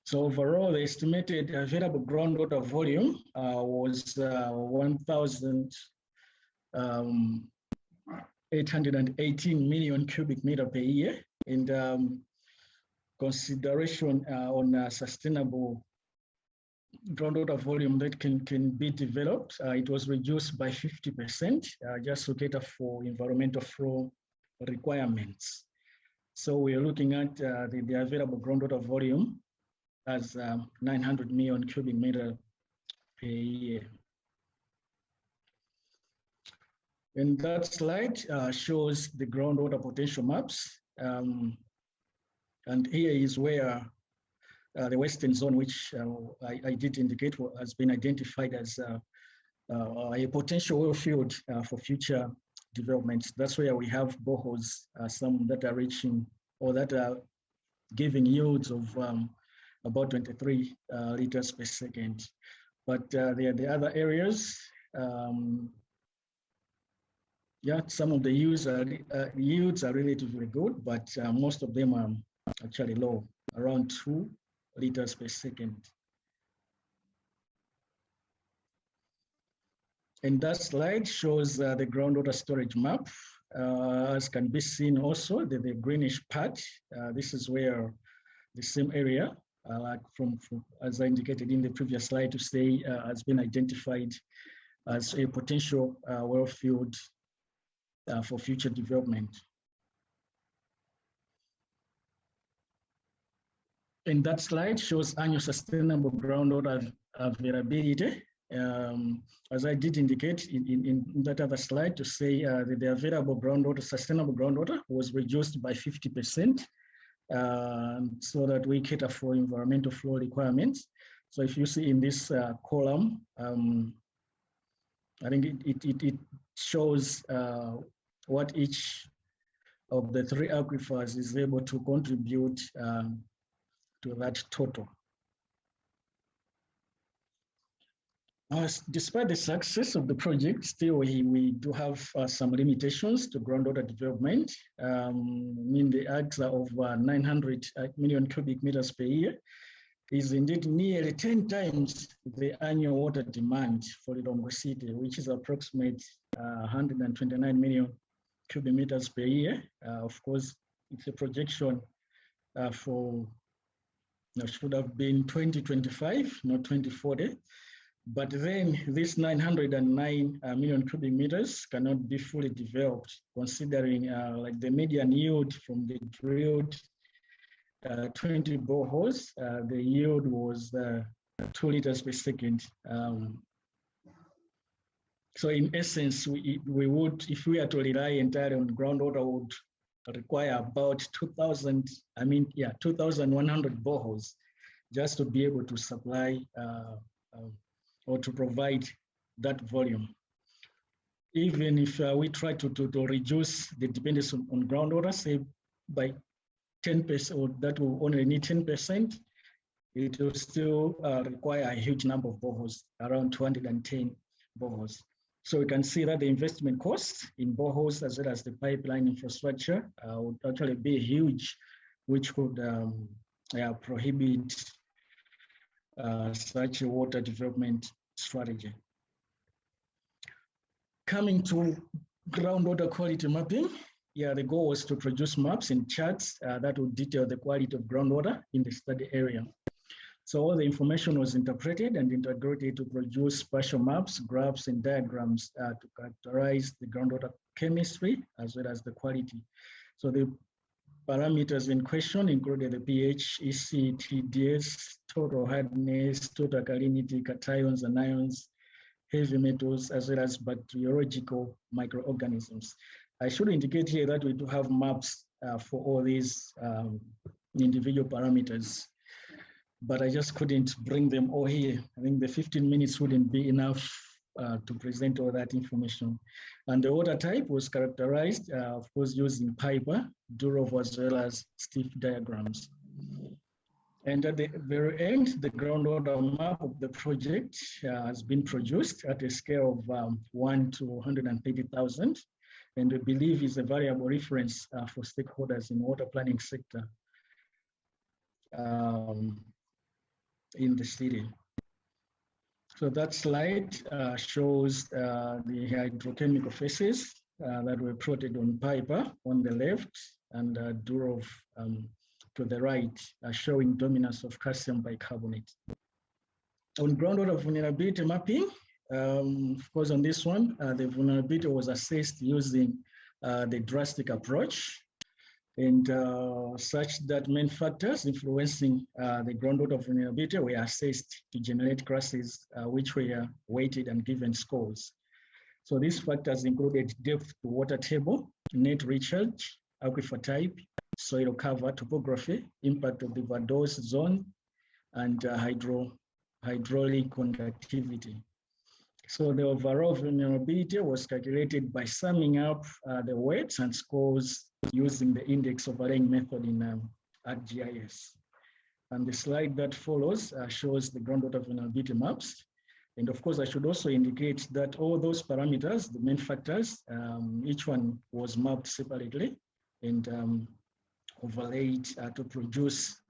So overall, the estimated available groundwater volume was 1,818 million cubic meter per year. And consideration on sustainable groundwater volume that can be developed, it was reduced by 50% just to cater for environmental flow requirements. So we're looking at the available groundwater volume as 900 million cubic meter per year. And that slide shows the groundwater potential maps. And here is where the western zone, which I did indicate, has been identified as a potential oil field for future developments. That's where we have boreholes, some that are reaching or that are giving yields of about 23 liters per second. But the other areas, some of the yields are relatively good, but most of them are actually low, around 2 liters per second. And that slide shows the groundwater storage map. As can be seen also, the greenish part, this is where the same area, from as I indicated in the previous slide, to say has been identified as a potential well field for future development. And that slide shows annual sustainable groundwater availability. As I did indicate in that other slide, to say that the available groundwater, sustainable groundwater, was reduced by 50%, so that we cater for environmental flow requirements. So if you see in this column, I think it shows what each of the three aquifers is able to contribute to that total. Despite the success of the project, still we do have some limitations to groundwater development. I mean, the AXA of 900 million cubic meters per year is indeed nearly 10 times the annual water demand for Lilongwe City, which is approximately 129 million cubic meters per year. Of course, it's a projection for, should have been 2025, not 2040. But then this 909 million cubic meters cannot be fully developed, considering like the median yield from the drilled 20 boreholes, the yield was 2 liters per second. So in essence, we would, if we are to rely entirely on groundwater, would require about 2,100 boreholes just to be able to supply or to provide that volume. Even if we try to reduce the dependence on groundwater, say by 10%, or that will only need 10%, it will still require a huge number of boreholes, around 210 boreholes. So we can see that the investment costs in boreholes as well as the pipeline infrastructure would actually be huge, which could prohibit such a water development strategy. Coming to groundwater quality mapping, the goal was to produce maps and charts that would detail the quality of groundwater in the study area. So all the information was interpreted and integrated to produce spatial maps, graphs, and diagrams to characterize the groundwater chemistry as well as the quality. So the parameters in question included the pH, EC, TDS, total hardness, total alkalinity, cations, anions, heavy metals, as well as bacteriological microorganisms. I should indicate here that we do have maps for all these individual parameters, but I just couldn't bring them all here. I think the 15 minutes wouldn't be enough to present all that information. And the water type was characterized, of course, using Piper, Durov, as well as stiff diagrams. And at the very end, the groundwater map of the project has been produced at a scale of 1 to 130,000, and we believe is a valuable reference for stakeholders in water planning sector in the city. So that slide shows the hydrochemical phases that were plotted on Piper on the left and Durov to the right, showing dominance of calcium bicarbonate. On groundwater vulnerability mapping, of course, on this one, the vulnerability was assessed using the drastic approach, and such that main factors influencing the groundwater vulnerability were assessed to generate classes which were weighted and given scores. So these factors included depth to water table, net recharge, aquifer type, soil cover, topography, impact of the Vadose zone, and hydraulic conductivity. So the overall vulnerability was calculated by summing up the weights and scores using the index overlaying method in ArcGIS. And the slide that follows shows the groundwater vulnerability maps. And of course, I should also indicate that all those parameters, the main factors, each one was mapped separately and overlaid to produce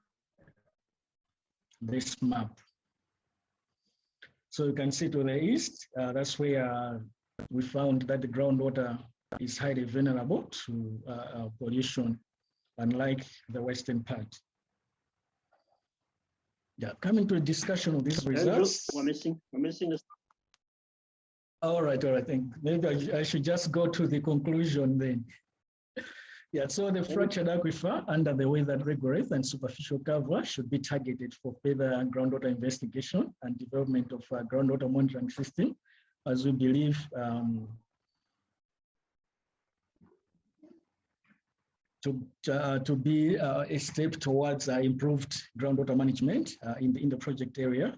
this map. So you can see to the east, that's where we found that the groundwater is highly vulnerable to pollution, unlike the western part. Yeah, coming to a discussion of these results. We're missing this. All right, I think maybe I should just go to the conclusion then. Yeah, so the fractured aquifer under the way that regolith and superficial cover should be targeted for further groundwater investigation and development of a groundwater monitoring system, as we believe to be a step towards improved groundwater management in the project area.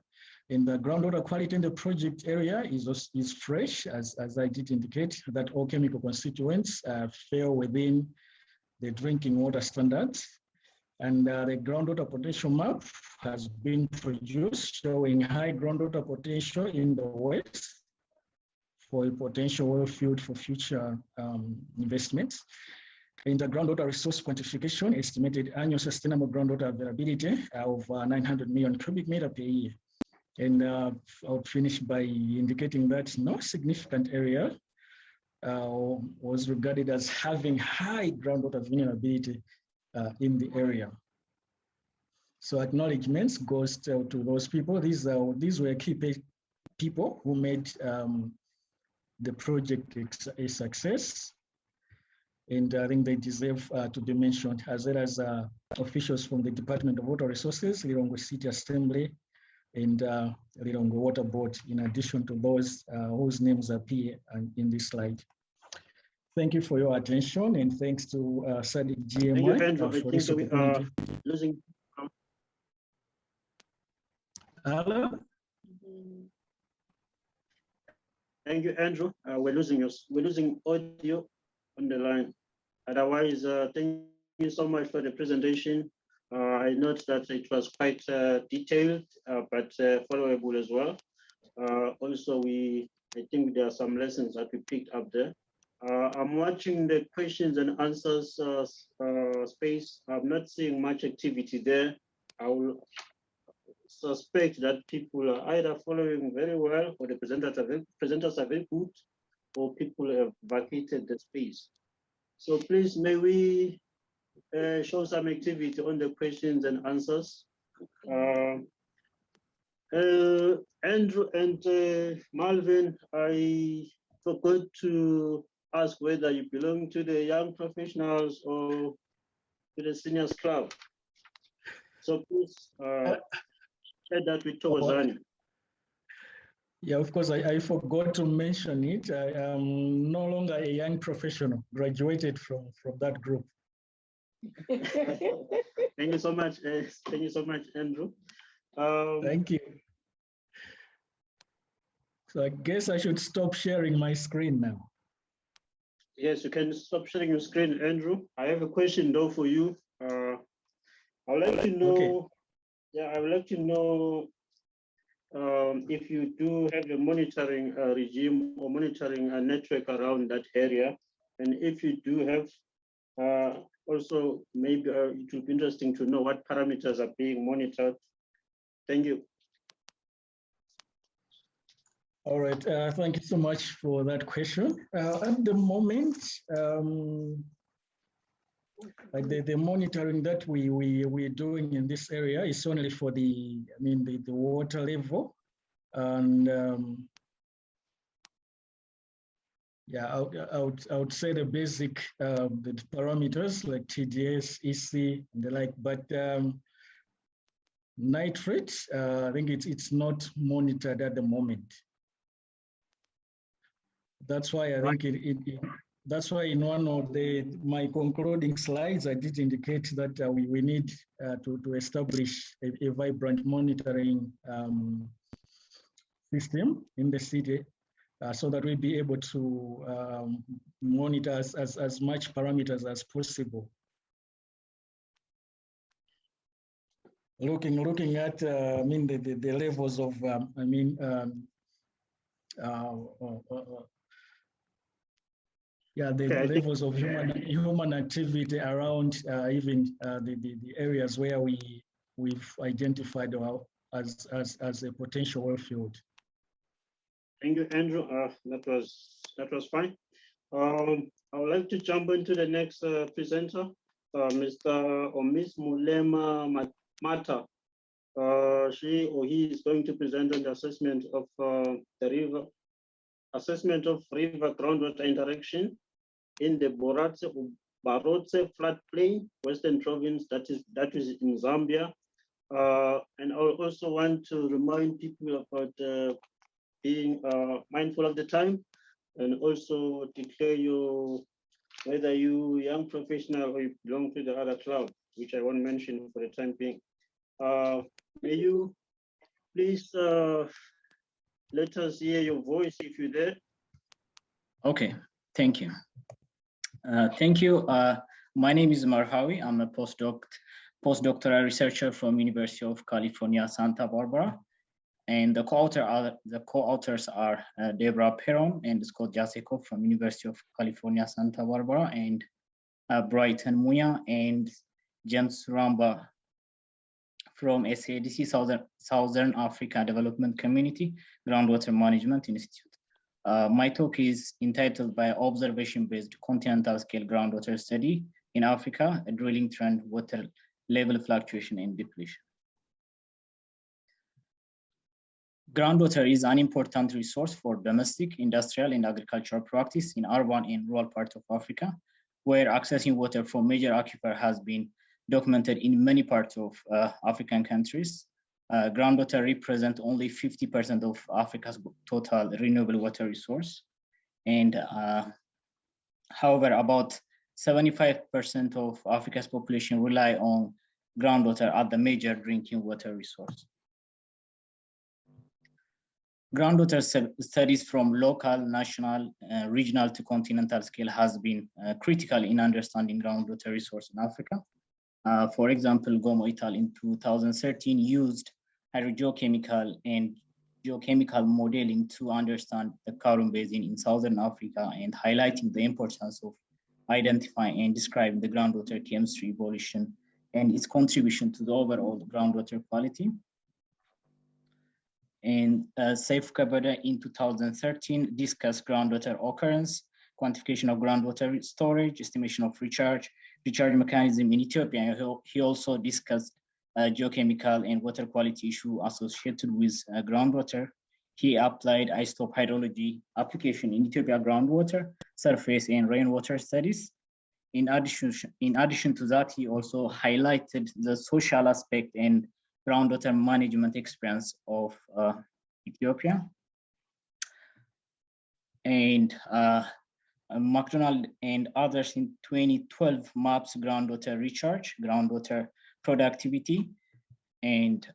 In the groundwater quality in the project area is fresh, as I did indicate, that all chemical constituents fall within the drinking water standards. And the groundwater potential map has been produced showing high groundwater potential in the west for a potential oil field for future investments. In the groundwater resource quantification, estimated annual sustainable groundwater availability of 900 million cubic meter per year. And I'll finish by indicating that no significant area was regarded as having high groundwater vulnerability in the area. So acknowledgements goes to those people. These were key people who made the project a success. And I think they deserve to be mentioned, as well as officials from the Department of Water Resources, Lilongwe City Assembly, and Lilongwe Water Board, in addition to those whose names appear in this slide. Thank you for your attention, and thanks to SADC-GMI for this opportunity. Losing. Hello? Thank you, Andrew. We're losing audio on the line. Otherwise, thank you so much for the presentation. I note that it was quite detailed, but followable as well. Also, I think there are some lessons that we picked up there. I'm watching the questions and answers space. I'm not seeing much activity there. I will suspect that people are either following very well, or the presenters are very good, or people have vacated the space. So please, may we show some activity on the questions and answers. Andrew and Malvin, I forgot to ask whether you belong to the young professionals or to the seniors club. So please share that with Thokozani. Yeah, of course, I forgot to mention it. I am no longer a young professional, graduated from that group. Thank you so much. Thank you so much, Andrew. Thank you. So I guess I should stop sharing my screen now. Yes, you can stop sharing your screen, Andrew. I have a question though for you. I would like to know. Okay. Yeah, I would like to know if you do have a monitoring regime or monitoring a network around that area, and if you do have, also maybe it would be interesting to know what parameters are being monitored. Thank you. All right, thank you so much for that question. At the moment, the monitoring that we're doing in this area is only for the water level, and yeah, I would say the basic the parameters like TDS, EC, and the like, but nitrates, I think it's not monitored at the moment. That's why I think that's why in one of my concluding slides, I did indicate that we need to establish a vibrant monitoring system in the city so that we'll be able to monitor as much parameters as possible. Looking at the levels of levels of human activity around even the areas where we've identified as a potential oil field. Thank you, Andrew. That was fine. I would like to jump into the next presenter, Mr. or Miss Mulema Mata. She or he is going to present on the assessment of river groundwater interaction in the Barotse floodplain, Western Province, that is in Zambia. And I also want to remind people about being mindful of the time, and also declare whether you young professional or you belong to the other club, which I won't mention for the time being. May you Please let us hear your voice if you're there. Okay, thank you. Thank you. My name is Howie. I'm a postdoctoral researcher from University of California, Santa Barbara. And the co-authors are Deborah Perron and Scott Jaseko from University of California, Santa Barbara, and Brighton Muya and James Ramba from SADC Southern Africa Development Community Groundwater Management Institute. My talk is entitled by Observation-Based Continental Scale Groundwater Study in Africa, a Drilling Trend, Water Level Fluctuation and Depletion. Groundwater is an important resource for domestic, industrial, and agricultural practice in urban and rural parts of Africa, where accessing water from major aquifer has been documented in many parts of African countries. Groundwater represents only 50% of Africa's total renewable water resource. And however, about 75% of Africa's population rely on groundwater as the major drinking water resource. Groundwater studies from local, national, regional to continental scale has been critical in understanding groundwater resource in Africa. For example, Gomo et al. In 2013 used hydrogeochemical and geochemical modeling to understand the Karun Basin in Southern Africa and highlighting the importance of identifying and describing the groundwater chemistry evolution and its contribution to the overall groundwater quality. And Saif Kabada in 2013 discussed groundwater occurrence, quantification of groundwater storage, estimation of recharge mechanism in Ethiopia. And he also discussed geochemical and water quality issue associated with groundwater. He applied isotope hydrology application in Ethiopia groundwater, surface and rainwater studies. In addition to that, he also highlighted the social aspect and groundwater management experience of Ethiopia. And McDonald and others in 2012 maps groundwater recharge, groundwater productivity, and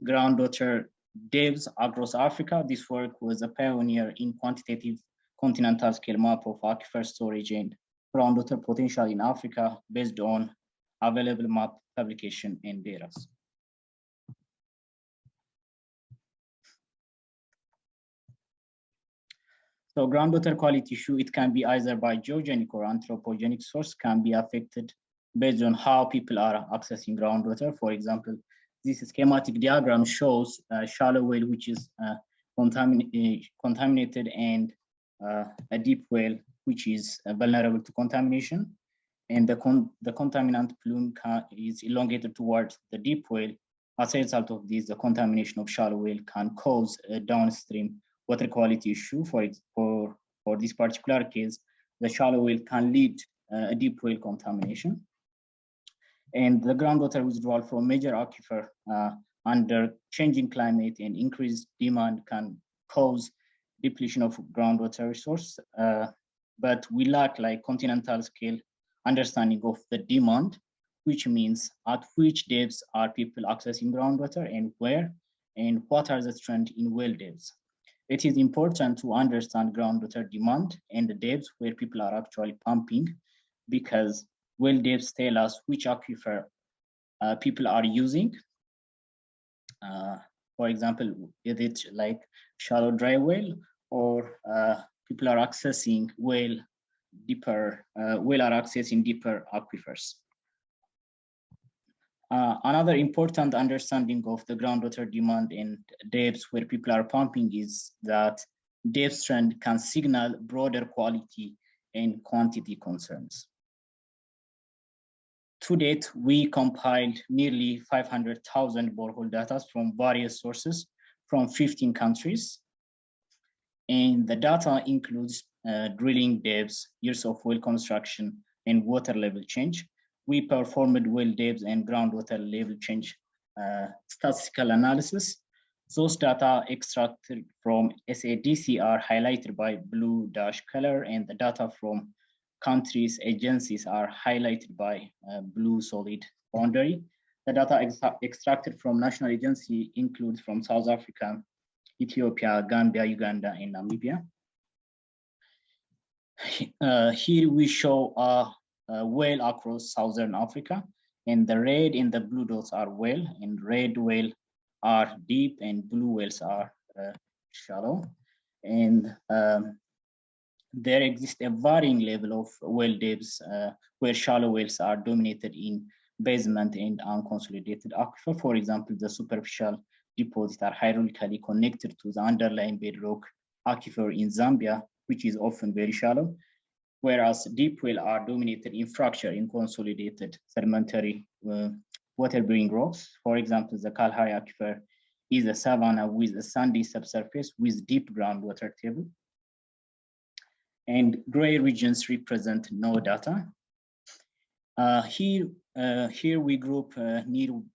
groundwater depths across Africa. This work was a pioneer in quantitative continental scale map of aquifer storage and groundwater potential in Africa based on available map publication and data. So groundwater quality issue, it can be either by geogenic or anthropogenic source, can be affected based on how people are accessing groundwater. For example, this schematic diagram shows a shallow well which is contaminated and a deep well which is vulnerable to contamination. And the contaminant plume is elongated towards the deep well. As a result of this, the contamination of shallow well can cause a downstream water quality issue. For this particular case, the shallow well can lead a deep well contamination. And the groundwater withdrawal from major aquifer under changing climate and increased demand can cause depletion of groundwater resource. But we lack like continental scale understanding of the demand, which means at which depths are people accessing groundwater and where, and what are the trends in well depths. It is important to understand groundwater demand and the depths where people are actually pumping, because well depths tell us which aquifer people are using. For example, is it like shallow dry well, or people are accessing well deeper, deeper aquifers. Another important understanding of the groundwater demand and depths where people are pumping is that depth trend can signal broader quality and quantity concerns. To date, we compiled nearly 500,000 borehole data from various sources from 15 countries. And the data includes drilling depths, years of well construction, and water level change. We performed well depths and groundwater level change statistical analysis. Those data extracted from SADC are highlighted by blue dash color, and the data from countries' agencies are highlighted by blue solid boundary. The data extracted from national agency includes from South Africa, Ethiopia, Gambia, Uganda, and Namibia. Here we show a whale across Southern Africa, and the red and the blue dots are whale, and red whale are deep and blue whales are shallow. And there exists a varying level of whale depths where shallow whales are dominated in basement and unconsolidated aquifer. For example, the superficial deposits are hydraulically connected to the underlying bedrock aquifer in Zambia, which is often very shallow, whereas deep well are dominated in fracture in consolidated sedimentary water-bearing rocks. For example, the Kalahari aquifer is a savanna with a sandy subsurface with deep groundwater table. And gray regions represent no data. Here we group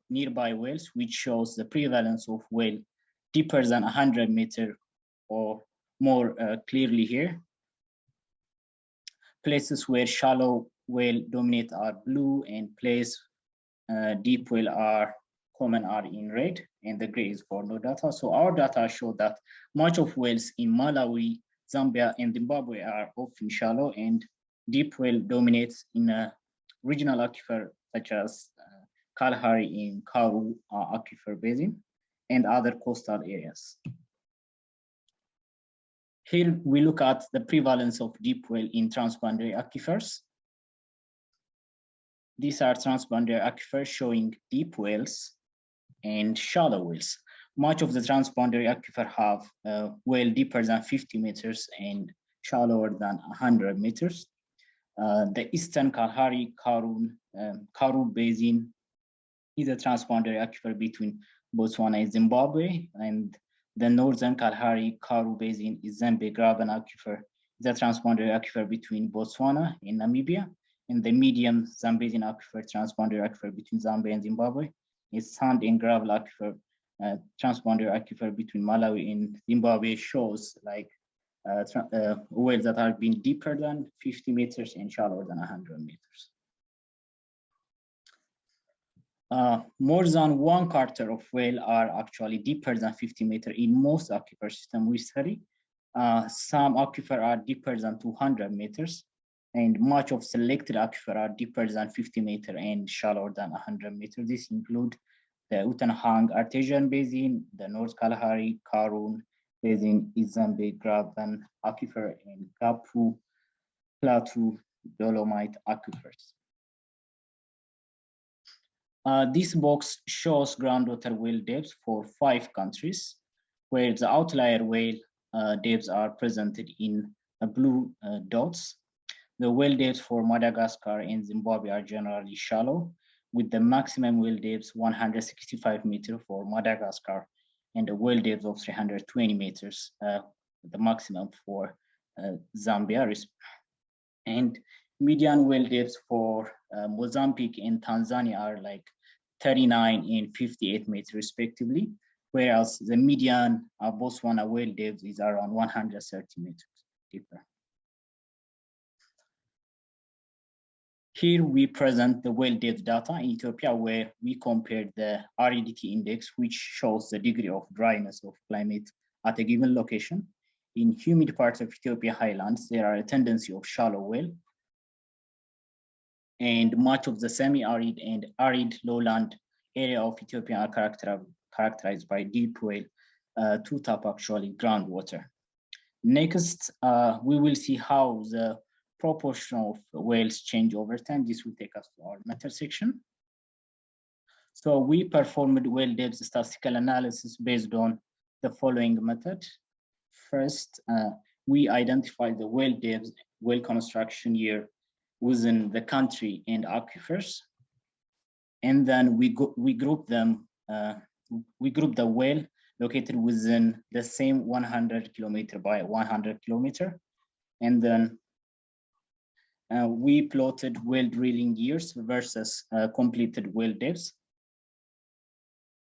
nearby wells, which shows the prevalence of well deeper than 100 meters or more clearly here. Places where shallow well dominate are blue, and places deep well are common are in red, and the gray is for no data. So our data show that much of wells in Malawi, Zambia, and Zimbabwe are often shallow, and deep well dominates in a regional aquifer such as Kalahari in Karoo aquifer basin and other coastal areas. Here we look at the prevalence of deep well in transboundary aquifers. These are transboundary aquifers showing deep wells and shallow wells. Much of the transboundary aquifer have well deeper than 50 meters and shallower than 100 meters. The Eastern Kalahari Karoo Basin is a transboundary aquifer between Botswana and Zimbabwe, and the Northern Kalahari Karoo Basin is Zambia Graben aquifer, is a transboundary aquifer between Botswana and Namibia, and the medium Zambesian aquifer, transboundary aquifer between Zambia and Zimbabwe, is sand and gravel aquifer, transboundary aquifer between Malawi and Zimbabwe, shows like wells that are being deeper than 50 meters and shallower than 100 meters. More than 1/4 of well are actually deeper than 50 meters in most aquifer systems we study. Some aquifer are deeper than 200 meters, and much of selected aquifer are deeper than 50 meters and shallower than 100 meters. This include the Utenhage Artesian Basin, the North Kalahari Karoo Basin, Zambia Graben aquifer, and Kapu Plateau Dolomite aquifers. This box shows groundwater well depths for 5 countries, where the outlier well depths are presented in blue dots. The well depths for Madagascar and Zimbabwe are generally shallow, with the maximum well depths 165 meters for Madagascar and a well depth of 320 meters, the maximum for Zambia. And median well depths for Mozambique and Tanzania are like 39 and 58 meters respectively, whereas the median Botswana well depth is around 130 meters deeper. Here we present the well depth data in Ethiopia, where we compared the aridity index, which shows the degree of dryness of climate at a given location. In humid parts of Ethiopia highlands, there are a tendency of shallow well, and much of the semi-arid and arid lowland area of Ethiopia are characterized by deep well to tap actually groundwater. Next, we will see how the proportion of wells change over time. This will take us to our meta section. So we performed well depth statistical analysis based on the following method. First, we identified the well depth, well construction year within the country and aquifers, and then we group them. We group the well located within the same 100 kilometer by 100 kilometer, and then we plotted well drilling years versus completed well depths.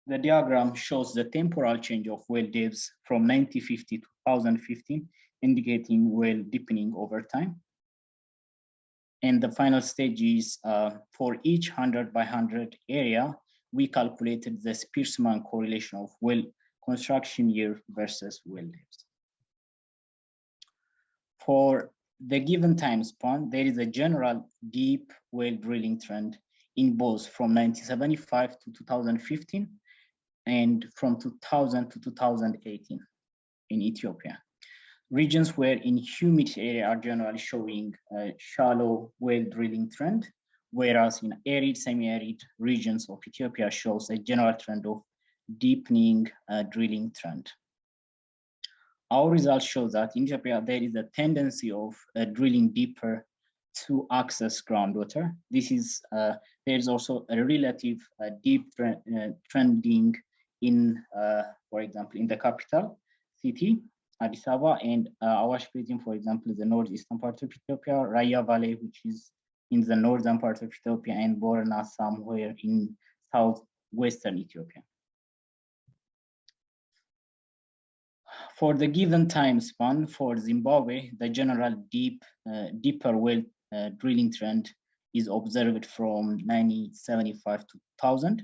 The diagram shows the temporal change of well depths from 1950 to 2015, indicating well deepening over time. And the final stage is for each 100 by 100 area, we calculated the Spearman correlation of well construction year versus well depth. For the given time span, there is a general deep well drilling trend in both from 1975 to 2015 and from 2000 to 2018 in Ethiopia. Regions where in humid area are generally showing a shallow well drilling trend, whereas in arid, semi-arid regions of Ethiopia shows a general trend of deepening drilling trend. Our results show that in Ethiopia, there is a tendency of drilling deeper to access groundwater. This is, there is also a relative deep trending in, for example, in the capital city, Addis Ababa, and Awash Basin, for example, the northeastern part of Ethiopia, Raya Valley, which is in the northern part of Ethiopia, and Borna somewhere in southwestern Ethiopia. For the given time span for Zimbabwe, the general deeper well drilling trend is observed from 1975 to 2000.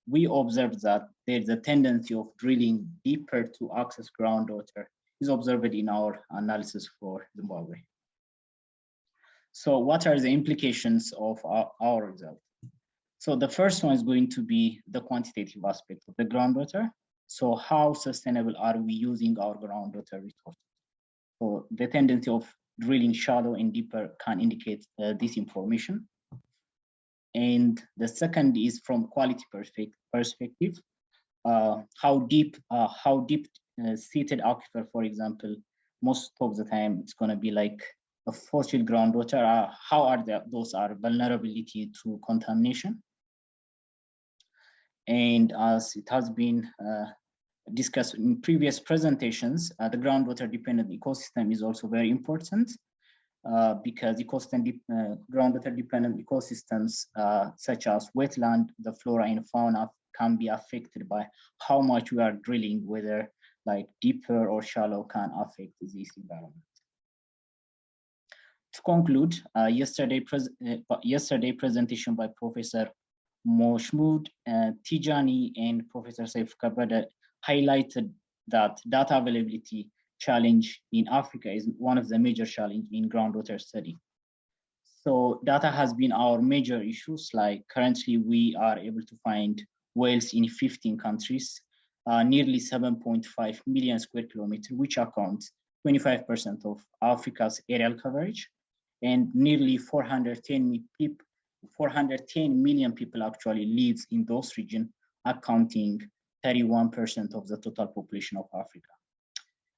We observed that there's a tendency of drilling deeper to access groundwater is observed in our analysis for Zimbabwe. So what are the implications of our result? So the first one is going to be the quantitative aspect of the groundwater. So how sustainable are we using our groundwater resources? So the tendency of drilling shallow and deeper can indicate this information. And the second is from quality perspective, how deep seated aquifer, for example, most of the time it's going to be like a fossil groundwater. How are those are vulnerability to contamination? And as it has been discussed in previous presentations, the groundwater dependent ecosystem is also very important because groundwater dependent ecosystems such as wetland, the flora and fauna can be affected by how much we are drilling, whether like deeper or shallow can affect this environment. To conclude, yesterday presentation by Professor Moshmood Tijani and Professor Saif Kabada highlighted that data availability challenge in Africa is one of the major challenges in groundwater study. So data has been our major issues. Like currently we are able to find wells in 15 countries, nearly 7.5 million square kilometers, which accounts 25% of Africa's aerial coverage, and nearly 410 million people actually lives in those regions, accounting 31% of the total population of Africa.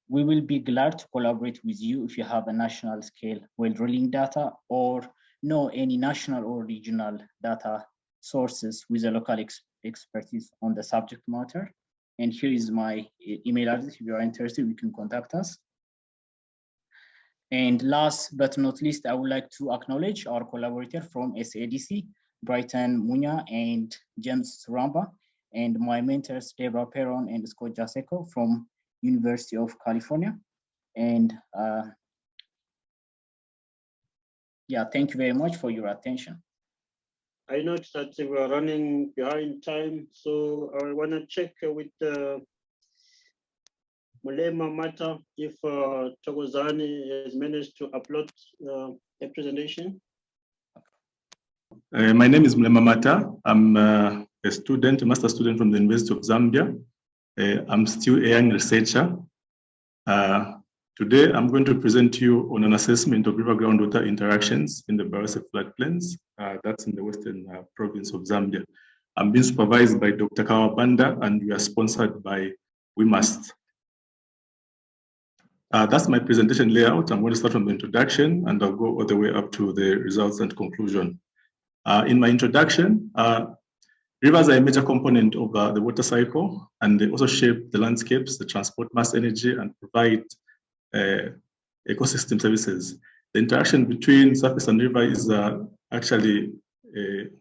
We will be glad to collaborate with you if you have a national scale well drilling data or know any national or regional data sources with a local expertise on the subject matter. And here is my email address. If you are interested, you can contact us. And last but not least, I would like to acknowledge our collaborator from SADC, Brighton Munya and James Ramba, and my mentors, Deborah Perron and Scott Jaseko from University of California. And yeah, thank you very much for your attention. I noticed that we are running behind time, so I want to check with Mulema Mata if Thokozani has managed to upload a presentation. My name is Mulema Mata. I'm a student, a master student from the University of Zambia. I'm still a young researcher. Today, I'm going to present you on an assessment of river groundwater interactions in the Parasit floodplains. That's in the western province of Zambia. I'm being supervised by Dr. Kawabanda, and we are sponsored by We Must. That's my presentation layout. I'm going to start from the introduction, and I'll go all the way up to the results and conclusion. In my introduction, rivers are a major component of the water cycle, and they also shape the landscapes, they transport mass energy, and provide ecosystem services. The interaction between surface and river is actually the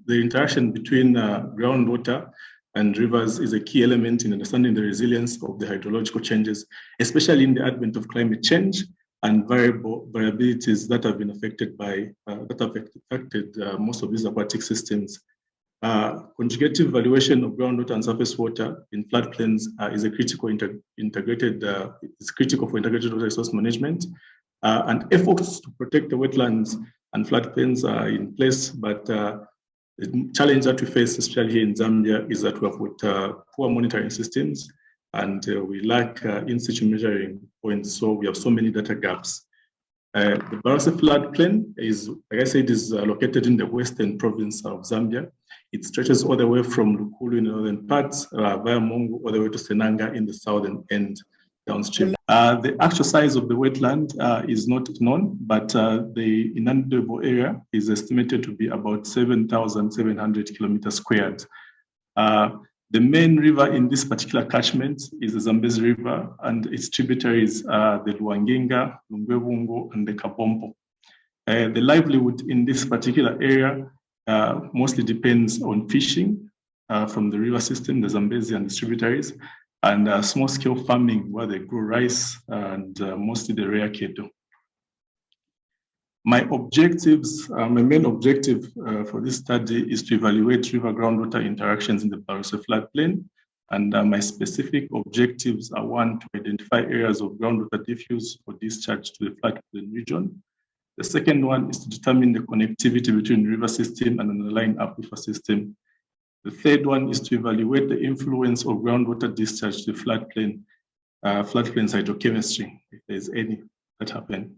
interaction between groundwater and rivers is a key element in understanding the resilience of the hydrological changes, especially in the advent of climate change and variabilities that have been affected by, that have affected most of these aquatic systems Conjugative evaluation of groundwater and surface water in floodplains is a critical is critical for integrated water resource management. And efforts to protect the wetlands and floodplains are in place, but the challenge that we face, especially here in Zambia, is that we have got poor monitoring systems, and we lack in-situ measuring points. So we have so many data gaps. The Parasit floodplain is, like I said, is located in the western province of Zambia. It stretches all the way from Lukulu in the northern parts, via Mongo, all the way to Senanga in the southern end downstream. The actual size of the wetland is not known, but the inundable area is estimated to be about 7,700 kilometers squared. The main river in this particular catchment is the Zambezi River, and its tributaries are the Luanginga, Lungwebungo, and the Kabompo. The livelihood in this particular area mostly depends on fishing from the river system, the Zambezi and the tributaries, and small-scale farming where they grow rice and mostly the rare keto. My objectives, my main objective for this study is to evaluate river groundwater interactions in the Parasit floodplain. And my specific objectives are: one, to identify areas of groundwater diffuse or discharge to the floodplain region. The second one is to determine the connectivity between the river system and an underlying aquifer system. The third one is to evaluate the influence of groundwater discharge to the floodplain's hydrochemistry, if there's any that happen.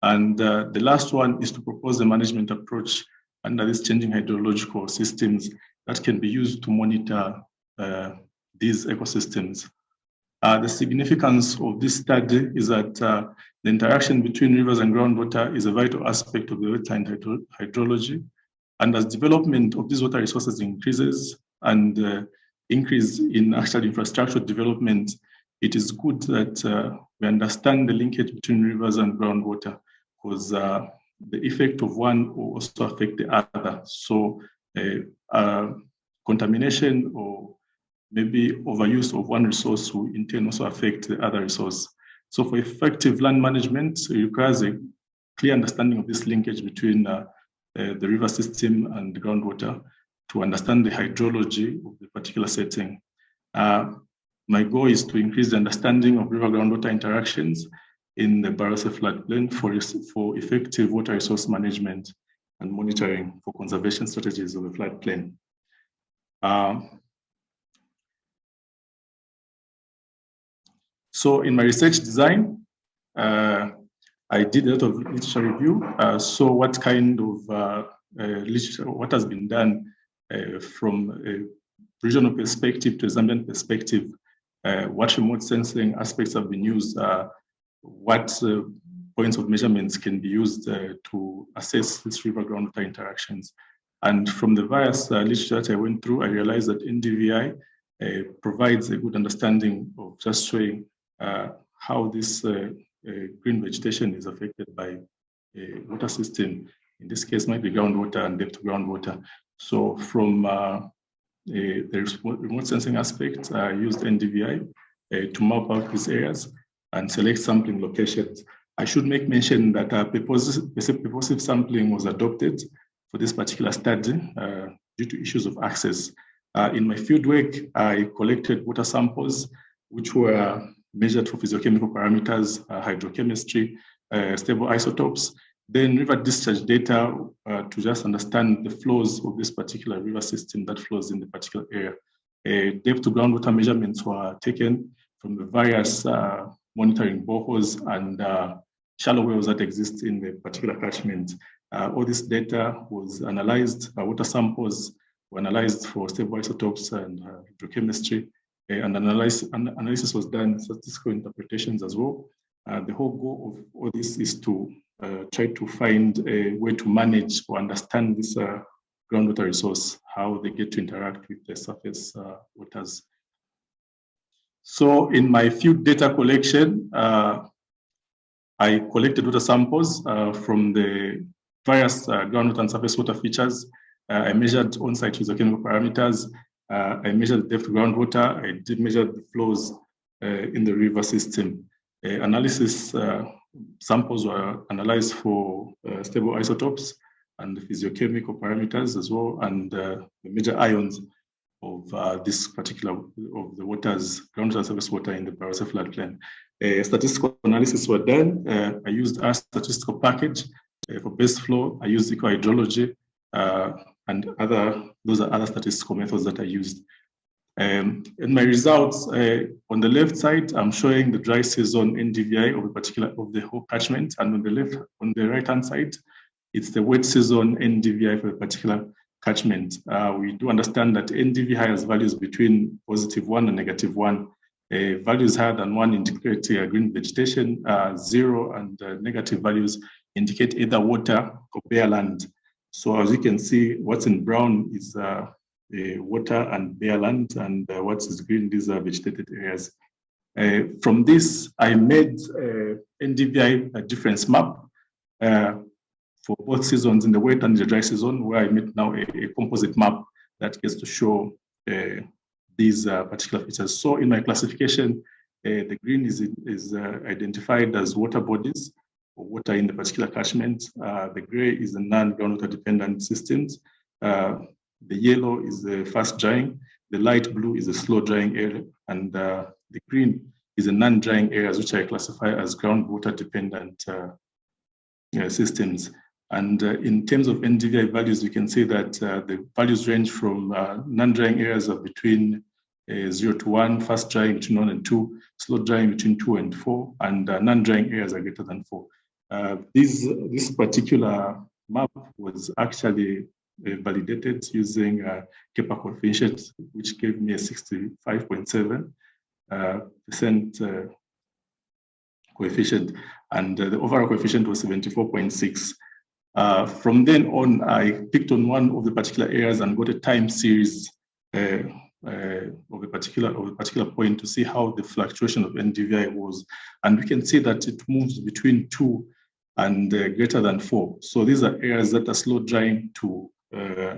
And the last one is to propose a management approach under these changing hydrological systems that can be used to monitor these ecosystems. The significance of this study is that the interaction between rivers and groundwater is a vital aspect of the wetland hydrology. And as development of these water resources increases and increase in actual infrastructure development, it is good that we understand the linkage between rivers and groundwater, because the effect of one will also affect the other. So contamination or maybe overuse of one resource will in turn also affect the other resource. So for effective land management, it requires a clear understanding of this linkage between the river system and the groundwater to understand the hydrology of the particular setting. My goal is to increase the understanding of river groundwater interactions in the Parasit floodplain for effective water resource management and monitoring for conservation strategies of the floodplain. So in my research design, I did a lot of literature review. So what kind of literature, what has been done from a regional perspective to a Zambian perspective, what remote sensing aspects have been used, what points of measurements can be used to assess these river groundwater interactions. And from the various literature that I went through, I realized that NDVI provides a good understanding of just showing how this green vegetation is affected by a water system. In this case, might be groundwater and depth groundwater. So from the remote sensing aspect, I used NDVI to map out these areas and select sampling locations. I should make mention that purposive sampling was adopted for this particular study due to issues of access. In my fieldwork, I collected water samples which were measured for physiochemical parameters, hydrochemistry, stable isotopes, then river discharge data to just understand the flows of this particular river system that flows in the particular area. Depth to groundwater measurements were taken from the various monitoring boreholes and shallow wells that exist in the particular catchment. All this data was analyzed, water samples were analyzed for stable isotopes and hydrochemistry, and analysis was done, statistical interpretations as well. The whole goal of all this is to try to find a way to manage or understand this groundwater resource, how they get to interact with the surface waters. So in my field data collection, I collected water samples from the various groundwater and surface water features. I measured on-site physiochemical parameters. I measured the depth of groundwater. I did measure the flows in the river system. Analysis samples were analyzed for stable isotopes and the physiochemical parameters as well, and the major ions of this particular, of the waters, groundwater surface water in the Parasit floodplain. Statistical analysis were done. I used our statistical package for base flow. I used ecohydrology and those are other statistical methods that I used. In my results, on the left side, I'm showing the dry season NDVI of the whole catchment, and on the right-hand side, it's the wet season NDVI for a particular catchment. We do understand that NDVI has values between +1 and -1. Values higher than 1 indicate green vegetation, 0 and negative values indicate either water or bare land. So as you can see, what's in brown is water and bare land, and what is green, these are vegetated areas. From this, I made NDVI a difference map for both seasons, in the wet and the dry season, where I made now a composite map that gets to show these particular features. So in my classification, the green is identified as water bodies, or water in the particular catchment. The gray is the non-groundwater dependent systems. The yellow is the fast drying, the light blue is the slow drying area, and the green is the non-drying areas, which I classify as groundwater dependent systems. And in terms of NDVI values, you can see that the values range from non-drying areas of between 0 to 1, fast drying between 1 and 2, slow drying between 2 and 4, and non-drying areas are greater than 4. This particular map was actually validated using Kepa coefficient, which gave me a 65.7% coefficient, and the overall coefficient was 74.6. From then on, I picked on one of the particular areas and got a time series of a particular point to see how the fluctuation of NDVI was, and we can see that it moves between 2 and greater than 4. So these are areas that are slow drying to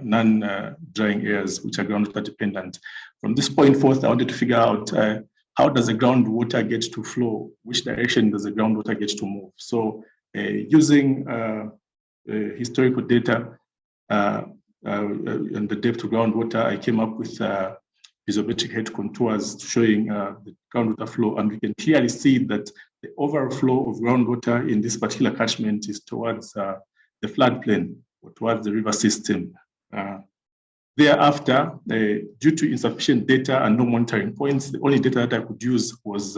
non-drying areas, which are groundwater dependent. From this point forth, I wanted to figure out how does the groundwater get to flow? Which direction does the groundwater get to move? So using historical data and the depth of groundwater, I came up with isometric head contours showing the groundwater flow, and we can clearly see that the overall flow of groundwater in this particular catchment is towards the floodplain, or towards the river system. Thereafter, due to insufficient data and no monitoring points, the only data that I could use was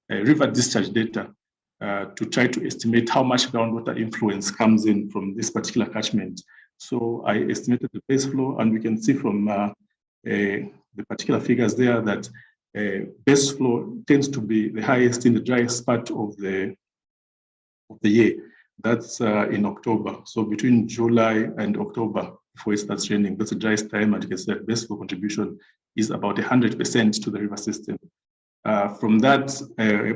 river discharge data to try to estimate how much groundwater influence comes in from this particular catchment. So I estimated the base flow, and we can see from the particular figures there that base flow tends to be the highest in the driest part of the year. That's in October. So between July and October, before it starts raining, that's the driest time, and you can see that base flow contribution is about 100% to the river system. From that, I was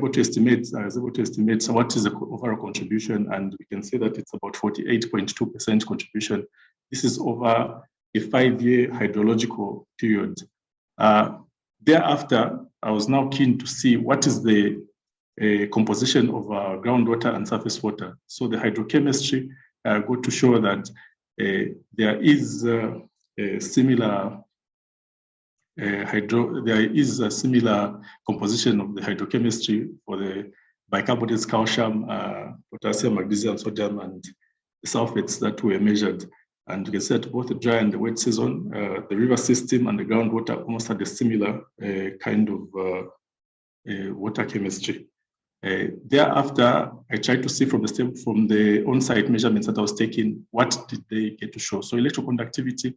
able to estimate so what is the overall contribution, and we can say that it's about 48.2% contribution. This is over a 5-year hydrological period. Thereafter, I was now keen to see what is the composition of groundwater and surface water. So the hydrochemistry got to show that there is a similar composition of the hydrochemistry for the bicarbonates, calcium, potassium, magnesium, sodium, and the sulfates that were measured. And you can see that both the dry and the wet season, the river system and the groundwater almost had a similar kind of water chemistry. Thereafter, I tried to see from the on-site measurements that I was taking, what did they get to show? So electroconductivity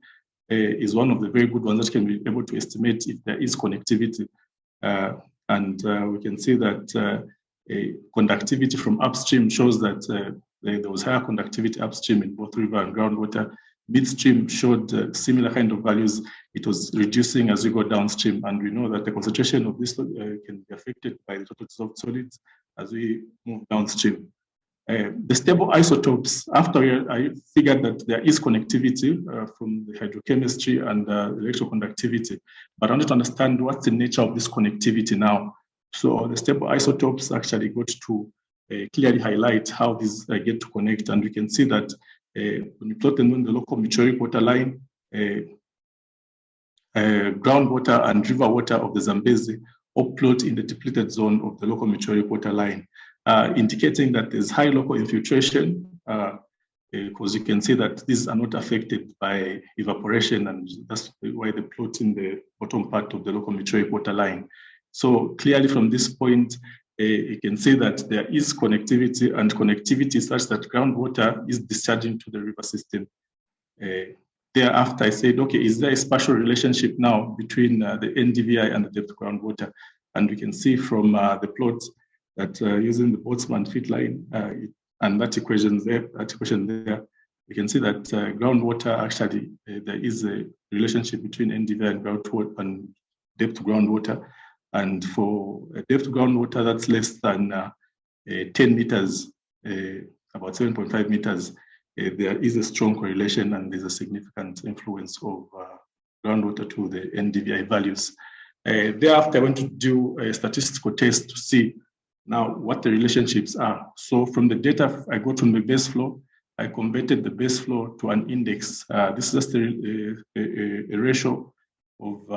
is one of the very good ones that can be able to estimate if there is connectivity. And we can see that conductivity from upstream shows that there was higher conductivity upstream in both river and groundwater. Midstream showed similar kind of values. It was reducing as we go downstream, and we know that the concentration of this can be affected by the total dissolved solids as we move downstream. The stable isotopes, after I figured that there is connectivity from the hydrochemistry and electroconductivity, but I wanted to understand what's the nature of this connectivity now. So the stable isotopes actually got to clearly highlight how these get to connect, and we can see that when you plot them on the local meteoric water line, groundwater and river water of the Zambezi all plot in the depleted zone of the local meteoric water line, indicating that there's high local infiltration, because you can see that these are not affected by evaporation, and that's why they plot in the bottom part of the local meteoric water line. So clearly from this point, you can see that there is connectivity, and connectivity such that groundwater is discharging to the river system. Thereafter, I said, okay, is there a spatial relationship now between the NDVI and the depth groundwater? And we can see from the plot that using the Boltzmann fit line and that equation there, we can see that groundwater actually, there is a relationship between NDVI and groundwater and depth groundwater. And for depth groundwater that's less than 10 meters, about 7.5 meters, there is a strong correlation, and there's a significant influence of groundwater to the NDVI values. Thereafter, I went to do a statistical test to see now what the relationships are. So from the data I got from the base flow, I converted the base flow to an index. This is just a ratio of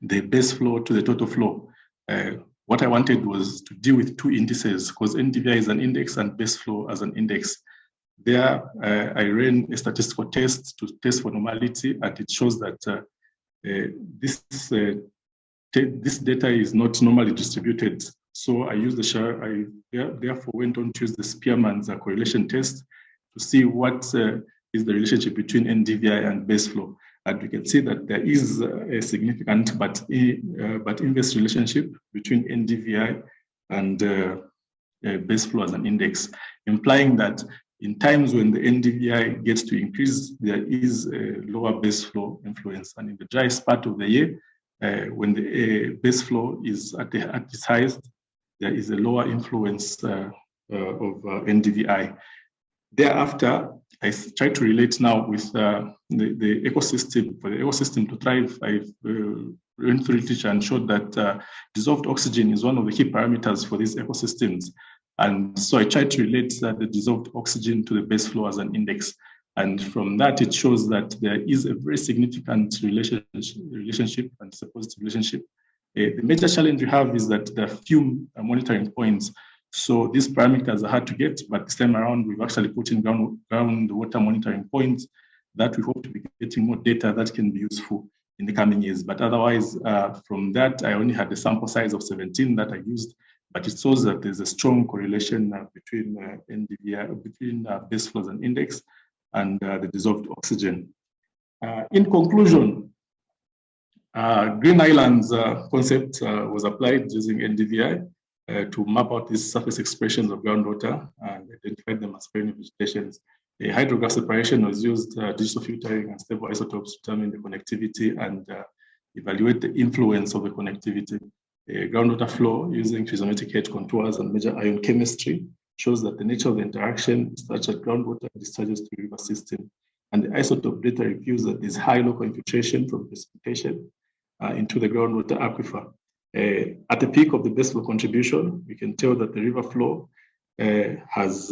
the base flow to the total flow. What I wanted was to deal with two indices, because NDVI is an index and base flow as an index. There, I ran a statistical test to test for normality, and it shows that this data is not normally distributed. So I used I therefore went on to use the Spearman's correlation test to see what is the relationship between NDVI and base flow. And we can see that there is a significant but inverse relationship between NDVI and base flow as an index, implying that in times when the NDVI gets to increase, there is a lower base flow influence. And in the driest part of the year, when the base flow is at its highest, there is a lower influence of NDVI. Thereafter, I try to relate now with the ecosystem. For the ecosystem to thrive, I went through literature and showed that dissolved oxygen is one of the key parameters for these ecosystems. And so I tried to relate the dissolved oxygen to the base flow as an index. And from that, it shows that there is a very significant relationship, and it's a positive relationship. The major challenge we have is that there are few monitoring points. So these parameters are hard to get, but this time around, we've actually put in groundwater monitoring points that we hope to be getting more data that can be useful in the coming years. But otherwise, from that, I only had a sample size of 17 that I used, but it shows that there's a strong correlation between NDVI, between base flows and index and the dissolved oxygen. In conclusion, Green Islands concept was applied using NDVI to map out these surface expressions of groundwater and identify them as perennial vegetations. A hydrograph separation was used, digital filtering and stable isotopes to determine the connectivity and evaluate the influence of the connectivity. Groundwater flow using trigonometric hedge contours and major ion chemistry shows that the nature of the interaction is such that groundwater discharges to the river system. And the isotope data reveals that there's high local infiltration from precipitation into the groundwater aquifer. At the peak of the base flow contribution, we can tell that the river flow has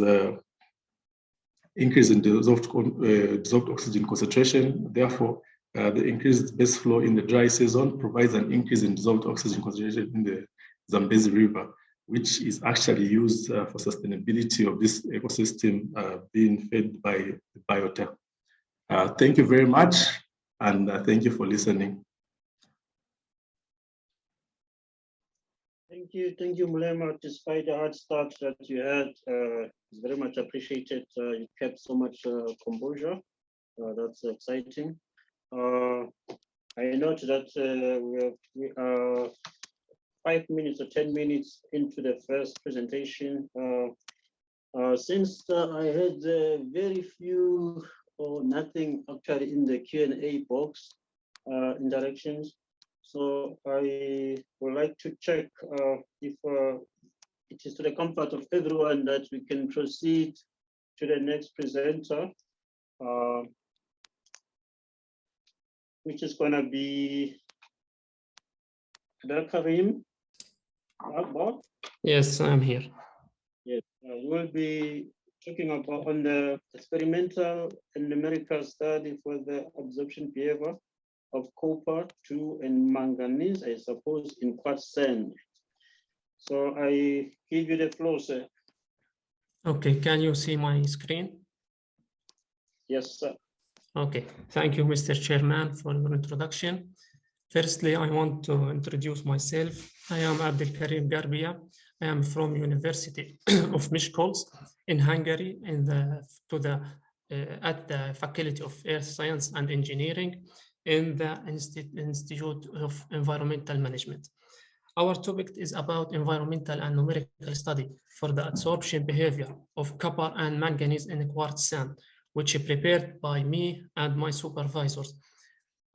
increase in dissolved oxygen concentration. Therefore, the increased base flow in the dry season provides an increase in dissolved oxygen concentration in the Zambezi River, which is actually used for sustainability of this ecosystem being fed by the biota. Thank you very much, and thank you for listening. Thank you, Mulema. Despite the hard start that you had, it's very much appreciated. You kept so much composure. That's exciting. I note that we are 5 minutes or 10 minutes into the first presentation. Since I had very few or nothing actually in the Q&A box interactions, so I would like to check if it is to the comfort of everyone that we can proceed to the next presenter, which is going to be Karim. Yes, I'm here. Yes, you will be talking about on the experimental and numerical study for the absorption behavior of copper, 2, and manganese, I suppose, in quartz sand. So I give you the floor, sir. Okay, can you see my screen? Yes, sir. Okay, thank you, Mr. Chairman, for your introduction. Firstly, I want to introduce myself. I am Abdelkarim Garbia. I am from University of Miskolc in Hungary at the Faculty of Earth Science and Engineering in the Institute of Environmental Management. Our topic is about environmental and numerical study for the absorption behavior of copper and manganese in quartz sand, which is prepared by me and my supervisors,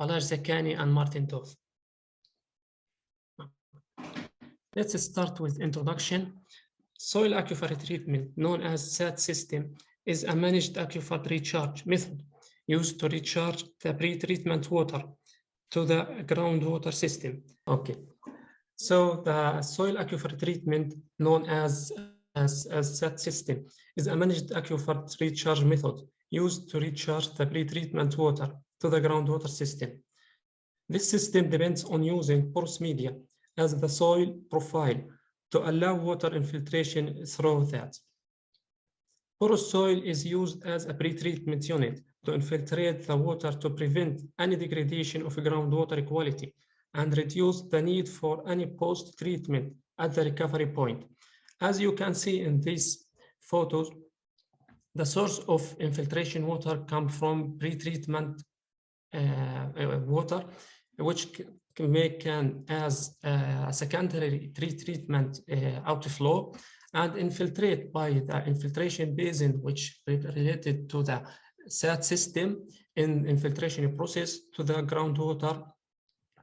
Balazs Zakani and Martin Dov. Let's start with introduction. Soil aquifer treatment, known as SADC system, is a managed aquifer recharge method used to recharge the pre-treatment water to the groundwater system. Okay, so the soil aquifer treatment, known as SADC system, is a managed aquifer recharge method used to recharge the pre-treatment water to the groundwater system. This system depends on using porous media as the soil profile to allow water infiltration through that. Porous soil is used as a pre-treatment unit to infiltrate the water to prevent any degradation of groundwater quality and reduce the need for any post-treatment at the recovery point. As you can see in these photos, the source of infiltration water comes from pre-treatment water, which can as a secondary treatment outflow and infiltrate by the infiltration basin, which related to the SADC system in infiltration process to the groundwater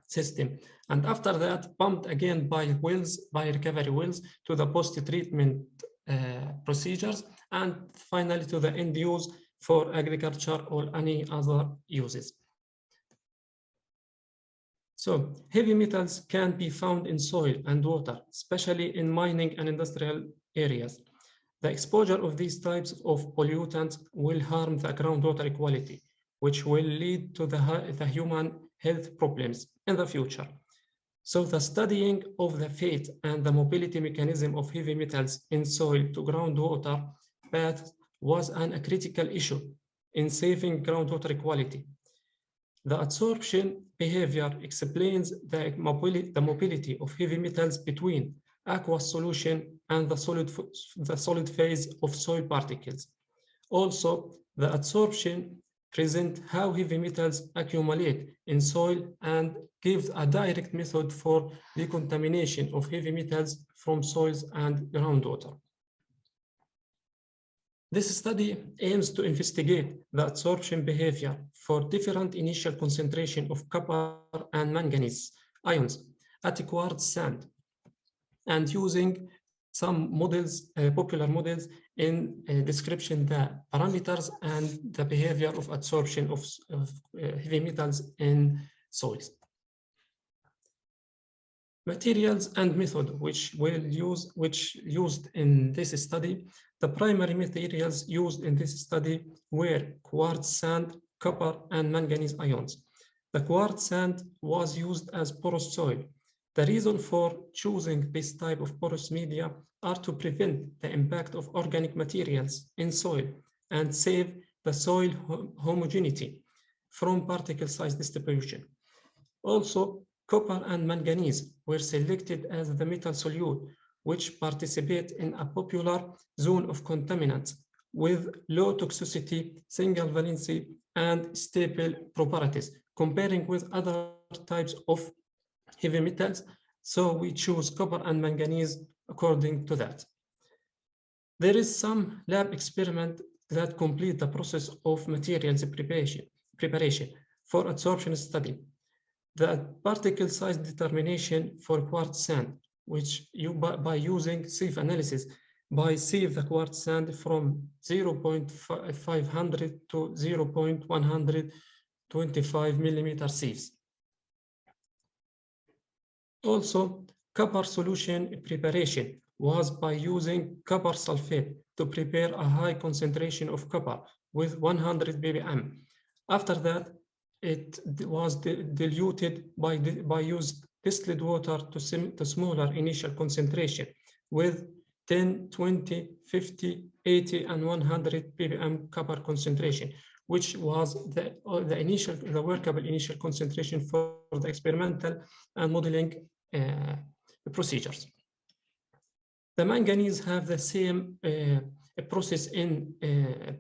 system. And after that, pumped again by wells, by recovery wells to the post-treatment procedures, and finally to the end use for agriculture or any other uses. So heavy metals can be found in soil and water, especially in mining and industrial areas. The exposure of these types of pollutants will harm the groundwater quality, which will lead to the human health problems in the future. So the studying of the fate and the mobility mechanism of heavy metals in soil to groundwater paths was a critical issue in saving groundwater quality. The adsorption behavior explains the mobility of heavy metals between aqueous solution and the solid phase of soil particles. Also, the adsorption presents how heavy metals accumulate in soil and gives a direct method for decontamination of heavy metals from soils and groundwater. This study aims to investigate the adsorption behavior for different initial concentration of copper and manganese ions at quartz sand, and using some models, popular models in description the parameters and the behavior of adsorption of heavy metals in soils. Materials and method which used in this study. The primary materials used in this study were quartz sand, copper, and manganese ions. The quartz sand was used as porous soil. The reason for choosing this type of porous media are to prevent the impact of organic materials in soil and save the soil homogeneity from particle size distribution. Also, copper and manganese were selected as the metal solute, which participate in a popular zone of contaminants with low toxicity, single valency, and stable properties, comparing with other types of heavy metals. So we choose copper and manganese according to that. There is some lab experiment that complete the process of materials preparation for adsorption study. The particle size determination for quartz sand, which by using sieve analysis, by sieve the quartz sand from 0.500 to 0.125 millimeter sieves. Also, copper solution preparation was by using copper sulfate to prepare a high concentration of copper with 100 ppm. After that, it was diluted by used distilled water to smaller initial concentration with 10, 20, 50, 80, and 100 ppm copper concentration, which was the workable initial concentration for the experimental and modeling procedures. The manganese have the same process in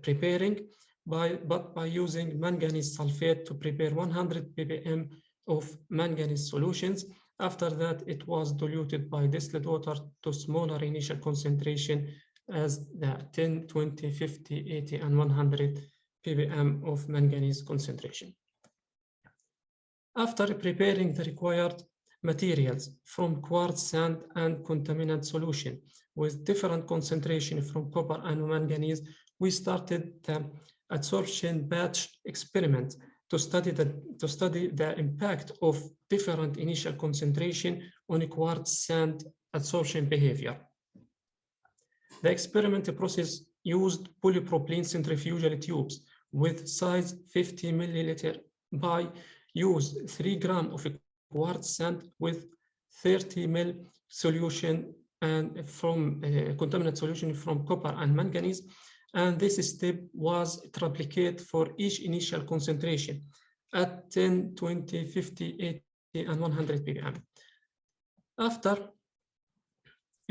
preparing, but by using manganese sulfate to prepare 100 ppm of manganese solutions. After that, it was diluted by distilled water to smaller initial concentration as the 10, 20, 50, 80, and 100 ppm of manganese concentration. After preparing the required materials from quartz, sand, and contaminant solution with different concentration from copper and manganese, we started the adsorption batch experiment to study the impact of different initial concentration on quartz sand adsorption behavior. The experimental process used polypropylene centrifugal tubes with size 50 milliliter by used 3 grams of quartz sand with 30 ml solution and from contaminant solution from copper and manganese. And this step was replicated for each initial concentration at 10, 20, 50, 80, and 100 ppm. After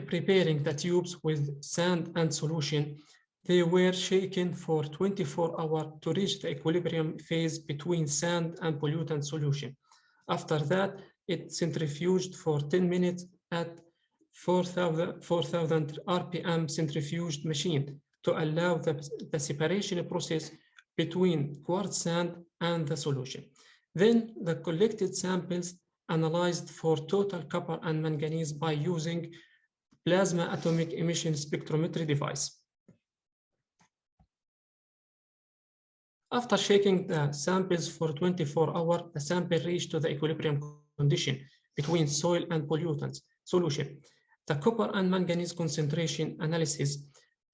preparing the tubes with sand and solution, they were shaken for 24 hours to reach the equilibrium phase between sand and pollutant solution. After that, it centrifuged for 10 minutes at 4,000 RPM centrifuged machine to allow the separation process between quartz sand and the solution. Then the collected samples analyzed for total copper and manganese by using plasma atomic emission spectrometry device. After shaking the samples for 24 hours, the sample reached to the equilibrium condition between soil and pollutants solution. The copper and manganese concentration analysis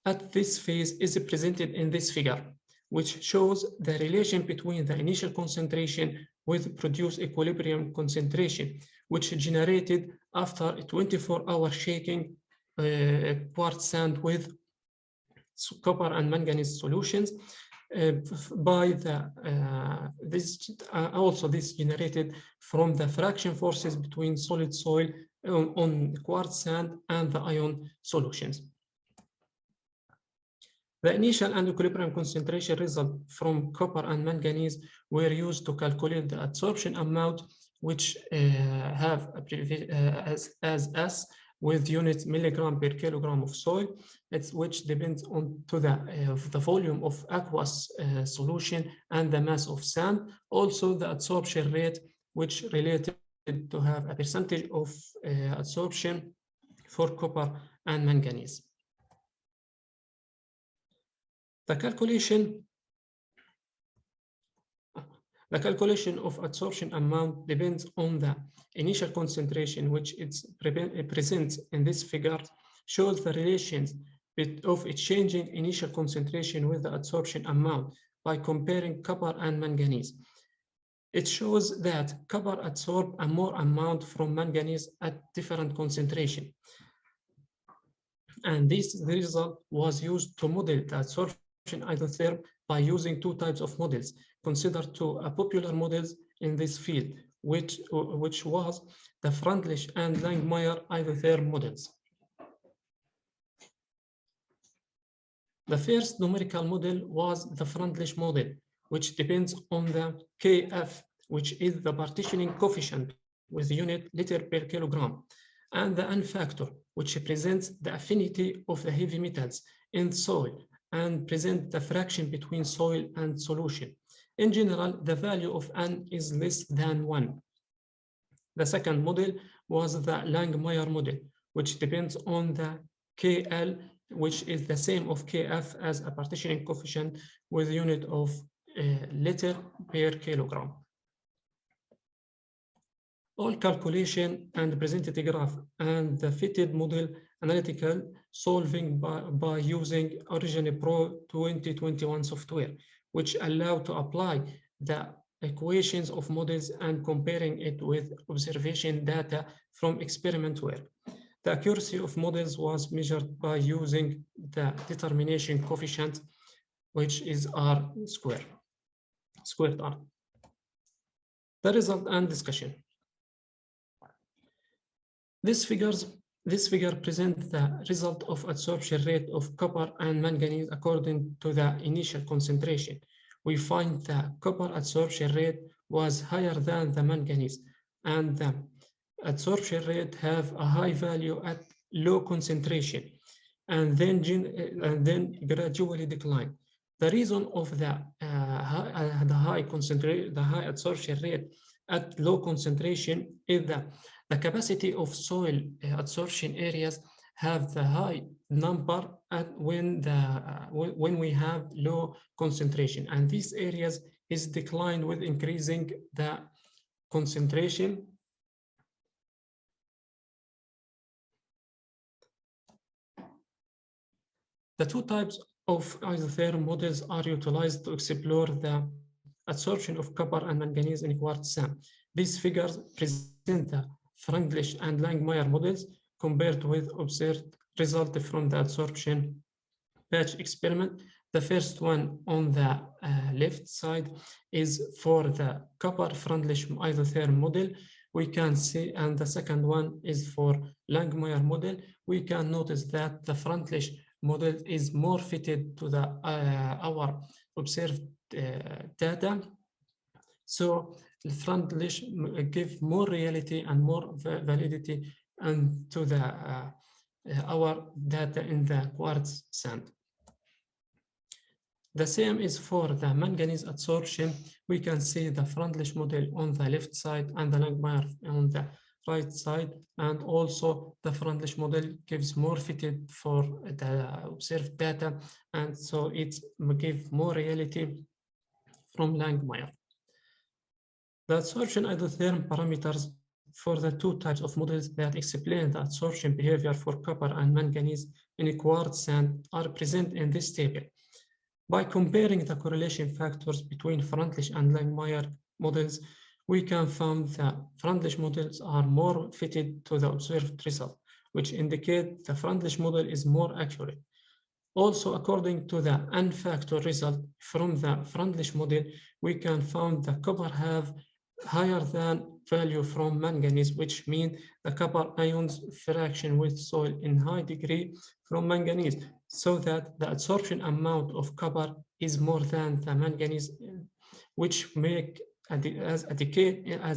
at this phase is presented in this figure, which shows the relation between the initial concentration with produced equilibrium concentration, which generated after 24-hour shaking quartz sand with copper and manganese solutions. By the this generated from the fraction forces between solid soil on quartz sand and the ion solutions. The initial and equilibrium concentration result from copper and manganese were used to calculate the adsorption amount, which have as S with units milligram per kilogram of soil, which depends on to the volume of aqueous solution and the mass of sand. Also the adsorption rate, which related to have a percentage of adsorption for copper and manganese. The calculation of adsorption amount depends on the initial concentration, which is present in this figure, shows the relations of a changing initial concentration with the adsorption amount by comparing copper and manganese. It shows that copper absorbs a more amount from manganese at different concentration. And this result was used to model the adsorption isotherm by using two types of models considered two popular models in this field, which was the Freundlich and Langmuir isotherm models. The first numerical model was the Freundlich model, which depends on the Kf, which is the partitioning coefficient with unit liter per kilogram, and the N factor, which represents the affinity of the heavy metals in soil and present the fraction between soil and solution. In general, the value of N is less than 1. The second model was the Langmuir model, which depends on the KL, which is the same of Kf as a partitioning coefficient with unit of liter per kilogram. All calculation and presented graph and the fitted model analytical solving by using Origin Pro 2021 software, which allow to apply the equations of models and comparing it with observation data from experiment work. The accuracy of models was measured by using the determination coefficient, which is R squared R. The result and discussion. This figure presents the result of absorption rate of copper and manganese according to the initial concentration. We find the copper absorption rate was higher than the manganese, and the absorption rate have a high value at low concentration, and then gradually decline. The reason of the high absorption rate at low concentration is that the capacity of soil absorption areas have the high number when we have low concentration, and these areas is declined with increasing the concentration. The two types of isotherm models are utilized to explore the absorption of copper and manganese in quartz sand. These figures present the Freundlich and Langmuir models compared with observed result from the absorption patch experiment. The first one on the left side is for the copper Freundlich isotherm model. We can see, and the second one is for Langmuir model. We can notice that the Freundlich model is more fitted to the our observed data. So the Freundlich give more reality and more validity and to the our data in the quartz sand. The same is for the manganese absorption. We can see the Freundlich model on the left side and the Langmuir on the right side, and also the Freundlich model gives more fitted for the observed data, and so it gives more reality from Langmuir. The absorption isotherm parameters for the two types of models that explain the absorption behavior for copper and manganese in quartz sand are present in this table. By comparing the correlation factors between Freundlich and Langmuir models, we can find that Freundlich models are more fitted to the observed result, which indicate the Freundlich model is more accurate. Also, according to the N-factor result from the Freundlich model, we can find the copper have higher than value from manganese, which means the copper ions fraction with soil in high degree from manganese, so that the absorption amount of copper is more than the manganese, which make as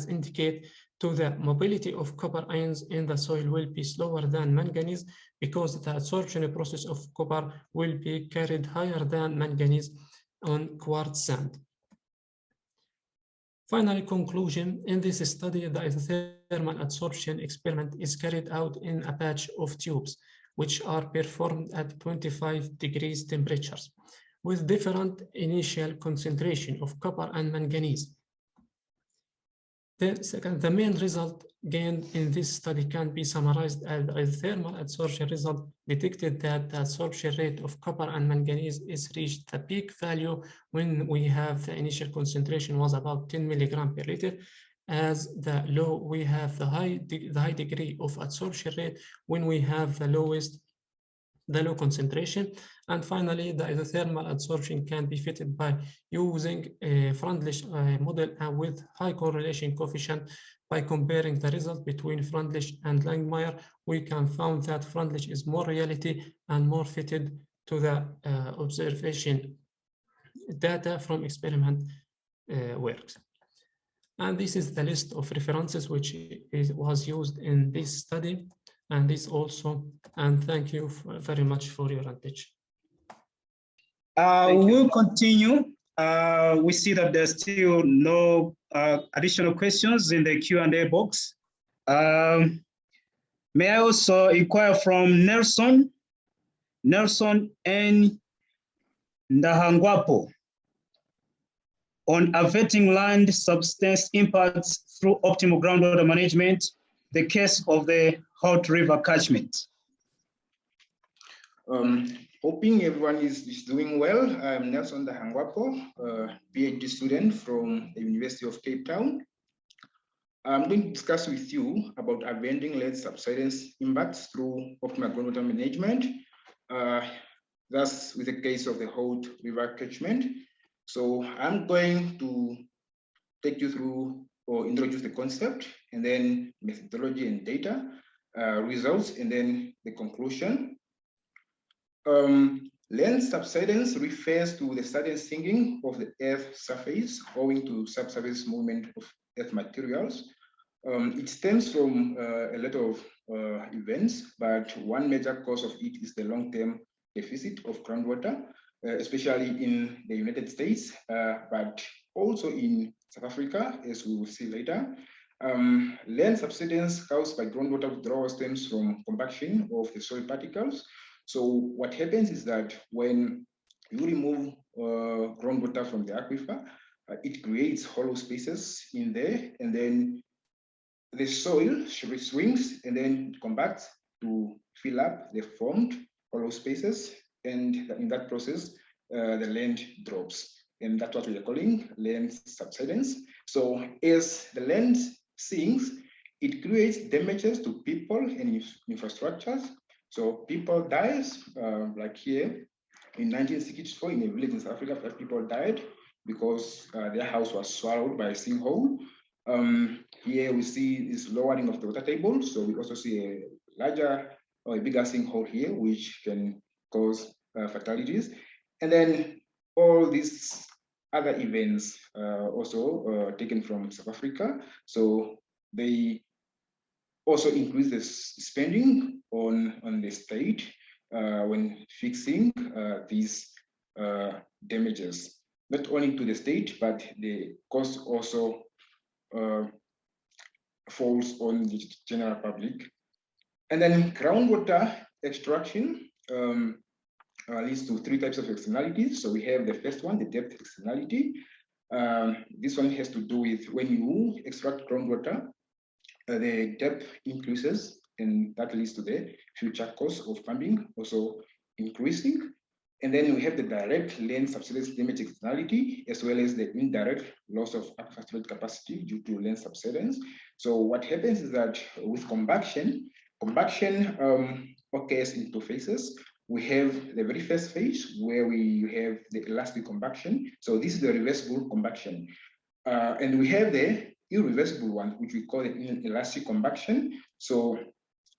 indicate to the mobility of copper ions in the soil will be slower than manganese, because the absorption process of copper will be carried higher than manganese on quartz sand. Finally, conclusion, in this study, the isothermal absorption experiment is carried out in a batch of tubes, which are performed at 25 degrees temperatures, with different initial concentration of copper and manganese. The main result gained in this study can be summarized as the isothermal absorption result detected that the absorption rate of copper and manganese is reached the peak value when we have the initial concentration was about 10 milligram per liter. As the low, we have the high degree of absorption rate when we have the low concentration. And finally, the isothermal absorption can be fitted by using a Freundlich model with high correlation coefficient. By comparing the result between Freundlich and Langmuir, we can find that Freundlich is more reality and more fitted to the observation data from experiment works. And this is the list of references which was used in this study, and this also, and thank you very much for your attention. We'll continue. We see that there's still no additional questions in the Q&A box. May I also inquire from Nelson N. Ndahangwapo. on averting land substance impacts through optimal groundwater management, the case of the Hot River catchment. Hoping everyone is doing well. I'm Nelson Dahangwapo, PhD student from the University of Cape Town. I'm going to discuss with you about avenging lead subsidence impacts through optimal groundwater management. That's with the case of the Hot River catchment. So I'm going to take you through or introduce the concept, and then methodology and data, results, and then the conclusion. Land subsidence refers to the sudden sinking of the Earth's surface owing to subsurface movement of Earth materials. It stems from a lot of events, but one major cause of it is the long-term deficit of groundwater, especially in the United States, but also in South Africa, as we will see later. Land subsidence caused by groundwater withdrawal stems from compaction of the soil particles. So what happens is that when you remove groundwater from the aquifer, it creates hollow spaces in there, and then the soil swings and then compacts to fill up the formed hollow spaces, and in that process, the land drops. And that's what we are calling land subsidence. So as the land sinks, it creates damages to people and infrastructures. So people dies, like here in 1964 in a village in South Africa, 5 people died because their house was swallowed by a sinkhole. Here we see this lowering of the water table. So we also see a larger or a bigger sinkhole here, which can cause fatalities. And then all these other events also taken from South Africa. So they also increase the spending on the state when fixing these damages, not only to the state, but the cost also falls on the general public. And then groundwater extraction leads to 3 types of externalities. So we have the first one, the depth externality. This one has to do with when you extract groundwater, the depth increases, and that leads to the future cost of pumping also increasing. And then we have the direct land subsidence damage externality, as well as the indirect loss of aquifer storage capacity due to land subsidence. So what happens is that with compaction occurs in 2 phases. We have the very first phase where we have the elastic compaction. So this is the reversible compaction. And we have the irreversible one, which we call the inelastic compaction. So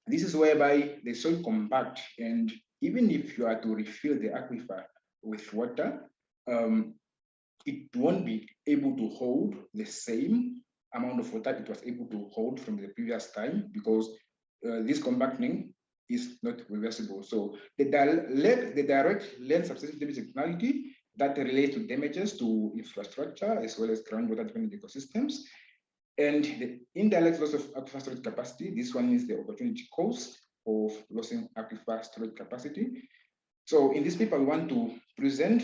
this is whereby the soil compact, and even if you are to refill the aquifer with water, it won't be able to hold the same amount of water it was able to hold from the previous time, because this compacting is not reversible. So the direct land subsidence damage externality that relates to damages to infrastructure as well as groundwater dependent ecosystems. And the indirect loss of aquifer storage capacity, this one is the opportunity cost of losing aquifer storage capacity. So in this paper, we want to present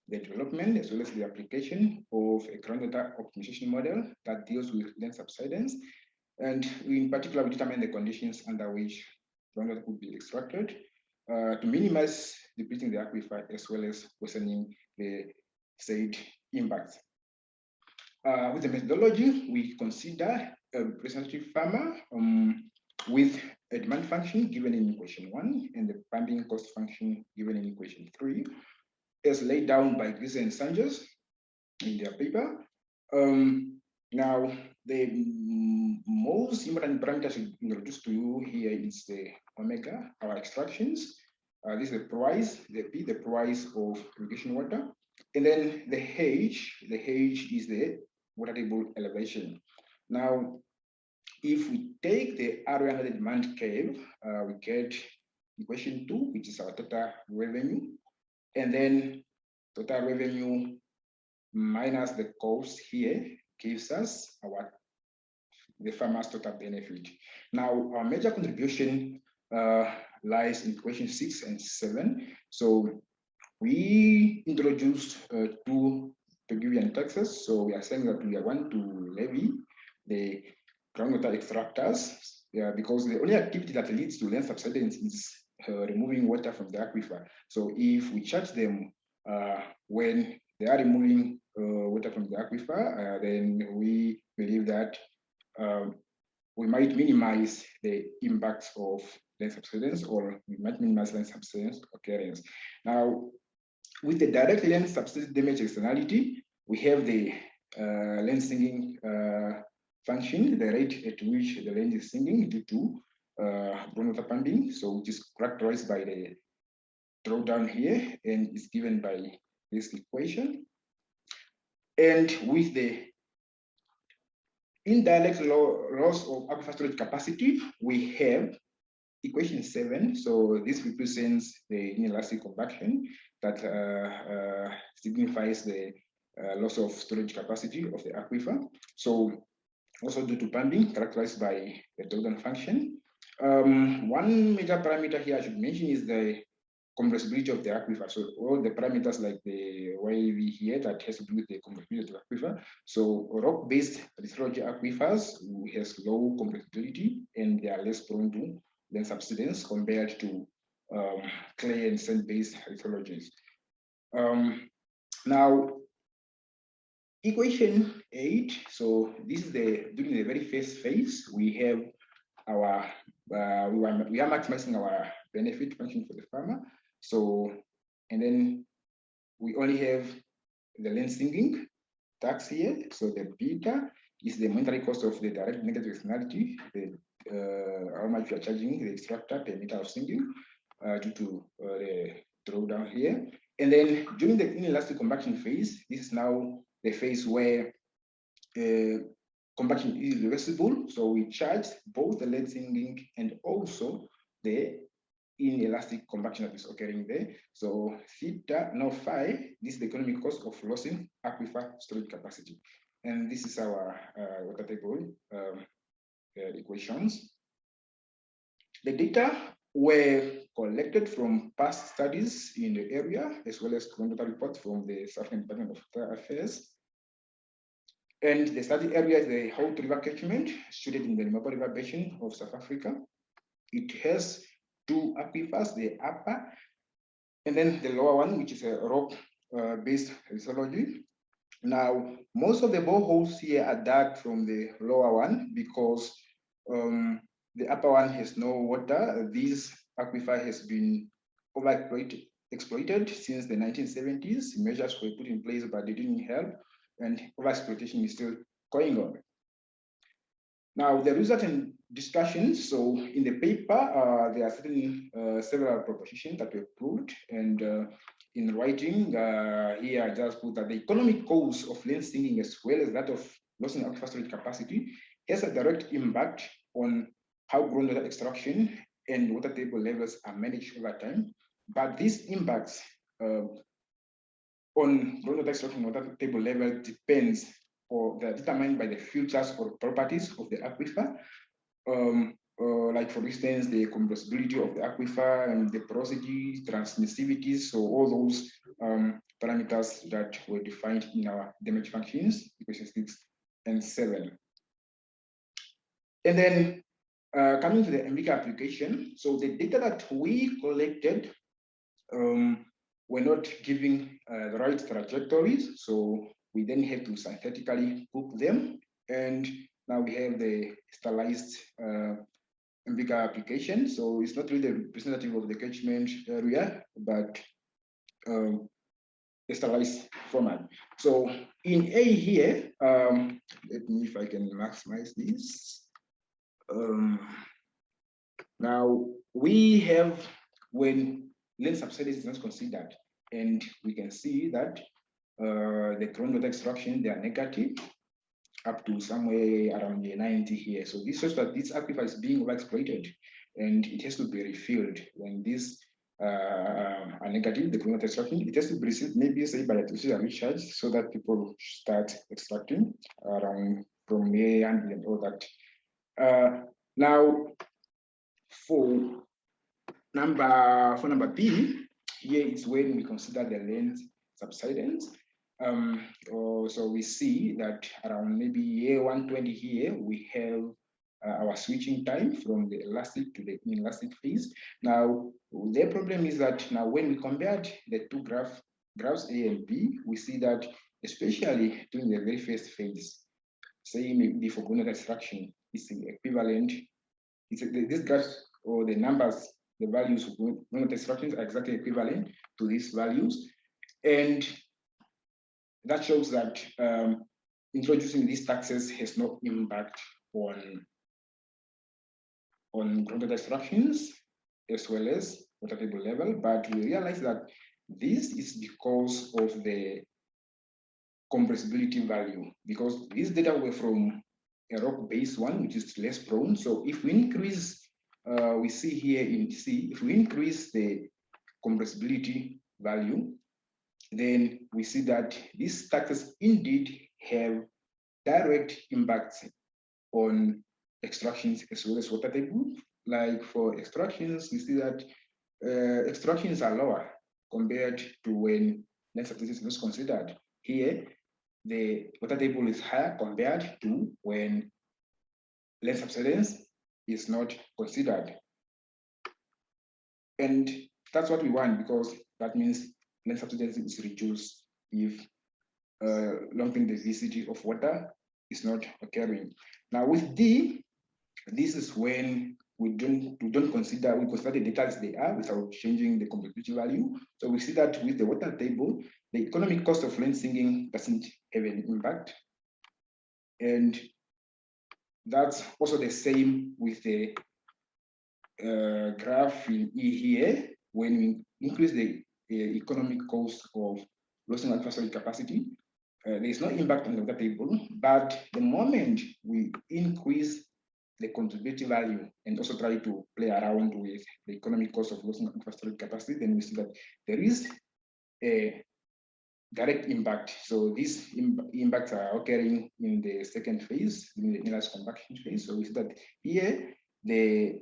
the development as well as the application of a groundwater optimization model that deals with land subsidence. And in particular, we determine the conditions under which groundwater could be extracted to minimize depleting the aquifer as well as worsening the said impacts. With the methodology, we consider a representative farmer with a demand function given in equation 1 and the pumping cost function given in equation 3, as laid down by Grisser and Sanchez in their paper. Now, the most important parameters we introduce to you here is the omega, our extractions. This is the price, the P, the price of irrigation water. And then the H is the water table elevation. Now, if we take the area under the demand curve, we get equation 2, which is our total revenue. And then total revenue minus the cost here gives us the farmer's total benefit. Now, our major contribution lies in equation 6 and 7. So we introduced 2 Purgurian complexes. So we are saying that we are going to levy the groundwater extractors because the only activity that leads to land subsidence is removing water from the aquifer. So if we charge them when they are removing water from the aquifer, then we believe that we might minimize the impacts of land subsidence, or we might minimize land subsidence occurrence. Now, with the direct land subsidence damage externality, we have the land sinking function, the rate at which the land is sinking due to groundwater pumping, so which is characterized by the drawdown here and is given by this equation. And with the indirect loss of aquifer storage capacity, we have equation 7. So this represents the inelastic convection that signifies the loss of storage capacity of the aquifer. So also due to pumping, characterized by the drawdown function. One major parameter here I should mention is the compressibility of the aquifer. So all the parameters like the WEFE here that has to do with the compressibility of the aquifer. So rock-based lithology aquifers has low compressibility and they are less prone to land subsidence compared to clay and sand-based lithologies. Now, equation 8. So this is during the very first phase, we have our we are maximizing our benefit function for the farmer. So, and then we only have the land sinking tax here. So the beta is the monetary cost of the direct negative externality, how much we are charging the extractor per meter of sinking due to the drawdown here. And then during the inelastic compaction phase, this is now the phase where compaction is reversible. So we charge both the land sinking and also the inelastic compaction that is occurring there. So theta, now phi, this is the economic cost of losing aquifer storage capacity. And this is our water table equations. The data were collected from past studies in the area, as well as groundwater reports from the South African Department of Water Affairs. And the study area is the Hout River catchment, situated in the Limpopo River Basin of South Africa. It has two aquifers, the upper, and then the lower one, which is a rock-based lithology. Now, most of the boreholes here are dug from the lower one because the upper one has no water. This aquifer has been overexploited since the 1970s. Measures were put in place, but they didn't help, and overexploitation is still going on. Now, the result and discussions. So in the paper, there are several propositions that were put, and in writing, here I just put that the economic cause of land sinking, as well as that of losing aquifer storage capacity, has a direct impact on how groundwater extraction and water table levels are managed over time. But these impacts on groundwater extraction and water table level depends, or they're determined by the features or properties of the aquifer. Like for instance, the compressibility of the aquifer and the porosity, transmissivity, so all those parameters that were defined in our damage functions, equations 6 and 7. And then coming to the MVK application, so the data that we collected were not giving the right trajectories, so we then had to synthetically book them, and now we have the stylized MVK application. So it's not really representative of the catchment area, but a stylized format. So in A here, let me, if I can maximize this. Now we have, when land subsidence is not considered, and we can see that the groundwater extraction, they are negative up to somewhere around the 90 here. So this shows that this aquifer is being overexploited and it has to be refilled. When these are negative, the groundwater extraction, it has to be received maybe say by artificial recharge so that people start extracting around from here and all that. Now for number B, here is when we consider the land subsidence. So we see that around maybe year 120 here, we have our switching time from the elastic to the inelastic phase. Now, the problem is that now when we compared the two graphs A and B, we see that especially during the very first phase, say maybe for groundwater extraction, is equivalent. This graph or the numbers, the values of groundwater extractions are exactly equivalent to these values. And that shows that introducing these taxes has no impact on groundwater extractions as well as water table level, but we realize that this is because of the compressibility value, because these data were from a rock-based one, which is less prone. So if we increase, we see here in C, if we increase the compressibility value, then we see that these taxes indeed have direct impacts on extractions as well as water table. Like for extractions, we see that extractions are lower compared to when land subsidence is considered. Here, the water table is higher compared to when land subsidence is not considered. And that's what we want, because that means land subsidence is reduced if long-term diversity of water is not occurring. Now with D, this is when we consider the data as they are without changing the complexity value. So we see that with the water table, the economic cost of land sinking doesn't have an impact. And that's also the same with the graph in E here. When we increase the economic cost of losing aquifer storage capacity, there is no impact on the water table, but the moment we increase the contributive value and also try to play around with the economic cost of losing aquifer storage capacity, then we see that there is a direct impact. So these impacts are occurring in the second phase, in the inelastic compaction phase. So we see that here the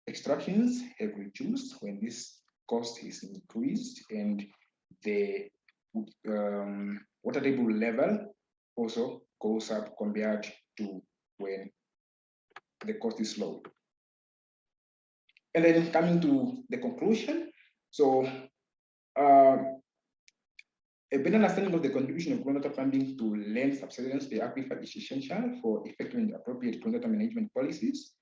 extractions have reduced when this cost is increased, and the water table level also goes up compared to when the cost is low. And then coming to the conclusion, so a better understanding of the contribution of groundwater funding to land subsidence per aquifer is essential for effective and appropriate groundwater management policies.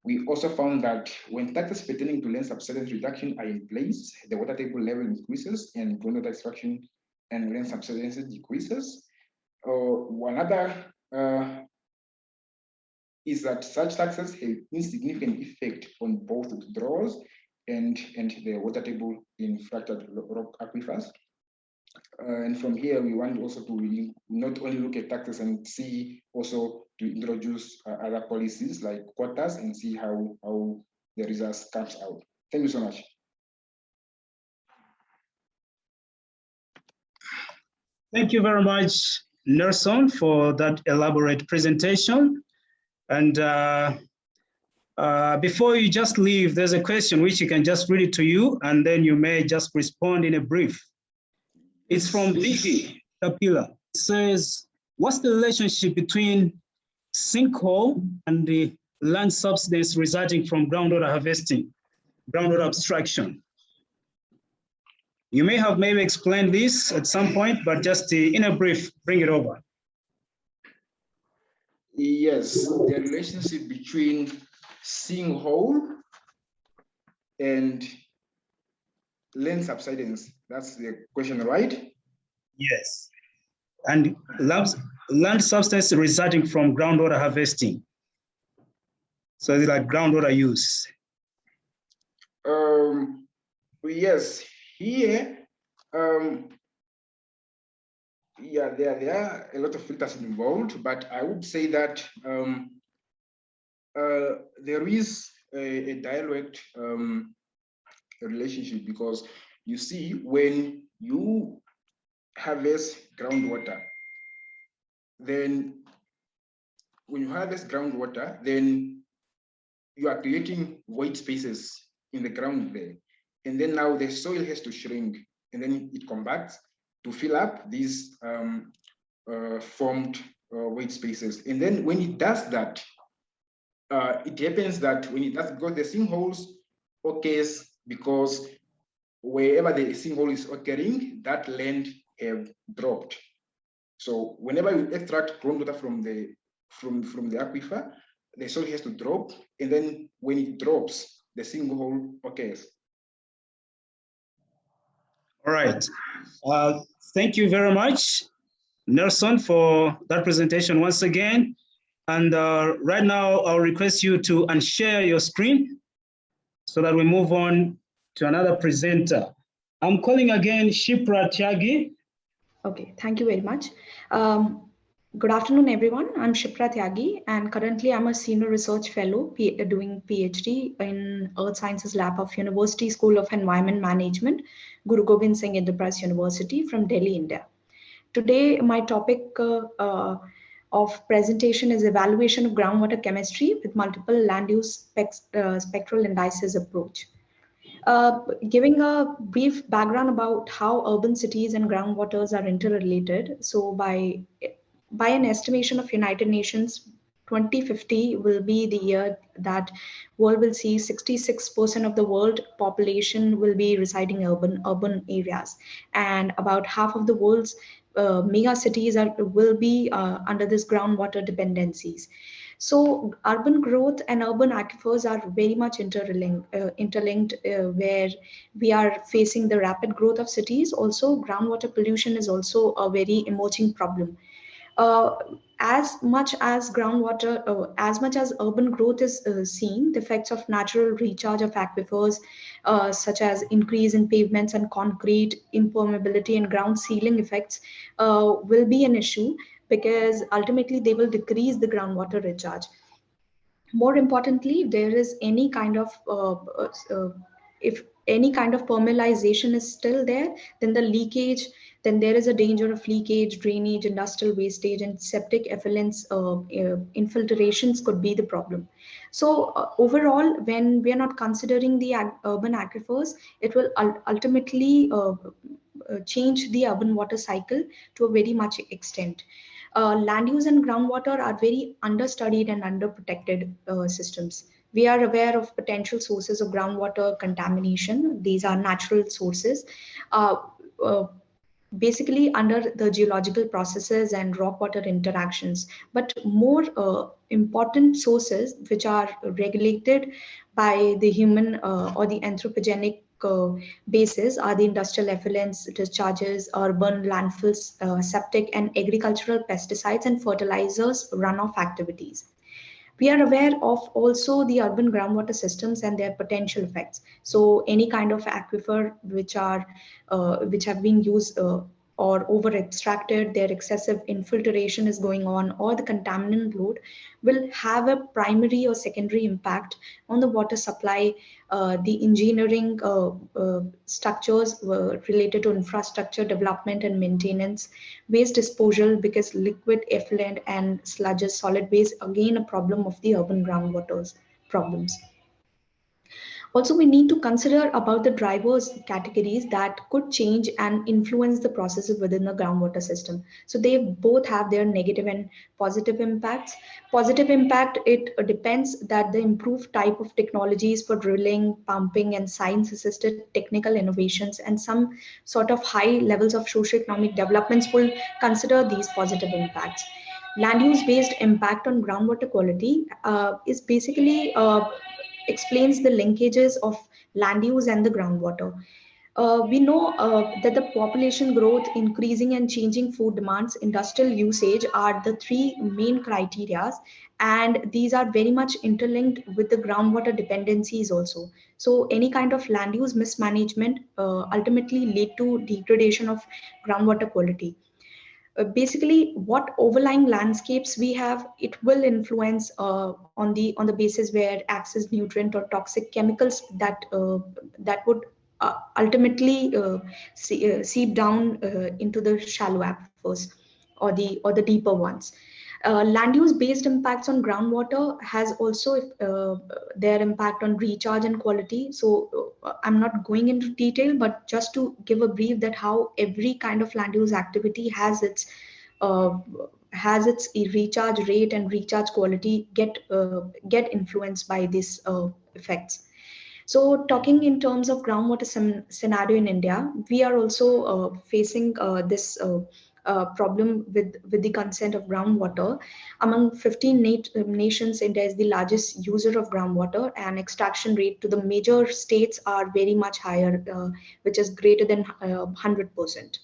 We also found that when taxes pertaining to land subsidence reduction are in place, the water table level increases and groundwater extraction and land subsidence decreases. One other is that such taxes have insignificant effect on both withdrawals and the water table in fractured rock aquifers. And from here, we want also to really not only look at taxes and see also to introduce other policies like quotas and see how the results comes out. Thank you so much. Thank you very much, Nelson, for that elaborate presentation. And before you just leave, there's a question which you can just read it to you, and then you may just respond in a brief. It's from Vicky Tapila. It says, what's the relationship between sinkhole and the land subsidence resulting from groundwater harvesting, groundwater abstraction? You may have maybe explained this at some point, but just in a brief, bring it over. Yes, the relationship between sinkhole and land subsidence. That's the question, right? Yes. And land substance resulting from groundwater harvesting. So it's like groundwater use. Yes, here, yeah, there are a lot of filters involved, but I would say that there is a direct relationship, because you see, when you harvest groundwater, then you are creating void spaces in the ground there. And then now the soil has to shrink, and then it comes back to fill up these formed void spaces. And then when it does that, it happens that when it does, because the sinkholes occurs because wherever the sinkhole is occurring, that land have dropped. So whenever you extract groundwater from the aquifer, the soil has to drop, and then when it drops, the sinkhole occurs. All right. Thank you very much, Nelson, for that presentation once again. And right now, I'll request you to unshare your screen so that we move on to another presenter. I'm calling again Shipra Tyagi. Okay, thank you very much. Good afternoon, everyone. I'm Shipra Tyagi, and currently I'm a senior research fellow doing PhD in Earth Sciences Lab of University School of Environment Management, Guru Gobind Singh Enterprise University from Delhi, India. Today, my topic of presentation is evaluation of groundwater chemistry with multiple land use spectral indices approach. Giving a brief background about how urban cities and groundwaters are interrelated. So by an estimation of United Nations, 2050 will be the year that world will see 66% of the world population will be residing in urban areas, and about half of the world's mega cities will be under this groundwater dependencies. So urban growth and urban aquifers are very much interlinked, where we are facing the rapid growth of cities. Also, groundwater pollution is also a very emerging problem. As much as urban growth is seen, the effects of natural recharge of aquifers, such as increase in pavements and concrete, impermeability and ground sealing effects will be an issue, because ultimately they will decrease the groundwater recharge. More importantly, there is any kind of if any kind of permeabilization is still there, then there is a danger of leakage, drainage, industrial wastage, and septic effluents infiltrations could be the problem. So overall, when we are not considering the urban aquifers, it will ultimately change the urban water cycle to a very much extent. Land use and groundwater are very understudied and underprotected systems. We are aware of potential sources of groundwater contamination. These are natural sources, basically under the geological processes and rock water interactions. But more important sources which are regulated by the human or the anthropogenic basis are the industrial effluents, discharges, urban landfills, septic and agricultural pesticides and fertilizers runoff activities. We are aware of also the urban groundwater systems and their potential effects. So any kind of aquifer which have been used or over extracted, their excessive infiltration is going on, or the contaminant load will have a primary or secondary impact on the water supply, the engineering structures related to infrastructure development and maintenance, waste disposal, because liquid effluent and sludges, solid waste, again a problem of the urban groundwaters problems. Also, we need to consider about the drivers categories that could change and influence the processes within the groundwater system. So they both have their negative and positive impacts. Positive impact, it depends that the improved type of technologies for drilling, pumping, and science-assisted technical innovations and some sort of high levels of socioeconomic developments will consider these positive impacts. Land use-based impact on groundwater quality is basically explains the linkages of land use and the groundwater. We know that the population growth, increasing and changing food demands, industrial usage are the three main criteria, and these are very much interlinked with the groundwater dependencies also. So any kind of land use mismanagement ultimately lead to degradation of groundwater quality. Basically, what overlying landscapes we have, it will influence on the basis where excess nutrient or toxic chemicals that would ultimately seep down into the shallow aquifers or the deeper ones. Land use based impacts on groundwater has also their impact on recharge and quality. So I'm not going into detail, but just to give a brief that how every kind of land use activity has its recharge rate and recharge quality get influenced by these effects. So talking in terms of groundwater scenario in India, we are also facing this problem with the consent of groundwater. Among 15 nations, India is the largest user of groundwater, and extraction rate to the major states are very much higher, which is greater than 100%.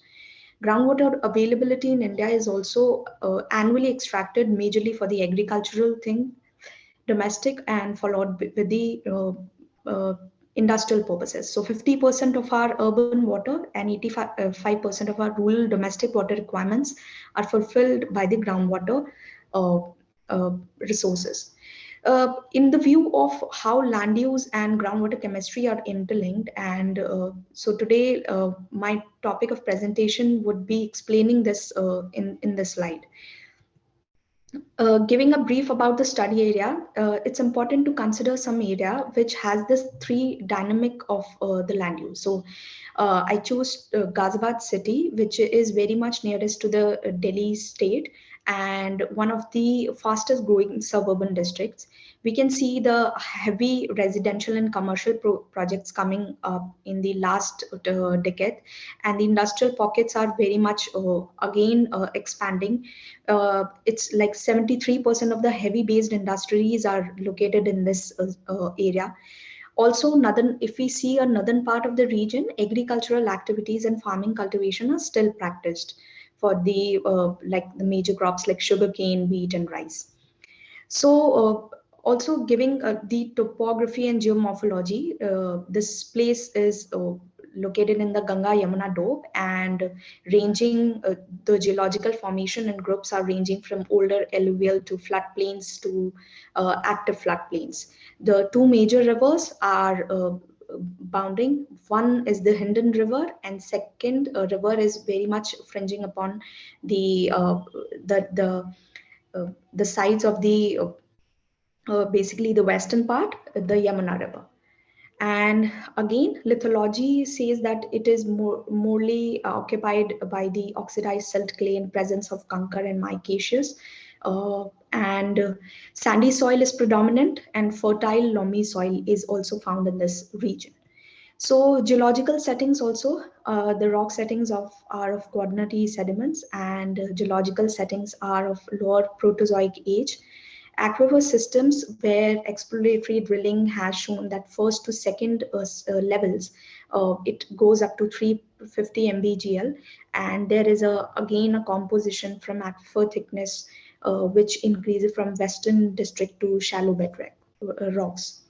Groundwater availability in India is also annually extracted majorly for the agricultural thing, domestic, and followed with the industrial purposes. So 50% of our urban water and 85% of our rural domestic water requirements are fulfilled by the groundwater resources. In the view of how land use and groundwater chemistry are interlinked, and so today my topic of presentation would be explaining this in this slide. Giving a brief about the study area, it's important to consider some area which has this three dynamic of the land use. So I chose Ghaziabad city, which is very much nearest to the Delhi state and one of the fastest growing suburban districts. We can see the heavy residential and commercial projects coming up in the last decade, and the industrial pockets are very much again expanding. It's like 73% of the heavy based industries are located in this area. Also, if we see a northern part of the region, agricultural activities and farming cultivation are still practiced for the like the major crops like sugarcane, wheat, and rice. So also giving the topography and geomorphology, this place is located in the Ganga Yamuna Doab, and ranging the geological formation and groups are ranging from older alluvial to floodplains to active floodplains. The two major rivers are bounding. One is the Hindon River, and second river is very much fringing upon the sides of the basically the western part, the Yamuna River. And again, lithology says that it is morely occupied by the oxidized silt clay in presence of conker and micaceous. And sandy soil is predominant, and fertile loamy soil is also found in this region. So geological settings also, the rock settings are of quaternary sediments, and geological settings are of lower Proterozoic age. Aquifer systems where exploratory drilling has shown that first to second levels, it goes up to 350 mbgl, and there is again a composition from aquifer thickness which increases from western district to shallow bed rocks.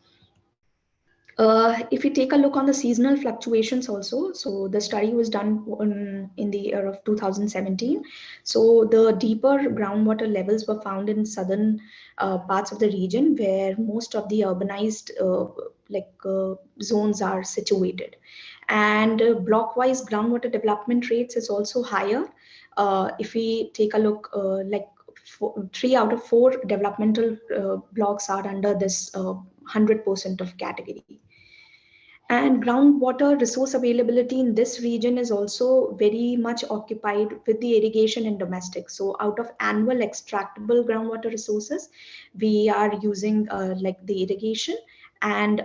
If you take a look on the seasonal fluctuations also, so the study was done in the year of 2017. So the deeper groundwater levels were found in southern parts of the region where most of the urbanized zones are situated. And block-wise groundwater development rates is also higher. If we take a look, 3 out of 4 developmental blocks are under this 100% of category. And groundwater resource availability in this region is also very much occupied with the irrigation and domestic. So out of annual extractable groundwater resources, we are using like the irrigation, and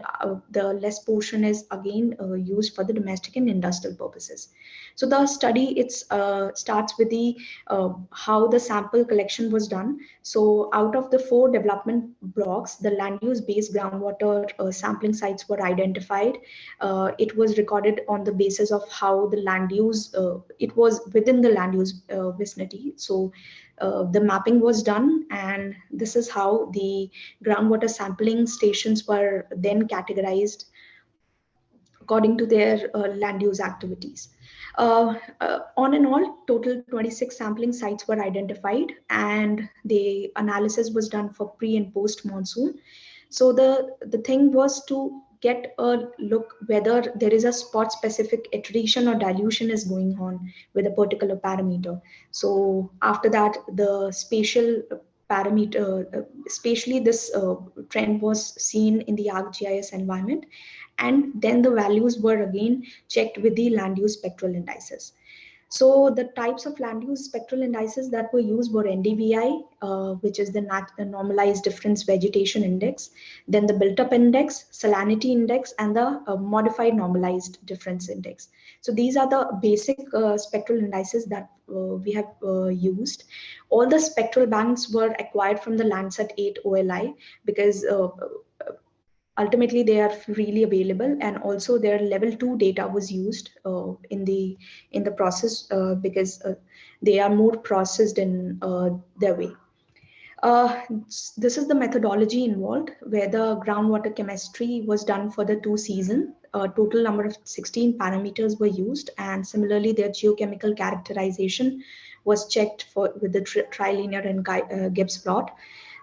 the less portion is again used for the domestic and industrial purposes. So the study starts with the how the sample collection was done. So out of the 4 development blocks, the land use based groundwater sampling sites were identified. It was recorded on the basis of how the land use, it was within the land use vicinity. So the mapping was done, and this is how the groundwater sampling stations were then categorized according to their land use activities. On and all, total 26 sampling sites were identified, and the analysis was done for pre and post monsoon. So the thing was to get a look whether there is a spot specific attrition or dilution is going on with a particular parameter. So after that, the spatial parameter, especially this trend was seen in the ArcGIS environment. And then the values were again checked with the land use spectral indices. So the types of land use spectral indices that were used were NDVI, which is the normalized difference vegetation index, then the built up index, salinity index, and the modified normalized difference index. So these are the basic spectral indices that we have used. All the spectral bands were acquired from the Landsat 8 OLI because ultimately they are freely available, and also their level 2 data was used in the process because they are more processed in their way. This is the methodology involved, where the groundwater chemistry was done for the 2 seasons. A total number of 16 parameters were used, and similarly their geochemical characterization was checked with the trilinear and Gibbs plot.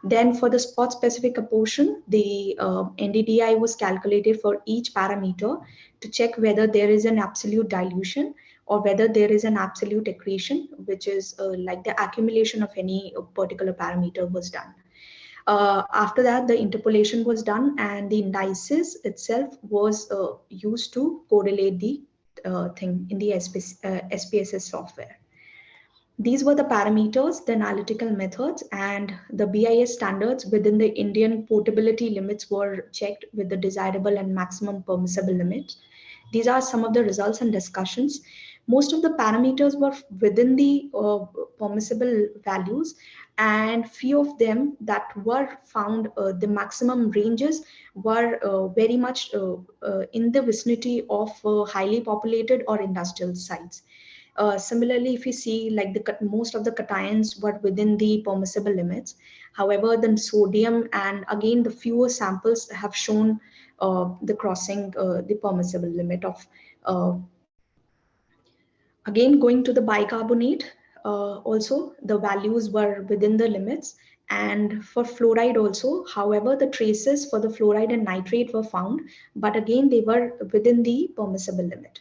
Then for the spot specific apportion, the NDDI was calculated for each parameter to check whether there is an absolute dilution or whether there is an absolute accretion, which is like the accumulation of any particular parameter was done. After that, the interpolation was done, and the indices itself was used to correlate the thing in the SPSS software. These were the parameters, the analytical methods, and the BIS standards within the Indian portability limits were checked with the desirable and maximum permissible limits. These are some of the results and discussions. Most of the parameters were within the permissible values, and few of them that were found, the maximum ranges were very much in the vicinity of highly populated or industrial sites. Similarly, if you see, like most of the cations were within the permissible limits. However, the sodium and again the fewer samples have shown the crossing the permissible limit of. Again, going to the bicarbonate, also the values were within the limits. And for fluoride also, however, the traces for the fluoride and nitrate were found, but again they were within the permissible limit.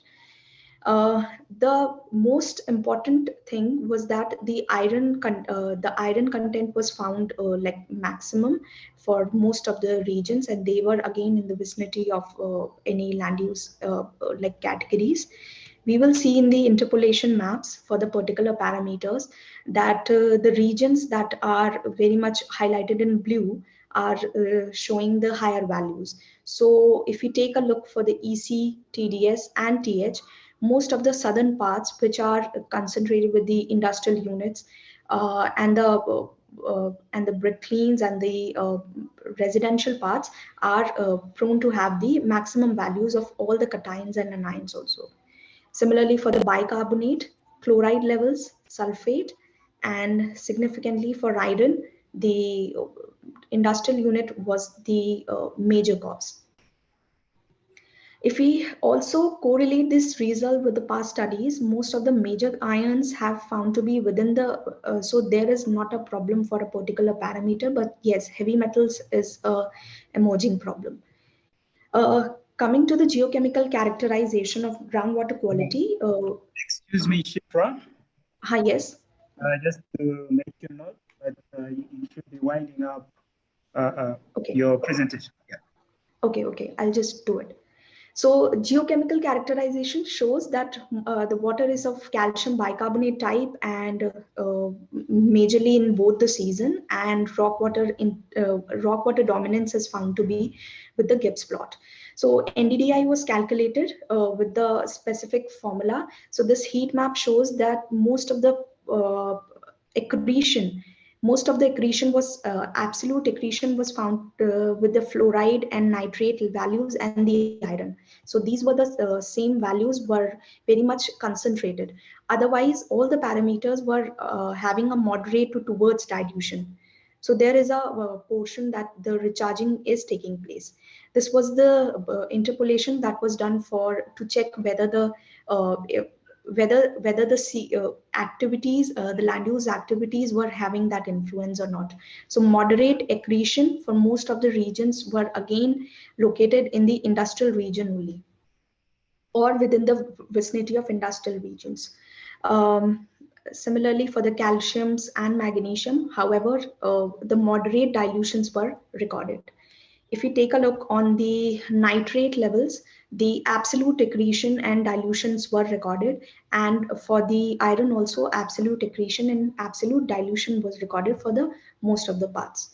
The most important thing was that the iron content was found like maximum for most of the regions, and they were again in the vicinity of any land use like categories. We will see in the interpolation maps for the particular parameters that the regions that are very much highlighted in blue are showing the higher values. So if you take a look for the EC, TDS, and TH, most of the southern parts, which are concentrated with the industrial units and the bricklayings and the residential parts, are prone to have the maximum values of all the cations and anions also. Similarly, for the bicarbonate, chloride levels, sulfate, and significantly for iron, the industrial unit was the major cause. If we also correlate this result with the past studies, most of the major ions have found to be within the, so there is not a problem for a particular parameter, but yes, heavy metals is a emerging problem. Coming to the geochemical characterization of groundwater quality. Excuse me, Shifra. Hi, yes. Just to make you note that you should be winding up okay. Your presentation. Yeah. Okay, I'll just do it. So geochemical characterization shows that the water is of calcium bicarbonate type and majorly in both the season, and rock water dominance is found to be with the Gibbs plot. So NDDI was calculated with the specific formula. So this heat map shows that most of the accretion was absolute accretion was found with the fluoride and nitrate values and the iron. So these were the same values were very much concentrated. Otherwise, all the parameters were having a moderate to towards dilution. So there is a portion that the recharging is taking place. This was the interpolation that was done to check whether the activities, the land use activities were having that influence or not. So moderate accretion for most of the regions were again located in the industrial region only, or within the vicinity of industrial regions. Similarly, for the calciums and magnesium, however, the moderate dilutions were recorded. If you take a look on the nitrate levels, the absolute accretion and dilutions were recorded. And for the iron also, absolute accretion and absolute dilution was recorded for the most of the parts.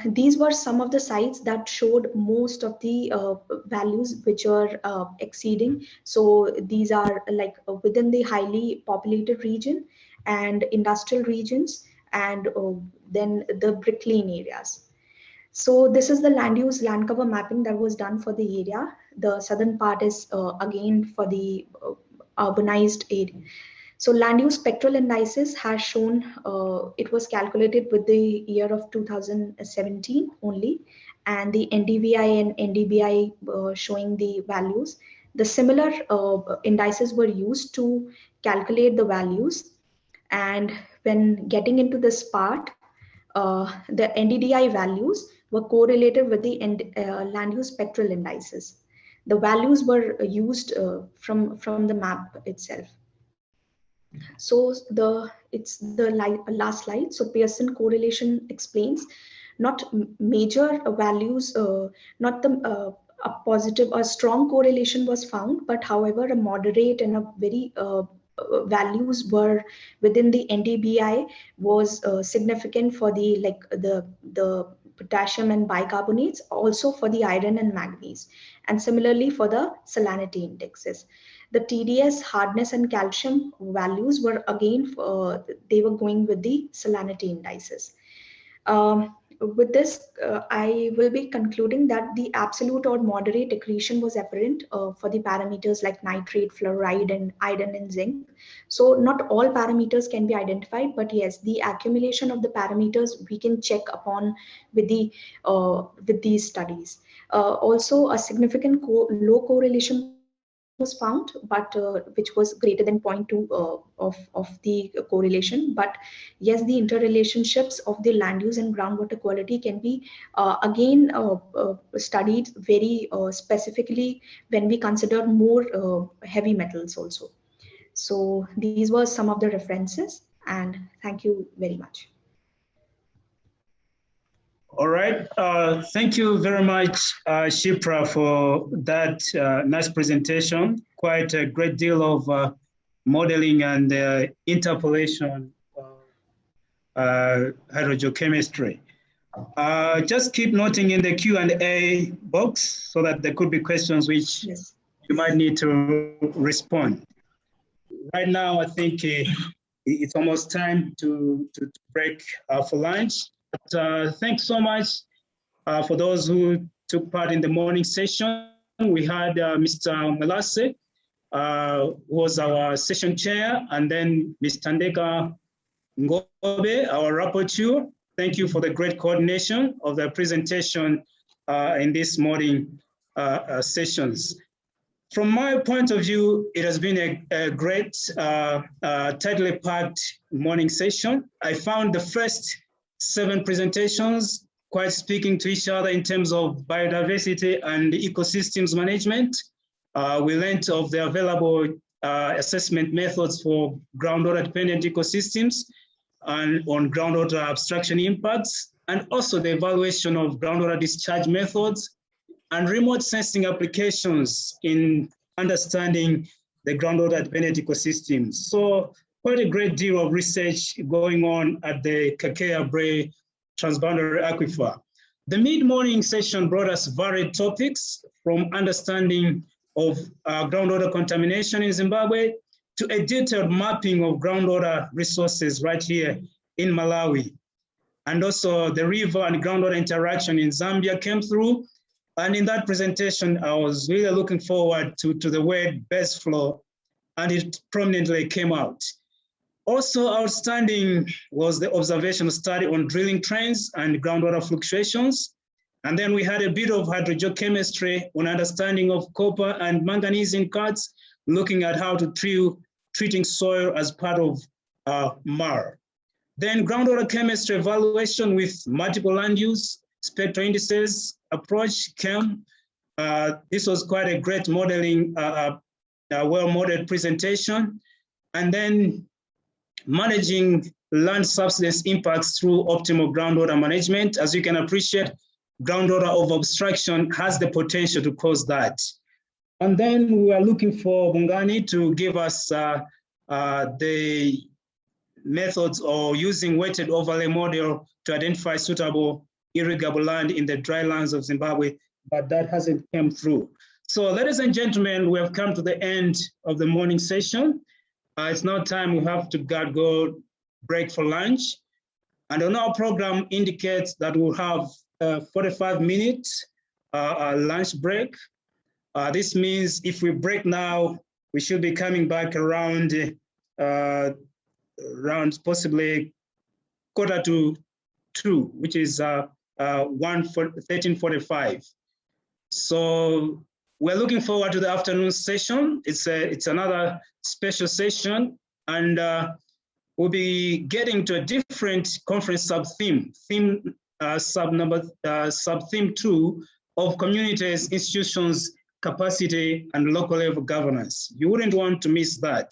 These were some of the sites that showed most of the values which are exceeding. So these are like within the highly populated region and industrial regions, and then the brick-lane areas. So this is the land use land cover mapping that was done for the area. The southern part is again for the urbanized area. So land use spectral indices has shown, it was calculated with the year of 2017 only, and the NDVI and NDBI showing the values. The similar indices were used to calculate the values. And when getting into this part, the NDDI values were correlated with the land use spectral indices. The values were used from the map itself. So it's the last slide. So Pearson correlation explains not major values, not the a positive or strong correlation was found, but however a moderate and a very values were within the NDBI was significant for the potassium and bicarbonates, also for the iron and manganese, and similarly for the salinity indexes. The TDS, hardness, and calcium values were again, they were going with the salinity indices. With this, I will be concluding that the absolute or moderate accretion was apparent for the parameters like nitrate, fluoride, and iron and zinc. So not all parameters can be identified, but yes, the accumulation of the parameters we can check upon with these studies. Also, a significant low correlation was found, but which was greater than 0.2 of the correlation. But yes, the interrelationships of the land use and groundwater quality can be again studied very specifically when we consider more heavy metals also. So these were some of the references, and thank you very much. All right, thank you very much, Shipra, for that nice presentation. Quite a great deal of modeling and interpolation hydrogeochemistry. Just keep noting in the Q&A box so that there could be questions which you might need to respond. Right now, I think it's almost time to break for lunch. But, thanks so much for those who took part in the morning session. We had Mr. Melase, who was our session chair, and then Mr. Ndeka Ngobe, our rapporteur. Thank you for the great coordination of the presentation in this morning sessions. From my point of view, it has been a great, tightly packed morning session. I found the first 7 presentations quite speaking to each other in terms of biodiversity and ecosystems management. We learned of the available assessment methods for groundwater dependent ecosystems and on groundwater abstraction impacts, and also the evaluation of groundwater discharge methods and remote sensing applications in understanding the groundwater dependent ecosystems. So quite a great deal of research going on at the Kakea-Bray transboundary aquifer. The mid-morning session brought us varied topics from understanding of groundwater contamination in Zimbabwe to a detailed mapping of groundwater resources right here in Malawi. And also the river and groundwater interaction in Zambia came through. And in that presentation, I was really looking forward to the word base flow, and it prominently came out. Also outstanding was the observational study on drilling trends and groundwater fluctuations. And then we had a bit of hydrogeochemistry on understanding of copper and manganese in cuts, looking at how to treating soil as part of MAR. Then groundwater chemistry evaluation with multiple land use, spectral indices approach came. This was quite a great modeling, well-modeled presentation. And then managing land subsidence impacts through optimal groundwater management. As you can appreciate, groundwater over obstruction has the potential to cause that. And then we are looking for Bongani to give us the methods or using weighted overlay model to identify suitable irrigable land in the dry lands of Zimbabwe, but that hasn't come through. So ladies and gentlemen, we have come to the end of the morning session. It's now time we have to go break for lunch. And on our program indicates that we'll have 45 minutes lunch break. This means if we break now, we should be coming back around possibly 1:45, which is 13:45. So we're looking forward to the afternoon session. It's another special session, and we'll be getting to a different conference sub-theme, sub-theme 2 of communities, institutions, capacity, and local level governance. You wouldn't want to miss that.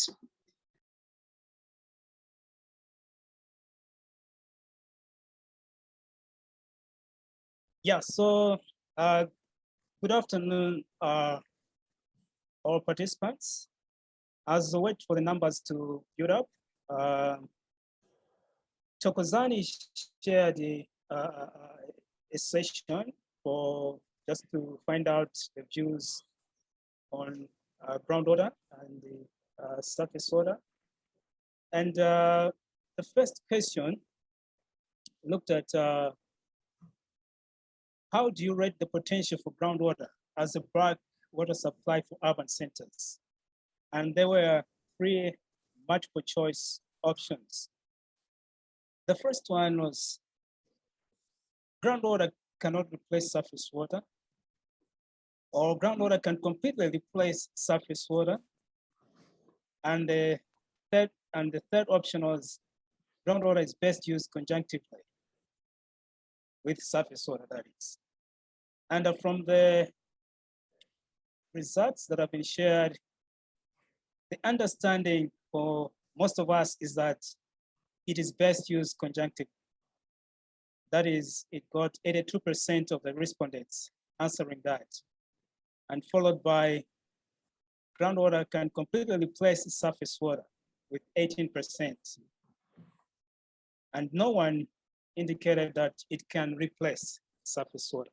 Yeah, so good afternoon, all participants. As I wait for the numbers to build up, Chokozani shared a session for just to find out the views on groundwater and the surface water. And the first question looked at how do you rate the potential for groundwater as a bulk water supply for urban centers? And there were 3 multiple choice options. The first one was groundwater cannot replace surface water, or groundwater can completely replace surface water. And the third option was groundwater is best used conjunctively with surface water, that is. And from the results that have been shared, the understanding for most of us is that it is best used conjunctively. That is, it got 82% of the respondents answering that, and followed by groundwater can completely replace surface water with 18%. And no one indicated that it can replace surface water.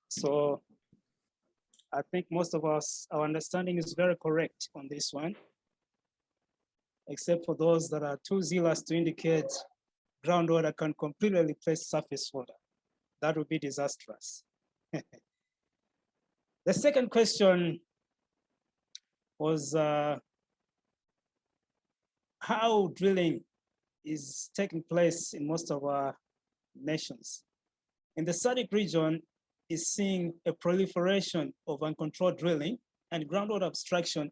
So I think most of us, our understanding is very correct on this one, except for those that are too zealous to indicate groundwater can completely replace surface water. That would be disastrous. The second question was how drilling is taking place in most of our nations. In the SADC region is seeing a proliferation of uncontrolled drilling and groundwater abstraction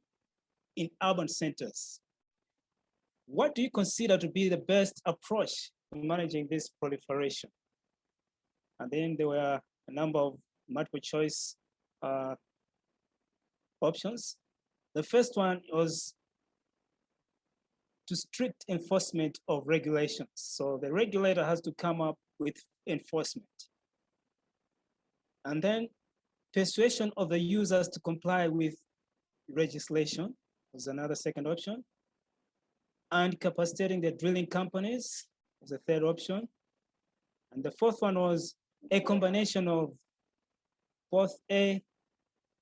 in urban centers. What do you consider to be the best approach to managing this proliferation? And then there were a number of multiple choice options. The first one was to strict enforcement of regulations. So the regulator has to come up with enforcement. And then persuasion of the users to comply with legislation was another second option. And capacitating the drilling companies was the third option. And the fourth one was a combination of both A,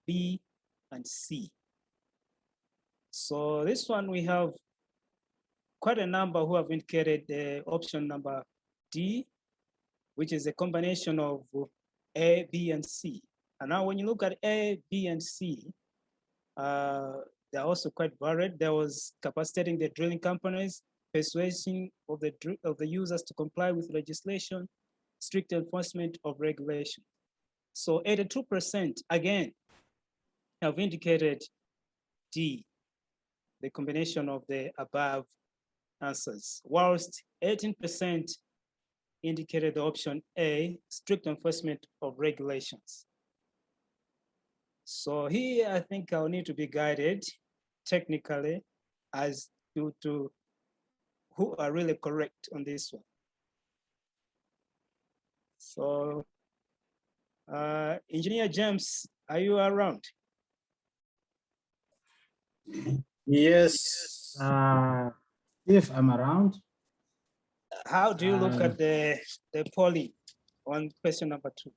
B, and C. So this one we have quite a number who have indicated the option number D, which is a combination of A, B, and C. And now when you look at A, B, and C, they're also quite varied. There was capacitating the drilling companies, persuasion of the users to comply with legislation, strict enforcement of regulation. So 82% again have indicated D, the combination of the above answers, whilst 18% indicated the option A, strict enforcement of regulations. So here, I think I'll need to be guided technically as to who are really correct on this one. So, Engineer James, are you around? Yes, if I'm around. How do you look at the polling on question number 2?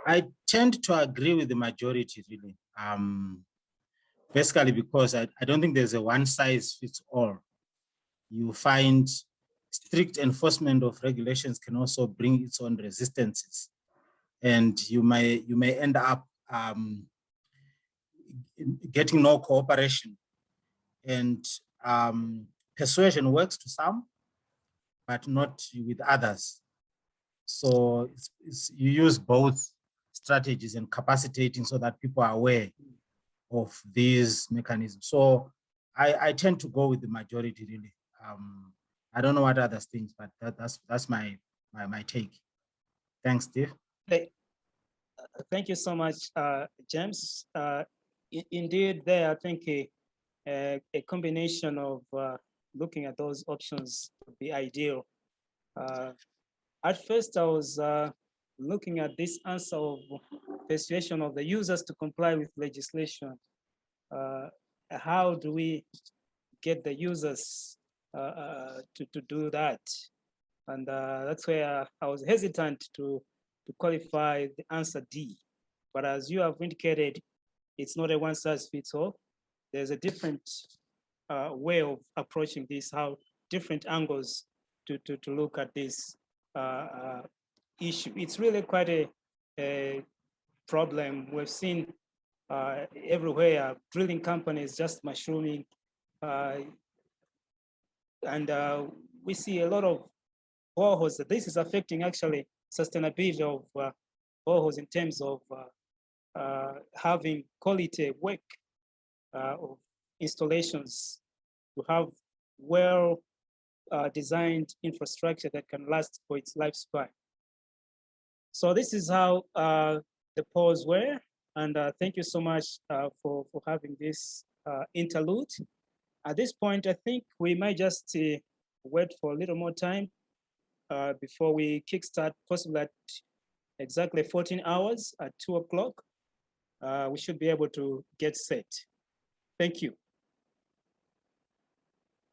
I tend to agree with the majority, really. Basically because I don't think there's a one size fits all. You find strict enforcement of regulations can also bring its own resistances. And you may end up getting no cooperation. And persuasion works to some, but not with others. So you use both strategies and capacitating so that people are aware of these mechanisms. So I tend to go with the majority, really. I don't know what others think, but that's my take. Thanks, Steve. Hey, thank you so much, James. Indeed, I think a combination of looking at those options would be ideal. At first, I was looking at this answer of persuasion of the users to comply with legislation. How do we get the users to do that? And that's where I was hesitant to qualify the answer D. But as you have indicated, it's not a one size fits all. There's a different way of approaching this, how different angles to look at this issue. It's really quite a problem. We've seen everywhere, drilling companies just mushrooming. And we see a lot of boreholes. This is affecting actually sustainability of boreholes in terms of having quality work of installations to have well designed infrastructure that can last for its lifespan. So this is how the polls were, and thank you so much for having this interlude. At this point, I think we might just wait for a little more time before we kickstart, possibly at exactly 14 hours at 2 o'clock. We should be able to get set. Thank you.